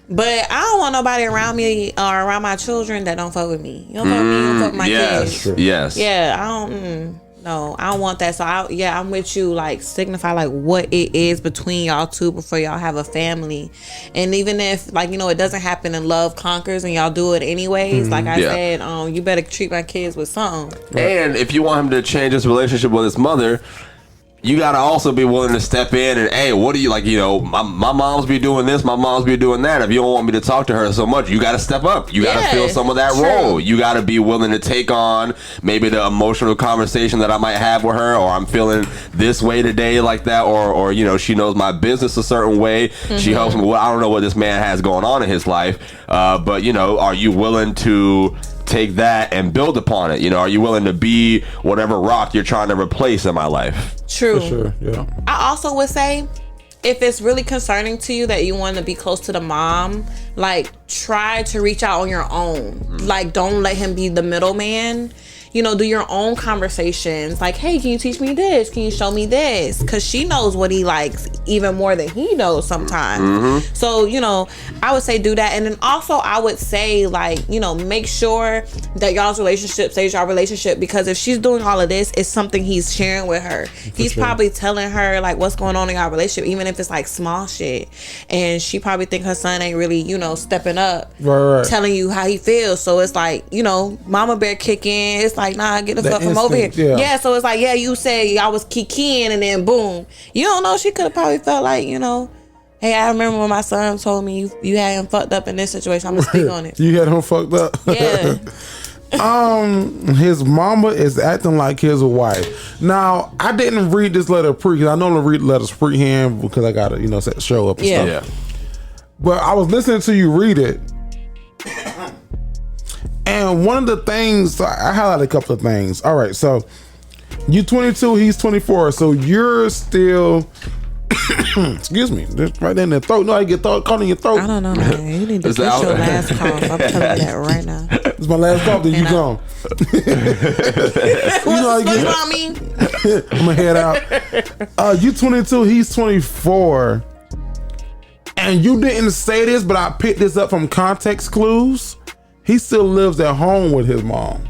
but I don't want nobody around me or around my children that don't fuck with me. You don't fuck with me, you don't fuck with my kids. Yes. Yeah, I don't. No, I don't want that. So I'm with you. Like, signify like what it is between y'all two before y'all have a family. And even if, like, you know, it doesn't happen and love conquers and y'all do it anyways, like I said, you better treat my kids with something. And if you want him to change his relationship with his mother, you gotta also be willing to step in and, hey, what do you like? You know, my mom's be doing this, my mom's be doing that. If you don't want me to talk to her so much, you gotta step up. You gotta fill some of that role. You gotta be willing to take on maybe the emotional conversation that I might have with her, or I'm feeling this way today, like that, or you know, she knows my business a certain way. She helps me. Well, I don't know what this man has going on in his life, but you know, are you willing to take that and build upon it? You know, are you willing to be whatever rock you're trying to replace in my life? True. For sure, yeah. I also would say, if it's really concerning to you that you want to be close to the mom, like, try to reach out on your own. Like, don't let him be the middleman. You know, do your own conversations. Like, hey, can you teach me this? Can you show me this? Because she knows what he likes even more than he knows sometimes. So, you know, I would say do that. And then also I would say, like, you know, make sure that y'all's relationship stays y'all relationship, because if she's doing all of this, it's something he's sharing with her. He's probably telling her, like, what's going on in our relationship, even if it's like small shit. And she probably think her son ain't really, you know, stepping up, telling you how he feels. So it's like, you know, mama bear kick in. It's like, nah, get the fuck from over here. Yeah, so it's like, yeah, you say I was kikiing, and then boom. You don't know, she could have probably felt like, you know, hey, I remember when my son told me you had him fucked up in this situation. I'm gonna speak on it. You had him fucked up? Yeah. His mama is acting like his wife. Now, I didn't read this letter pre, because I normally read letters pre-hand because I gotta, you know, set the show up and stuff. Yeah. But I was listening to you read it. And one of the things, I highlighted a couple of things. All right, so you 22, he's 24, so you're still, excuse me, right in the throat. No, I get caught in your throat. I don't know, man. You need to get your last cough. I'm telling you that right now. It's my last cough, then you gone. You know, what's wrong me? I'm gonna head out. You 22, he's 24. And you didn't say this, but I picked this up from context clues. He still lives at home with his mom.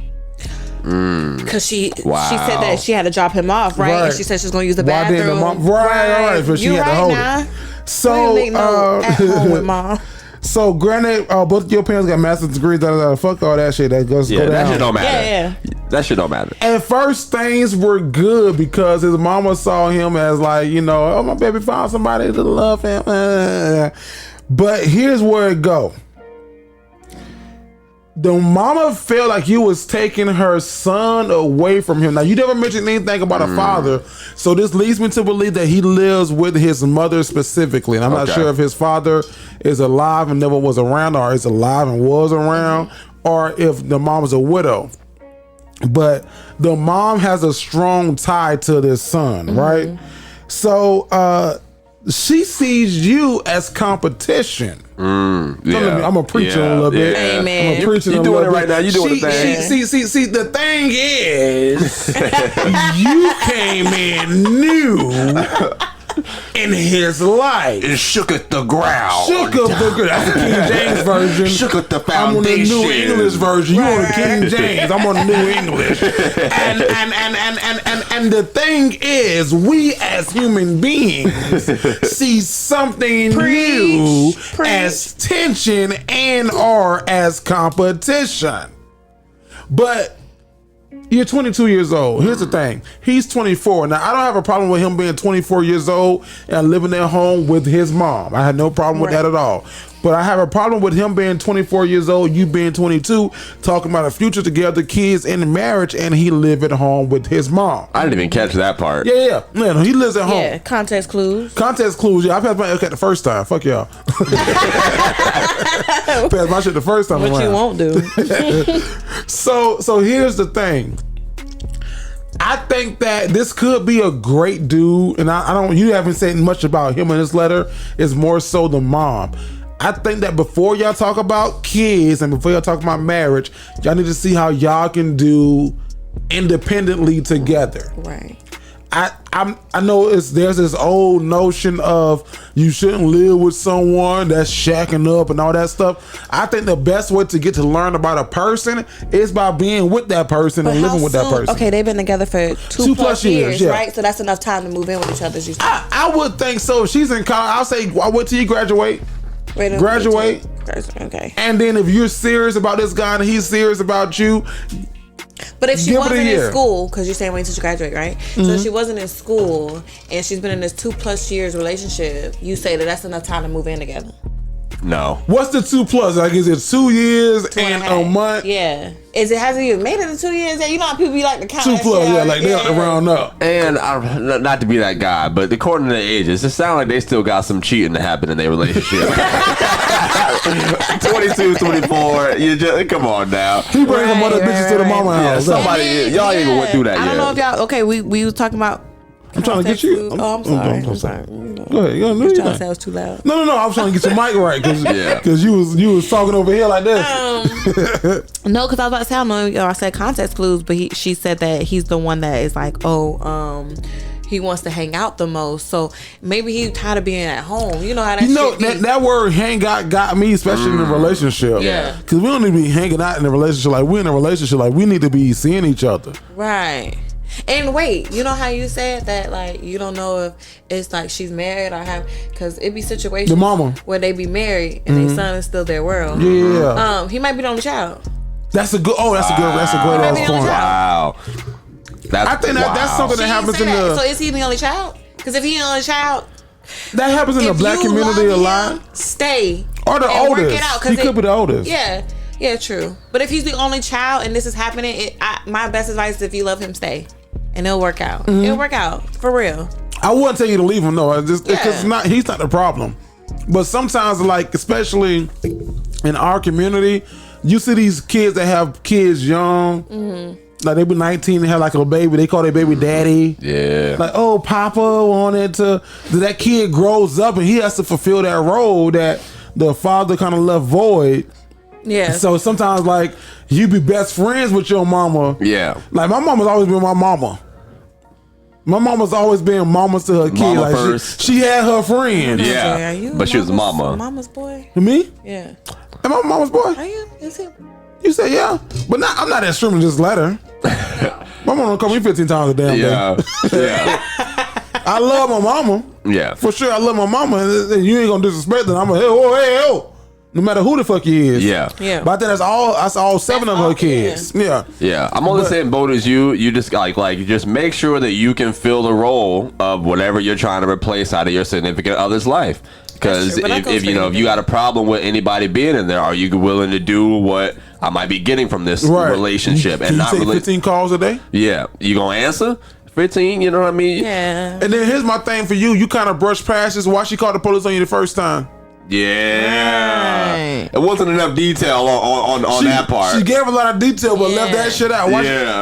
Because she said that she had to drop him off, right? And she said she was going to use the bathroom. Right. But she had to hold it. So, at home with mom. So, granted, both of your parents got master's degrees. Fuck all that shit. That goes go down. That shit don't matter. That shit don't matter. At first, things were good because his mama saw him as like, you know, oh, my baby found somebody to love him. But here's where it go. The mama felt like you was taking her son away from him. Now, you never mentioned anything about a father, so this leads me to believe that he lives with his mother specifically. And I'm not sure if his father is alive and never was around, or is alive and was around, or if the mom is a widow. But the mom has a strong tie to this son, right? So she sees you as competition. I'm gonna preach a little bit. Amen. I'm preaching you a doing little it right bit. now. You doing the thing. See. The thing is, you came in new in his life. It shook at the ground. That's the King James version. Shook at the foundation. I'm on the New English version. You on the King James. I'm on the New English. And the thing is, we as human beings see something new as tension and or as competition. But you're 22 years old. Here's the thing. He's 24. Now, I don't have a problem with him being 24 years old and living at home with his mom. I had no problem with that at all. But I have a problem with him being 24 years old, you being 22, talking about a future together, kids, and marriage, and he live at home with his mom. I didn't even catch that part. Yeah. No, he lives at home. Yeah, context clues. Yeah, I passed my the first time. Fuck y'all. Passed my shit the first time What around. you won't do. So here's the thing. I think that this could be a great dude, and I don't. You haven't said much about him in this letter. It's more so the mom. I think that before y'all talk about kids and before y'all talk about marriage, y'all need to see how y'all can do independently together. Right. I know there's this old notion of you shouldn't live with someone that's shacking up and all that stuff. I think the best way to get to learn about a person is by being with that person and living with that person. Okay, they've been together for two plus years, right? So that's enough time to move in with each other. I would think so. If she's in college, I'll say, wait till you graduate. Graduate. Okay. And then if you're serious about this guy and he's serious about you. But if she wasn't in school, because you're saying wait until she graduate, right? Mm-hmm. So if she wasn't in school and she's been in this 2+ years relationship, you say that that's enough time to move in together. No. What's the 2+? Like, is it 2 years and a month? Yeah. Has it even made it to 2 years? You know how people be like to count 2+, yeah, like they have to round up. And not to be that guy, but according to the ages, it sounds like they still got some cheating to happen in their relationship. 22, 24, you just come on now. He brings some other bitches to the mama house. Yeah, y'all ain't even went through that yet. I don't know if y'all. Okay, we was talking about. I'm trying to get you. I'm sorry. Go ahead. You was trying to say I was too loud. No. I was trying to get your mic right because you was talking over here like this. No, because I was about to say, I don't know. I said context clues, but she said that he's the one that is like, he wants to hang out the most. So maybe he's tired of being at home. You know how that. That word "hang out" got me, especially in a relationship. Yeah. Because we don't need to be hanging out in a relationship. Like we're in a relationship. Like we need to be seeing each other. Right. And wait, you know how you said that, like, you don't know if it's like she's married or have, because it be situations the mama where they be married and their son is still their world. Yeah. He might be the only child. That's a great point. Wow. I think that's something that happens in the. So is he the only child? Because if he's the only child, that happens in the black community a lot. Stay or the oldest. Work it out, he could be the oldest. Yeah, true. But if he's the only child and this is happening, my best advice is if you love him, stay. And it'll work out. Mm-hmm. It'll work out. For real. I wouldn't tell you to leave him, no. Because he's not the problem. But sometimes, like, especially in our community, you see these kids that have kids young. Mm-hmm. Like, they be 19 and have, like, a baby. They call their baby daddy. Yeah. Like, oh, Papa wanted to... That kid grows up and he has to fulfill that role that the father kind of left void. Yeah. So sometimes, like, you be best friends with your mama. Yeah. Like, my mama's always been my mama. My mama's always been mamas to her kids. Like first. She had her friends. Yeah. But she was mama. Mama's boy? Me? Yeah. Am I mama's boy? Are you? Is he? You said yeah. But I'm not extreme, just let her. My mama call me 15 times a damn day. Yeah. I love my mama. Yeah. For sure, I love my mama. And you ain't gonna disrespect her. I'm like, hey. No matter who the fuck he is. Yeah. But I think that's all 7 of her kids. Yeah. I'm on the same boat as you. You just like just make sure that you can fill the role of whatever you're trying to replace out of your significant other's life. Because if you got a problem with anybody being in there, are you willing to do what I might be getting from this relationship? Can you take 15 calls a day? Yeah. You gonna answer? 15, you know what I mean? Yeah. And then here's my thing for you. You kind of brushed past this. Why she called the police on you the first time? Yeah, right. It wasn't enough detail on that part. She gave a lot of detail, but left that shit out.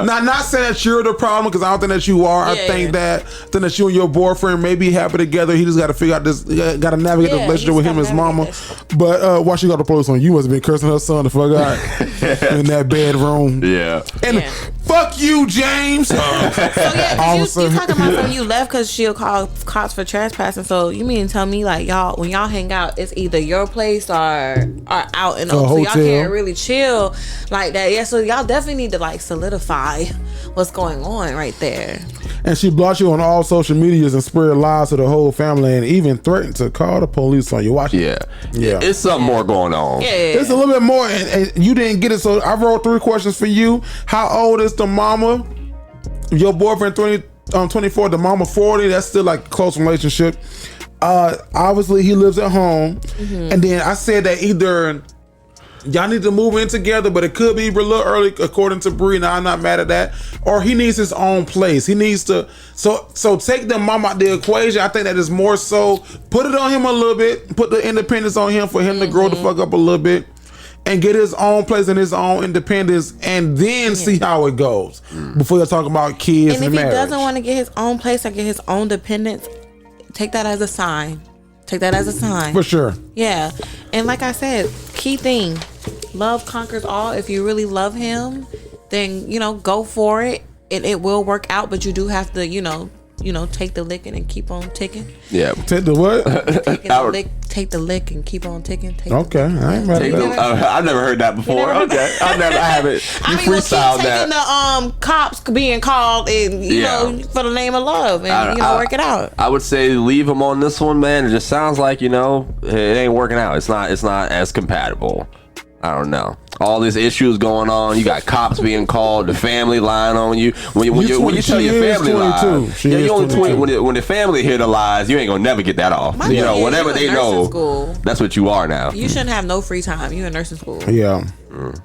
Not saying that you're the problem, because I don't think that you are. I think that you and your boyfriend may be happy together. He just got to figure out this, got to navigate the relationship with him and his mama. But why she got the police on you? Must have been cursing her son the fuck out in that bedroom. Yeah, and fuck you, James. You talking about when you left because she'll call cops for trespassing. So you mean to tell me like when y'all hang out, it's either your place or out in so y'all can't really chill like that. Yeah, so y'all definitely need to like solidify what's going on right there. And she blocked you on all social medias and spread lies to the whole family and even threatened to call the police on you. Watch it. Yeah. It's something more going on. Yeah. It's a little bit more, and you didn't get it. So I wrote 3 questions for you. How old is the mama? Your boyfriend 24, the mama 40. That's still like a close relationship. Obviously he lives at home. Mm-hmm. And then I said that either y'all need to move in together, but it could be a little early according to Bri, and I'm not mad at that. Or he needs his own place. He needs to so take the mom out the equation. I think that is more so put it on him a little bit, put the independence on him for him to grow the fuck up a little bit. and get his own place and his own independence, and then see how it goes before you're talking about kids and if marriage. he doesn't want to get his own place or get his own dependence, take that as a sign. Take that as a sign. For sure. Yeah. And like I said, key thing, love conquers all. If you really love him, then, go for it. And it will work out, but you do have to, take the licking and keep on ticking. Yeah. Take the what? Take the lick and keep on ticking. Okay. I ain't mad at that. I've never heard that before. Okay. I haven't. You freestyled that. The cops being called and, for the name of love and, work it out. I would say leave him on this one, man. It just sounds like, it ain't working out. It's not as compatible. I don't know. All these issues going on. You got cops being called. The family lying on you. When you tell your family lies, you only 20. When the family hear the lies, you ain't gonna never get that off. Whatever they know, that's what you are now. You shouldn't have no free time. You in nursing school. Yeah.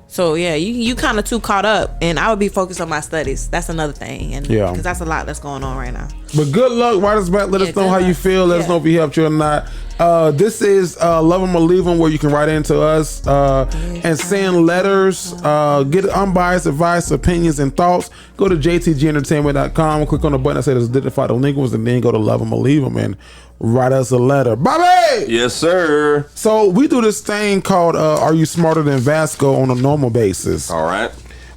So yeah, you kind of too caught up, and I would be focused on my studies. That's another thing, and because that's a lot that's going on right now. But good luck. Write us back. Let us know how you feel. Let us know if we helped you or not. This is Love 'Em or Leave 'Em, where you can write into us and send letters. Get unbiased advice, opinions, and thoughts. Go to jtgentertainment.com. Click on the button that says Dignified Delinquents, and then go to Love 'Em or Leave 'Em and write us a letter. Bobby! Yes, sir. So we do this thing called Are You Smarter Than Vasco on a normal basis. All right.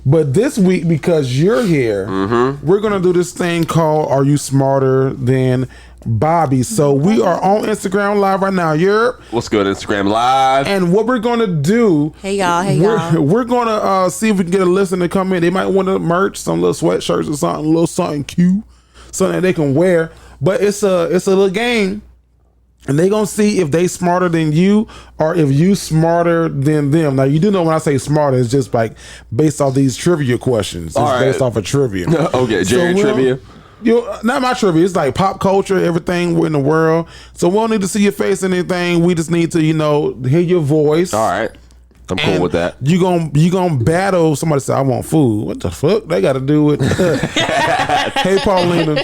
But this week, because you're here, we're going to do this thing called Are You Smarter Than Bobby? So we are on Instagram Live right now. What's good, Instagram Live? And what we're going to do... Hey, y'all. We're going to see if we can get a listener to come in. They might want to merch, some little sweatshirts or something, a little something cute, something that they can wear. But it's a little game. And they gonna see if they smarter than you or if you smarter than them. Now you do know when I say smarter, it's just like based off these trivia questions. It's based off of trivia. Okay, Jerry trivia. Not my trivia. It's like pop culture, everything in the world. So we don't need to see your face or anything. We just need to, hear your voice. All right. I'm cool with that. You gonna battle somebody say I want food. What the fuck? They got to do it. Hey Paulina,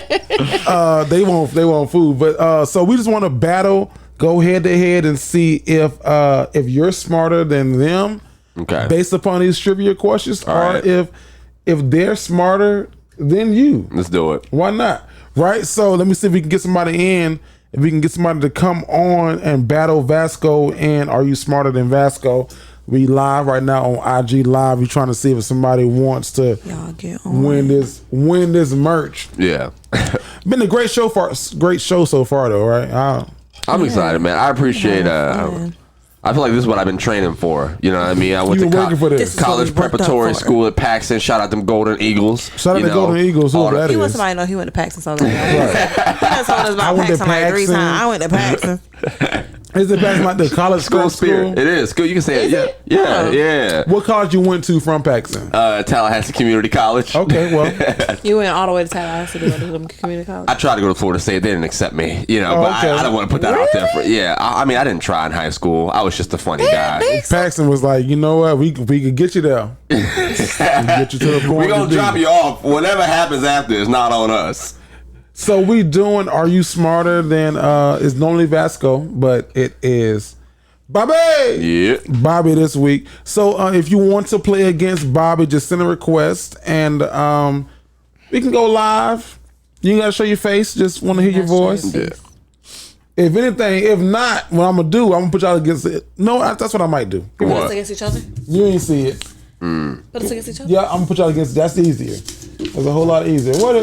they want food. But so we just want to battle, go head to head, and see if you're smarter than them, based upon these trivia questions, if they're smarter than you. Let's do it. Why not? Right. So let me see if we can get somebody in. If we can get somebody to come on and battle Vasco and Are You Smarter Than Vasco? We live right now on IG Live. We're trying to see if somebody wants to win this merch. Yeah. Been a great show so far though, right? I'm excited, man. I appreciate I feel like this is what I've been training for. You know what I mean? I went to college preparatory school at Paxton. Shout out them Golden Eagles. Shout out to Golden Eagles. Who that is? He wants somebody to know he went to Paxton. So he has told us about Paxton like 3 times. I went to Paxton. Is it Paxton like the college school spirit? It is. You can say it. Yeah. What college you went to from Paxton? Tallahassee Community College. Okay, well. You went all the way to Tallahassee to go to community college? I tried to go to Florida State. They didn't accept me. But I don't want to put that out there. I mean, I didn't try in high school. I was just a funny guy. Paxton was like, you know what? We could get you there. Get you to the point. We're going to drop you off. Whatever happens after is not on us. So we doing Are You Smarter Than it's normally Vasco, but it is Bobby. Yeah. Bobby this week. So if you want to play against Bobby, just send a request and we can go live. You ain't gotta show your face, just want to hear your voice. Yeah. If anything, if not, what I'm gonna do, I'm gonna put y'all against it. No, that's what I might do. Put us against each other? You ain't see it. Put us against each other? Yeah, I'm gonna put y'all against. That's easier. It's a whole lot easier. What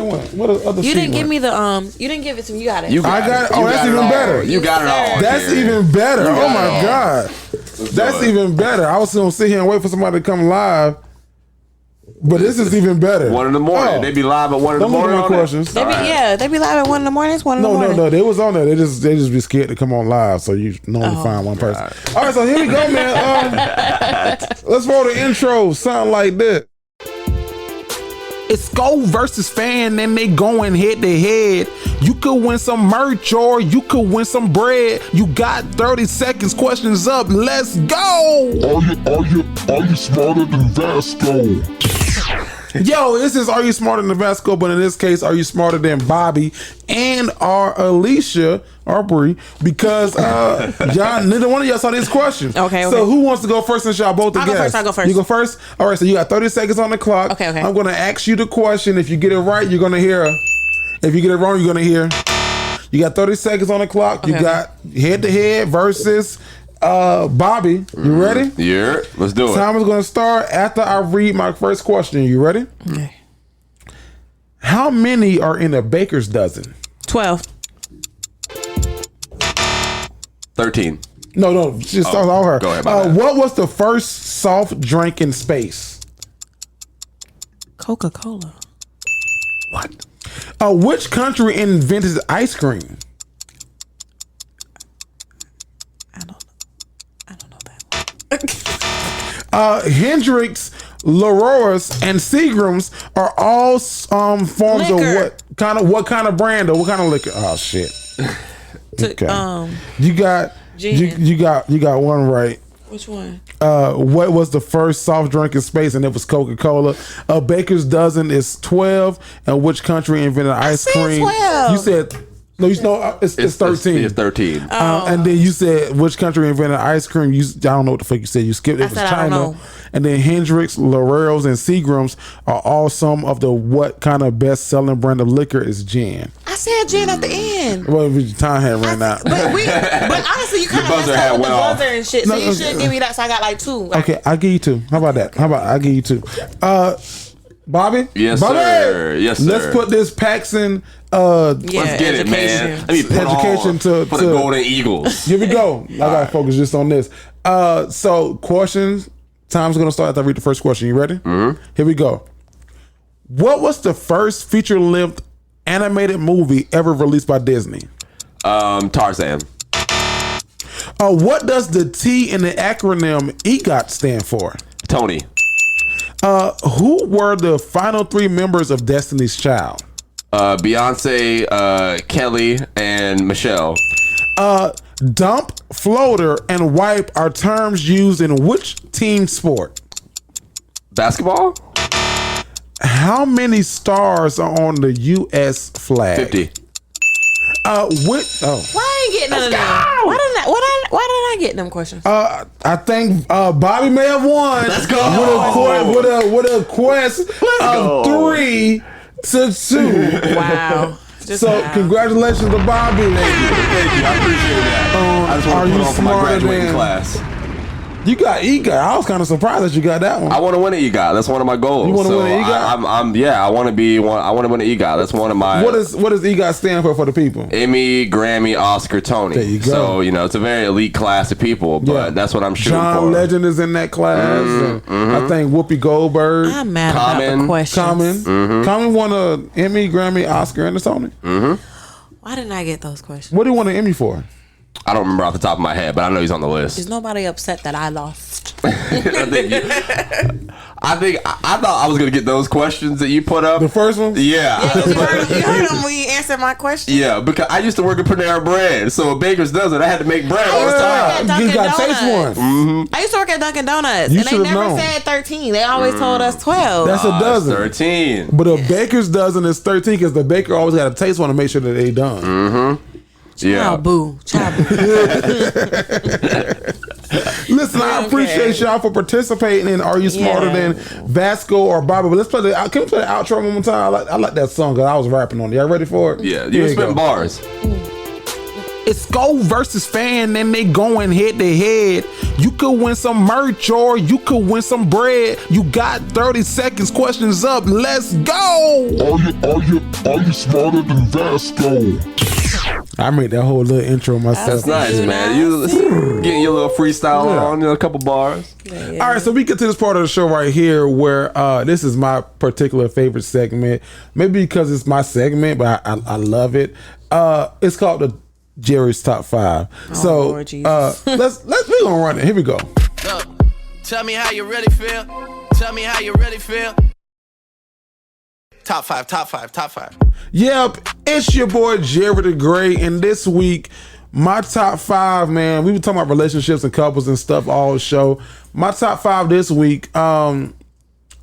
other? You didn't give me the You didn't give it to me. You got it. I got it. Oh, that's even better. You got it all. That's even better. Oh my god, that's even better. I was gonna sit here and wait for somebody to come live, but this is even better. 1 in the morning. They be live at 1 in the morning. No questions. They be live at 1 in the morning. It's 1 in the morning. No. They was on there. They just be scared to come on live, so you normally find one person. All right, so here we go, man. Let's roll the intro. Sound like this. It's Go versus Fan, and they going head to head. You could win some merch or you could win some bread. You got 30 seconds. Questions up. Let's go. Are you smarter than Vasco? Yo, this is Are You Smarter Than Vasco? But in this case, Are You Smarter Than Bobby and or Alicia or Bri? Because y'all, neither one of y'all saw this question. Okay. So who wants to go first since y'all both I'll go first. You go first? All right, so you got 30 seconds on the clock. Okay. I'm going to ask you the question. If you get it right, you're going to hear. If you get it wrong, you're going to hear. You got 30 seconds on the clock. Okay. You got head-to-head versus Bobby. You ready? Yeah, let's do it. Time is going to start after I read my first question. You ready? Okay. How many are in a baker's dozen? 12. 13. No, she starts all her. Go ahead, my bad. What was the first soft drink in space? Coca-Cola. What? Which country invented ice cream? I don't know that one. Hendrix, Laroas, and Seagrams are all forms of Liquor. what kind of brand or what kind of liquor? Oh shit. Okay. You got Gin. you got one right. Which one? What was the first soft drink in space? And it was Coca-Cola. A baker's dozen is 12. And which country invented ice said cream? 12. You said no. You know it's 13. It's 13. And then you said which country invented ice cream? I don't know what the fuck you said. You skipped. It was said I don't China. know. And then Hendrix, Laroas, and Seagrams are all some of the what kind of best-selling brand of liquor is gin? I said gin at the end. Well, your time had ran out. But honestly, you kind of buzzer messed had up with the went off. buzzer and shit. So No, you should give me that. So I got like 2. Like, Okay, I'll give you 2. How about that? How about I give you 2? Bobby? Yes, Bobby! sir. Yes, sir. Let's put this Paxson yeah, Let's get it, man. education. Let me put Education on to- for the to- Golden Eagles. Here we go. I gotta focus just on this. So questions. Time's gonna start after I read the first question. You ready? Mm-hmm. Here we go. What was the first feature-length animated movie ever released by Disney? Tarzan. What does the T in the acronym EGOT stand for? Tony. Who were the final 3 members of Destiny's Child? Beyonce, Kelly, and Michelle. Dump, floater, and wipe are terms used in which team sport? Basketball? How many stars are on the U.S. flag? 50. Why I ain't getting none of them? Why did I get them questions? I think Bobby may have won. Let's go. With a quest of 3-2. Wow. So congratulations to Bobby. Thank you. I appreciate that. I just want Are to put you on for my smarter graduating than- class. You got EGOT. I was kind of surprised that you got that one. I want to win an EGOT. That's one of my goals. You wanna so win an EGOT? I want to be one. I want to win an EGOT. That's one of my. What does EGOT stand for the people? Emmy, Grammy, Oscar, Tony. There you go. So it's a very elite class of people, but that's what I'm shooting John for. Legend is in that class. And I think Whoopi Goldberg. I'm mad about the Common. questions. Common won an Emmy, Grammy, Oscar, and a Tony. Why didn't I get those questions? What do you want an Emmy for? I don't remember off the top of my head, but I know he's on the list. Is nobody upset that I lost? I thought I was gonna get those questions that you put up. The first one? Yeah. You heard him when you answered my question. Yeah, because I used to work at Panera Bread, so a baker's dozen, I had to make bread all the time. Dunkin' You got taste Donuts. one. I used to work at Dunkin' Donuts, You and they should've never known. said 13. They always told us 12. That's a dozen. 13. But a baker's dozen is 13 because the baker always got a taste one to make sure that they done. Yeah. Child boo. Listen, I appreciate y'all for participating in Are You Smarter Yeah. Than Vasco or Bobby? But let's play can we play the outro one more time? I like that song because I was rapping on it. Y'all ready for it? Yeah, Here you go. spitting bars. It's Go versus Fan, and they going head to head. You could win some merch or you could win some bread. You got 30 seconds. Questions up. Let's go. Are you smarter than Vasco? I made that whole little intro myself. That's nice, man. You getting your little freestyle on, a couple bars. All right, so we get to this part of the show right here where this is my particular favorite segment. Maybe because it's my segment, but I love it. It's called the Jerry's Top 5. So Lord Jesus. let's we gonna run it. Here we go. Look, tell me how you really feel. Tell me how you really feel. Top five. Yep, it's your boy Jerry the Great, and this week my top 5, man. We were talking about relationships and couples and stuff all show. My top 5 this week.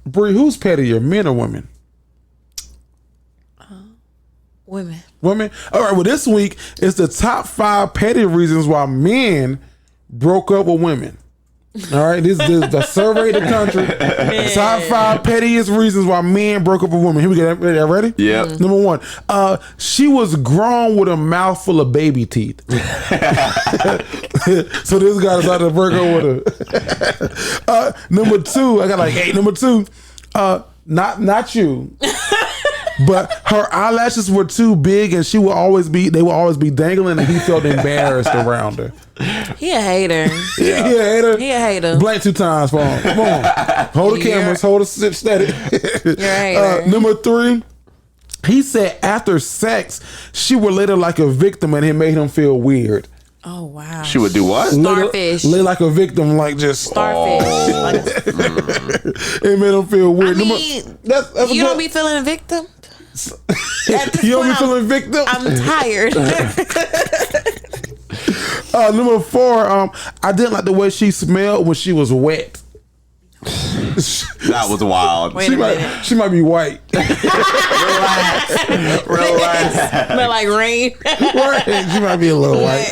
Bri, who's pettier, men or women? Women. Women? All right, well, this week is the top 5 petty reasons why men broke up with women. All right, this is the survey of the country. Top 5 pettiest reasons why men broke up with women. Here we go. Ready? Yeah. Number 1, she was grown with a mouthful of baby teeth. So this guy decided to break up with her. Number 2, I got like 8. Number 2, not you. But her eyelashes were too big, and they would always be dangling, and he felt embarrassed around her. He a hater. Yeah. He a hater. He a hater. Blank 2 times for him. Come on, hold the cameras, hold it steady. You're a hater. Number 3, he said after sex she would later like a victim, and it made him feel weird. Oh wow. She would do what? Starfish. Lay like a victim, like just Starfish. It made him feel weird. I mean, that's you don't be feeling a victim? You don't be feeling victim? I'm tired. Number 4, I didn't like the way she smelled when she was wet. That was wild. Wait a minute. She might be white. Relax. Smell like rain. Right. She might be a little white.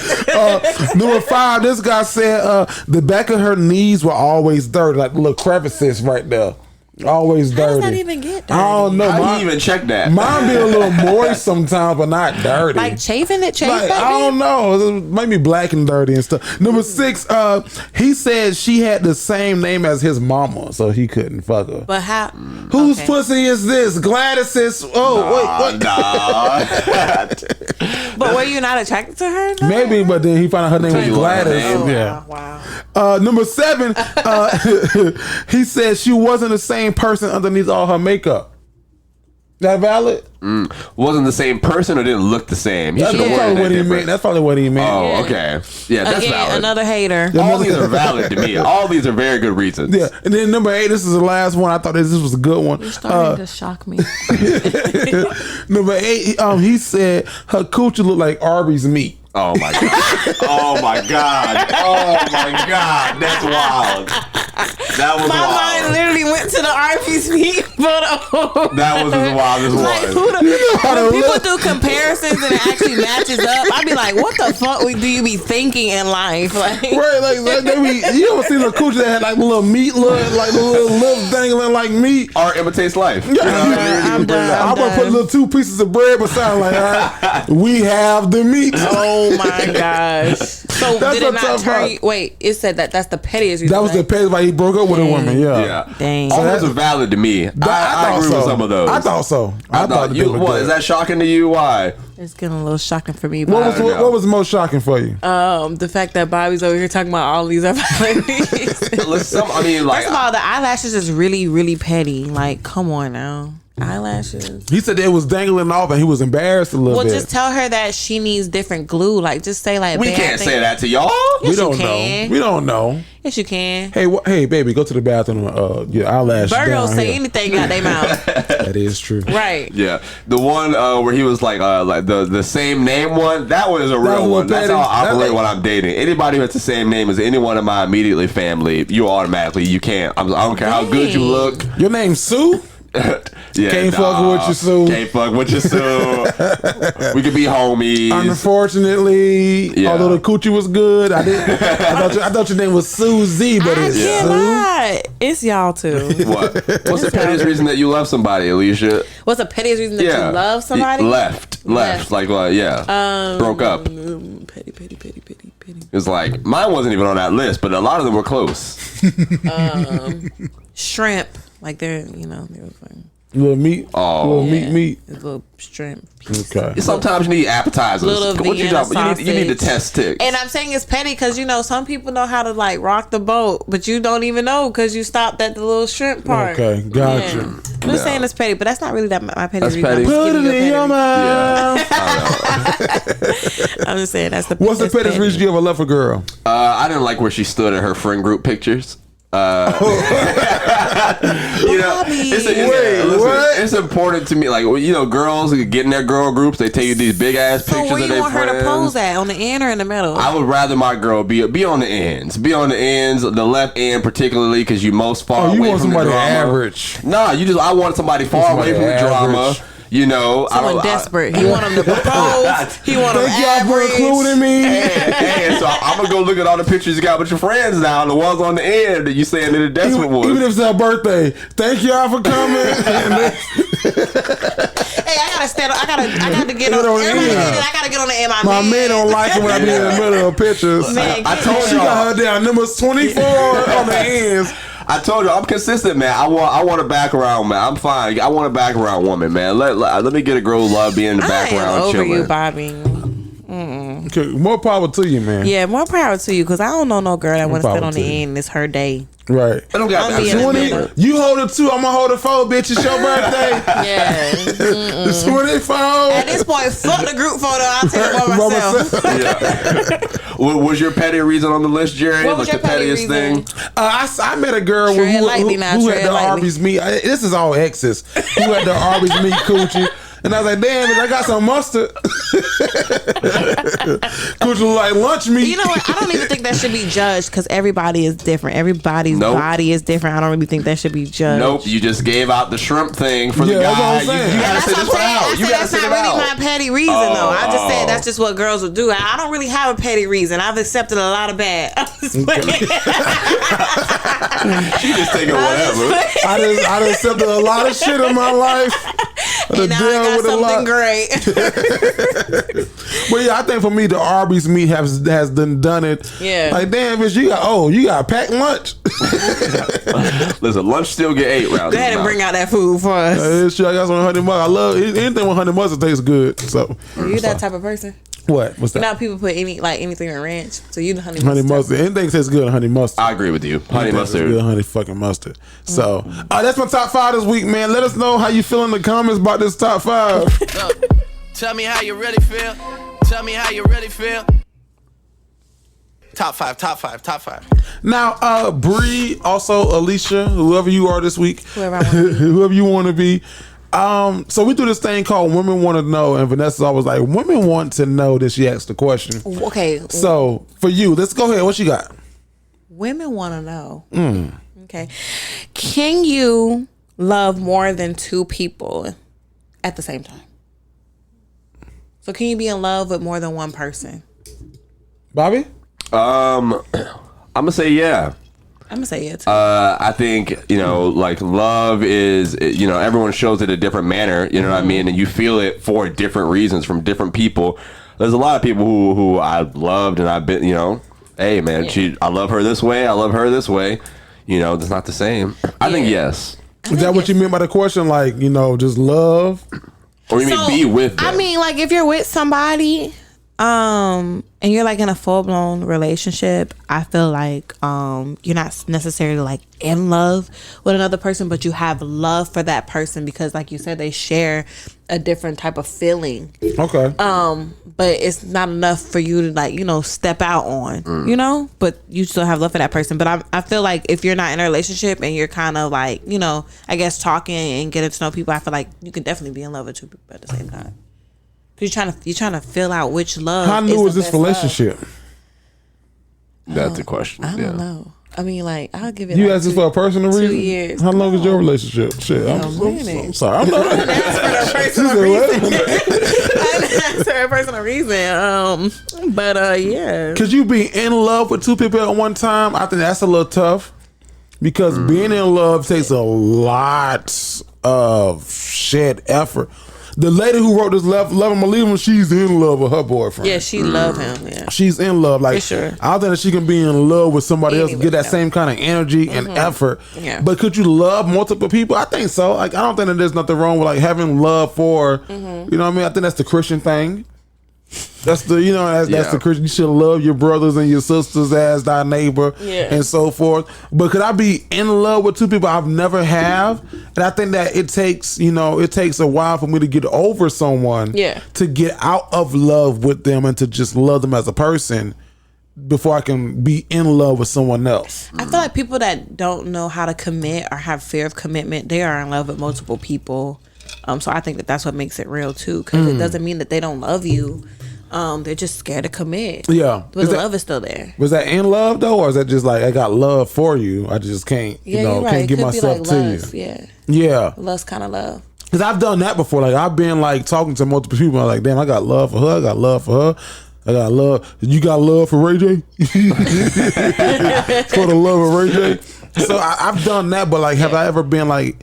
Number 5, this guy said the back of her knees were always dirty, like little crevices right there. Always dirty. How does that even get dirty? I don't know. How do you even check that? Mine be a little moist sometimes, but not dirty. Like chafing it, Like, I don't know. It might be black and dirty and stuff. Number 6, he said she had the same name as his mama, so he couldn't fuck her. But how? Whose pussy is this? Gladys's. Oh, wait. But were you not attracted to her? No? Maybe, but then he found out her name was Gladys. Oh, Yeah. Wow. Number 7, he said she wasn't the same person underneath all her makeup. That valid? Wasn't the same person or didn't look the same? He That's should have probably worded what that he different. meant. That's probably what he meant. Oh, okay. Yeah, that's Again, valid. another hater. All these are valid to me. All these are very good reasons. Yeah, and then number 8, this is the last one. I thought this was a good one. You're starting to shock me. Number 8, he said her coochie looked like Arby's meat. Oh my god. Oh my god. Oh my god. That's wild. That was My wild. mind literally went to the Arby's meat photo. That was as wild as Like, one. who the, how to when people look. do comparisons and it actually matches up, I be like, what the fuck do you be thinking in life? Like, Right, like they be, you ever seen a coochie that had like little meat, like the little lips dangling like meat? Art imitates life. You know what I mean? I'm done. I'm gonna put little 2 pieces of bread beside, like, all right, we have the meat. oh my gosh. So That's did it a not tough turn part. you? Wait, it said that's the pettiest reason. That was the pay why he broke up with a woman. Yeah. Yeah. Dang. All So those are valid to me. I thought agree so. with some of those. I thought so. I thought that they you, were what, good. is that shocking to you? Why? It's getting a little shocking for me. What Bobby. was the most shocking for you? The fact that Bobby's over here talking about all these other ladies. I mean, like, First of all, the eyelashes is really, really petty. Like, come on now. Eyelashes. He said it was dangling off and he was embarrassed a little Well, bit. just tell her that she needs different glue. Like, just say like we bad can't things. say that to y'all. we Yes, don't you can. know. We don't know. Yes, you can. Hey, hey, baby, go to the bathroom. Your eyelashes Virgos down say here. anything out their mouth. That is true. Right. Yeah, the one where he was like the same name one. That one is a was a real little one. That's petty. how I That operate like- when I'm dating. Anybody who has the same name as anyone in my immediately family, you automatically you can't. I don't care how good you Dang. look. Your name's Sue? Yeah, Can't fuck with you, Sue. Can't fuck with you, Sue. We could be homies. Unfortunately, Yeah. although the coochie was good, I thought your name was Susie, but I it's can't Sue. lie. It's y'all too. What? What's the pettiest reason that you love somebody, Alicia? What's the pettiest reason that you love somebody? Left. Like, broke up. Petty. It's like mine wasn't even on that list, but a lot of them were close. Shrimp. Like they're fine. Little meat. Oh. Little meat. It's little shrimp. Okay. Sometimes you need appetizers. Little What you Vienna talking? You need to sausage. test sticks. And I'm saying it's petty because some people know how to like rock the boat, but you don't even know because you stopped at the little shrimp part. Okay, gotcha. Yeah. I'm just saying it's petty, but that's not really that my petty That's reason. petty. I'm just Put giving it you a in your petty- mouth. I'm just saying that's the. What's the that's pettiest petty. reason you ever left a girl? I didn't like where she stood in her friend group pictures. it's important to me. Like, you know, girls get in their girl groups. They take you these big ass pictures where of you their want friends. her to pose at? On the end or in the middle? I would rather my girl be on the ends. Be on the ends, the left end particularly, because you most far away you want from somebody the drama. average. Nah, I want somebody far away from the drama. You know, someone desperate. He want him to propose. He want him Thank y'all for including me. Hey, so I'm gonna go look at all the pictures you got with your friends now. The ones on the end that you saying that the desperate ones. Even if it's her birthday. Thank y'all for coming. Hey, I gotta stand. I gotta get on. I gotta get on the end. My man don't like it when I be in the middle of pictures. Man, I told She y'all. got her down. Number 24 on the ends. I told you I'm consistent, man. I want a background, man. I'm fine. I want a background woman, man. Let me get a girl who love being in the background, I am over chilling. you, Bobby. Okay, more power to you, man. Yeah, more power to you, because I don't know no girl that want to sit on the to you. end. It's her day. Right. I don't got I'm being that. 20. You hold it 2, I'm gonna hold it 4, bitch. It's your birthday. Yeah. It's 24. At this point, fuck the group photo. I'll take it by myself. Yeah. Was your petty reason on the list, Jerry? What was Like your the petty pettiest reason? thing? I met a girl who Tread lightly now, had tread the lightly. Arby's meat. This is all exes. Who had the Arby's meat coochie. And I was like, damn, I got some mustard. Coochie was like lunch meat. You know what? I don't even think that should be judged, because everybody is different. Everybody's body is different. I don't really think that should be judged. Nope. You just gave out the shrimp thing for the Yeah, that's what guy. I'm saying. You gotta sit this one out. You gotta That's sit not it really out. my petty reason, though. I just said that's just what girls would do. I don't really have a petty reason. I've accepted a lot of bad. She just taking whatever. I done accepted a lot of shit in my life. And now I got something great. But yeah, I think for me, the Arby's meat has done it. Yeah. Like, damn, bitch, you got packed lunch. Listen, lunch still get 8 rounds. Go ahead and bring out that food for us. Shit, I got some honey mustard. I love anything with honey mustard tastes good. So Are you that type of person? what? What's that? You know how people put anything in ranch? So you the honey Honey mustard. mustard. Anything tastes good in honey mustard. I agree with you. Honey Anything tastes mustard. good honey fucking mustard. So that's my top 5 this week, man. Let us know how you feel in the comments about this top 5. Tell me how you really feel. Tell me how you really feel. Top 5. Now, Bri, also Alicia, whoever you are this week, Whoever I wanna be. whoever you want to be. So we do this thing called Women Want to Know, and Vanessa's always like, women want to know that she asked the question. Okay. So for you, let's go ahead. What you got? Women want to know. Okay. Can you love more than 2 people at the same time? So can you be in love with more than one person? Bobby? I'm gonna say yeah. I'm gonna say yeah too. I think, like love is, everyone shows it a different manner, you know what I mean? And you feel it for different reasons from different people. There's a lot of people who I loved and I've been, hey man, I love her this way. I love her this way. It's not the same. I think yes. Is that what you meant by the question? Like, just love? Or you mean be with them? I mean, like if you're with somebody, and you're like in a full blown relationship, I feel like you're not necessarily like in love with another person, but you have love for that person because, like you said, they share a different type of feeling. Okay. But it's not enough for you to like, step out on, but you still have love for that person. But I feel like if you're not in a relationship and you're kind of like, I guess talking and getting to know people, I feel like you can definitely be in love with 2 people at the same time. You're trying to fill out which love. How new is the this best relationship? love. That's the question. I don't know. I mean, like I'll give it. You like asked this for a personal 2 reason? years. How long is your relationship? Shit, I'm sorry. I'm not. I didn't ask for a personal reason. But yeah. Could you be in love with 2 people at one time? I think that's a little tough because being in love takes a lot of shit effort. The lady who wrote this Love Him or Leave Him, she's in love with her boyfriend. Yeah, she love him. Yeah. She's in love. Like, For sure. I don't think that she can be in love with somebody else and get that same kind of energy and effort. Yeah. But could you love multiple people? I think so. Like, I don't think that there's nothing wrong with like having love for, you know what I mean? I think that's the Christian thing. That's the, that's the Christian. You should love your brothers and your sisters as thy neighbor and so forth. But could I be in love with 2 people I've never have? And I think that it takes, it takes a while for me to get over someone to get out of love with them and to just love them as a person. before I can be in love with someone else. I feel like people that don't know how to commit or have fear of commitment, they are in love with multiple people. So I think that that's what makes it real too, because it doesn't mean that they don't love you. They're just scared to commit. Yeah. But the love is still there. Was that in love though, or is that just like I got love for you? I just can't, Yeah, you're right. can't It give could myself be like to lust. you. Yeah. Yeah. Lust kind of love. Because I've done that before. Like I've been like talking to multiple people. I'm like, damn, I got love for her. I got love for her. I got love. You got love for Ray J? For the love of Ray J. So I've done that, but like, have I ever been like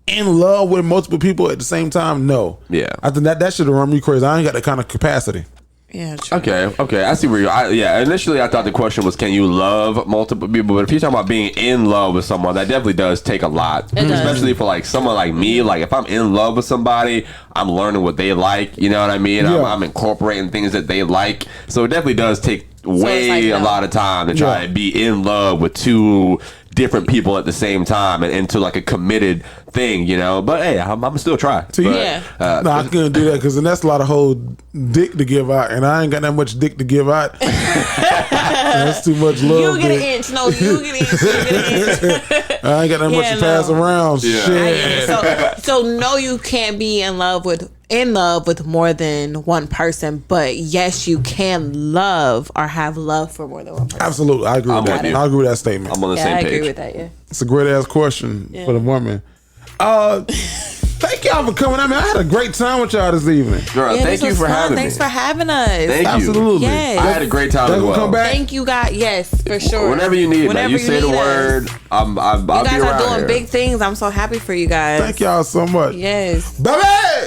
in love with multiple people at the same time? No. Yeah. I think that should have run me crazy. I ain't got that kind of capacity. Yeah, true. Okay. I see where you're. Initially I thought the question was, can you love multiple people? But if you're talking about being in love with someone, that definitely does take a lot. It does. Especially for like someone like me. Like if I'm in love with somebody, I'm learning what they like. You know what I mean? Yeah. I'm incorporating things that they like. So it definitely does take way a lot of time to try to be in love with two different people at the same time and into like a committed thing, you know. But hey, I'm still try. So but, no, I couldn't do that because then that's a lot of whole dick to give out, and I ain't got that much dick to give out. That's too much love. You get an inch. No, you get an inch. You get an inch. I ain't got that much to pass around. Yeah. Shit. So no, you can't be in love with more than one person, but yes, you can love or have love for more than one person. Absolutely, I agree with that. I agree with that statement. I'm on the same page. I agree with that. Yeah, it's a great ass question for the woman. Thank y'all for coming out, man. I had a great time with y'all this evening. Girl, thank you for having me. Thanks for having us. Thank you. Absolutely. Yes. I had a great time as well. Come back. Thank you, guys. Yes, for sure. Whenever you need, man. You say the word. I'll you be guys around are doing here. big things. I'm so happy for you guys. Thank y'all so much. Yes. Baby!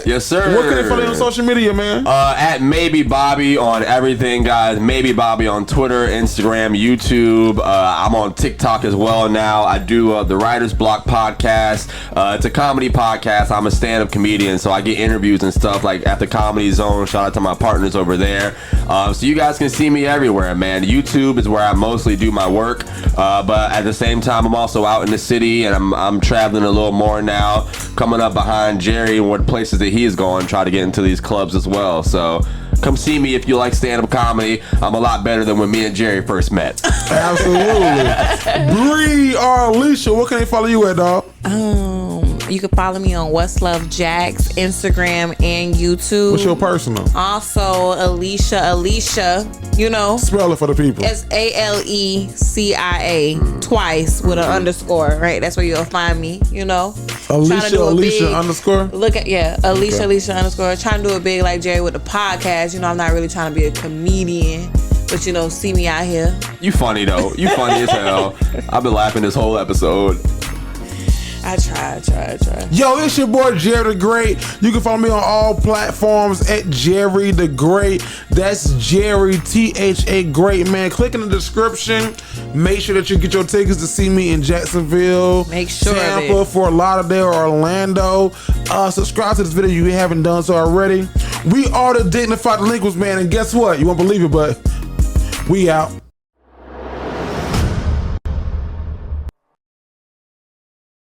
Yes, sir. What can they follow you on social media, man? At Maybe Bobby on everything, guys. Maybe Bobby on Twitter, Instagram, YouTube. I'm on TikTok as well now. I do the Writer's Block podcast. It's a comedy podcast. I'm a stand-up comedian, so I get interviews and stuff like at the Comedy Zone. Shout out to my partners over there. So you guys can see me everywhere, man. YouTube is where I mostly do my work, but at the same time, I'm also out in the city, and I'm traveling a little more now, coming up behind Jerry and what places that he is going, try to get into these clubs as well. So come see me if you like stand-up comedy. I'm a lot better than when me and Jerry first met. Absolutely. Bri or Alicia, what can they follow you at, dog? You can follow me on What's Love Jax, Instagram and YouTube. What's your personal? Also, Alicia, you know. Spell it for the people. It's ALECIA twice with an underscore, right? That's where you'll find me, you know. Alicia underscore? Alicia underscore. Trying to do it big like Jerry with the podcast. You know, I'm not really trying to be a comedian. But, you know, see me out here. You funny, though. You funny as hell. I've been laughing this whole episode. I try. Yo, it's your boy Jerry the Great. You can follow me on all platforms at Jerry the Great. That's Jerry THA Great, man. Click in the description. Make sure that you get your tickets to see me in Jacksonville, Make sure Tampa, Fort Lauderdale, Orlando. Subscribe to this video if you haven't done so already. We are the Dignified Delinquents, man, and guess what? You won't believe it, but we out.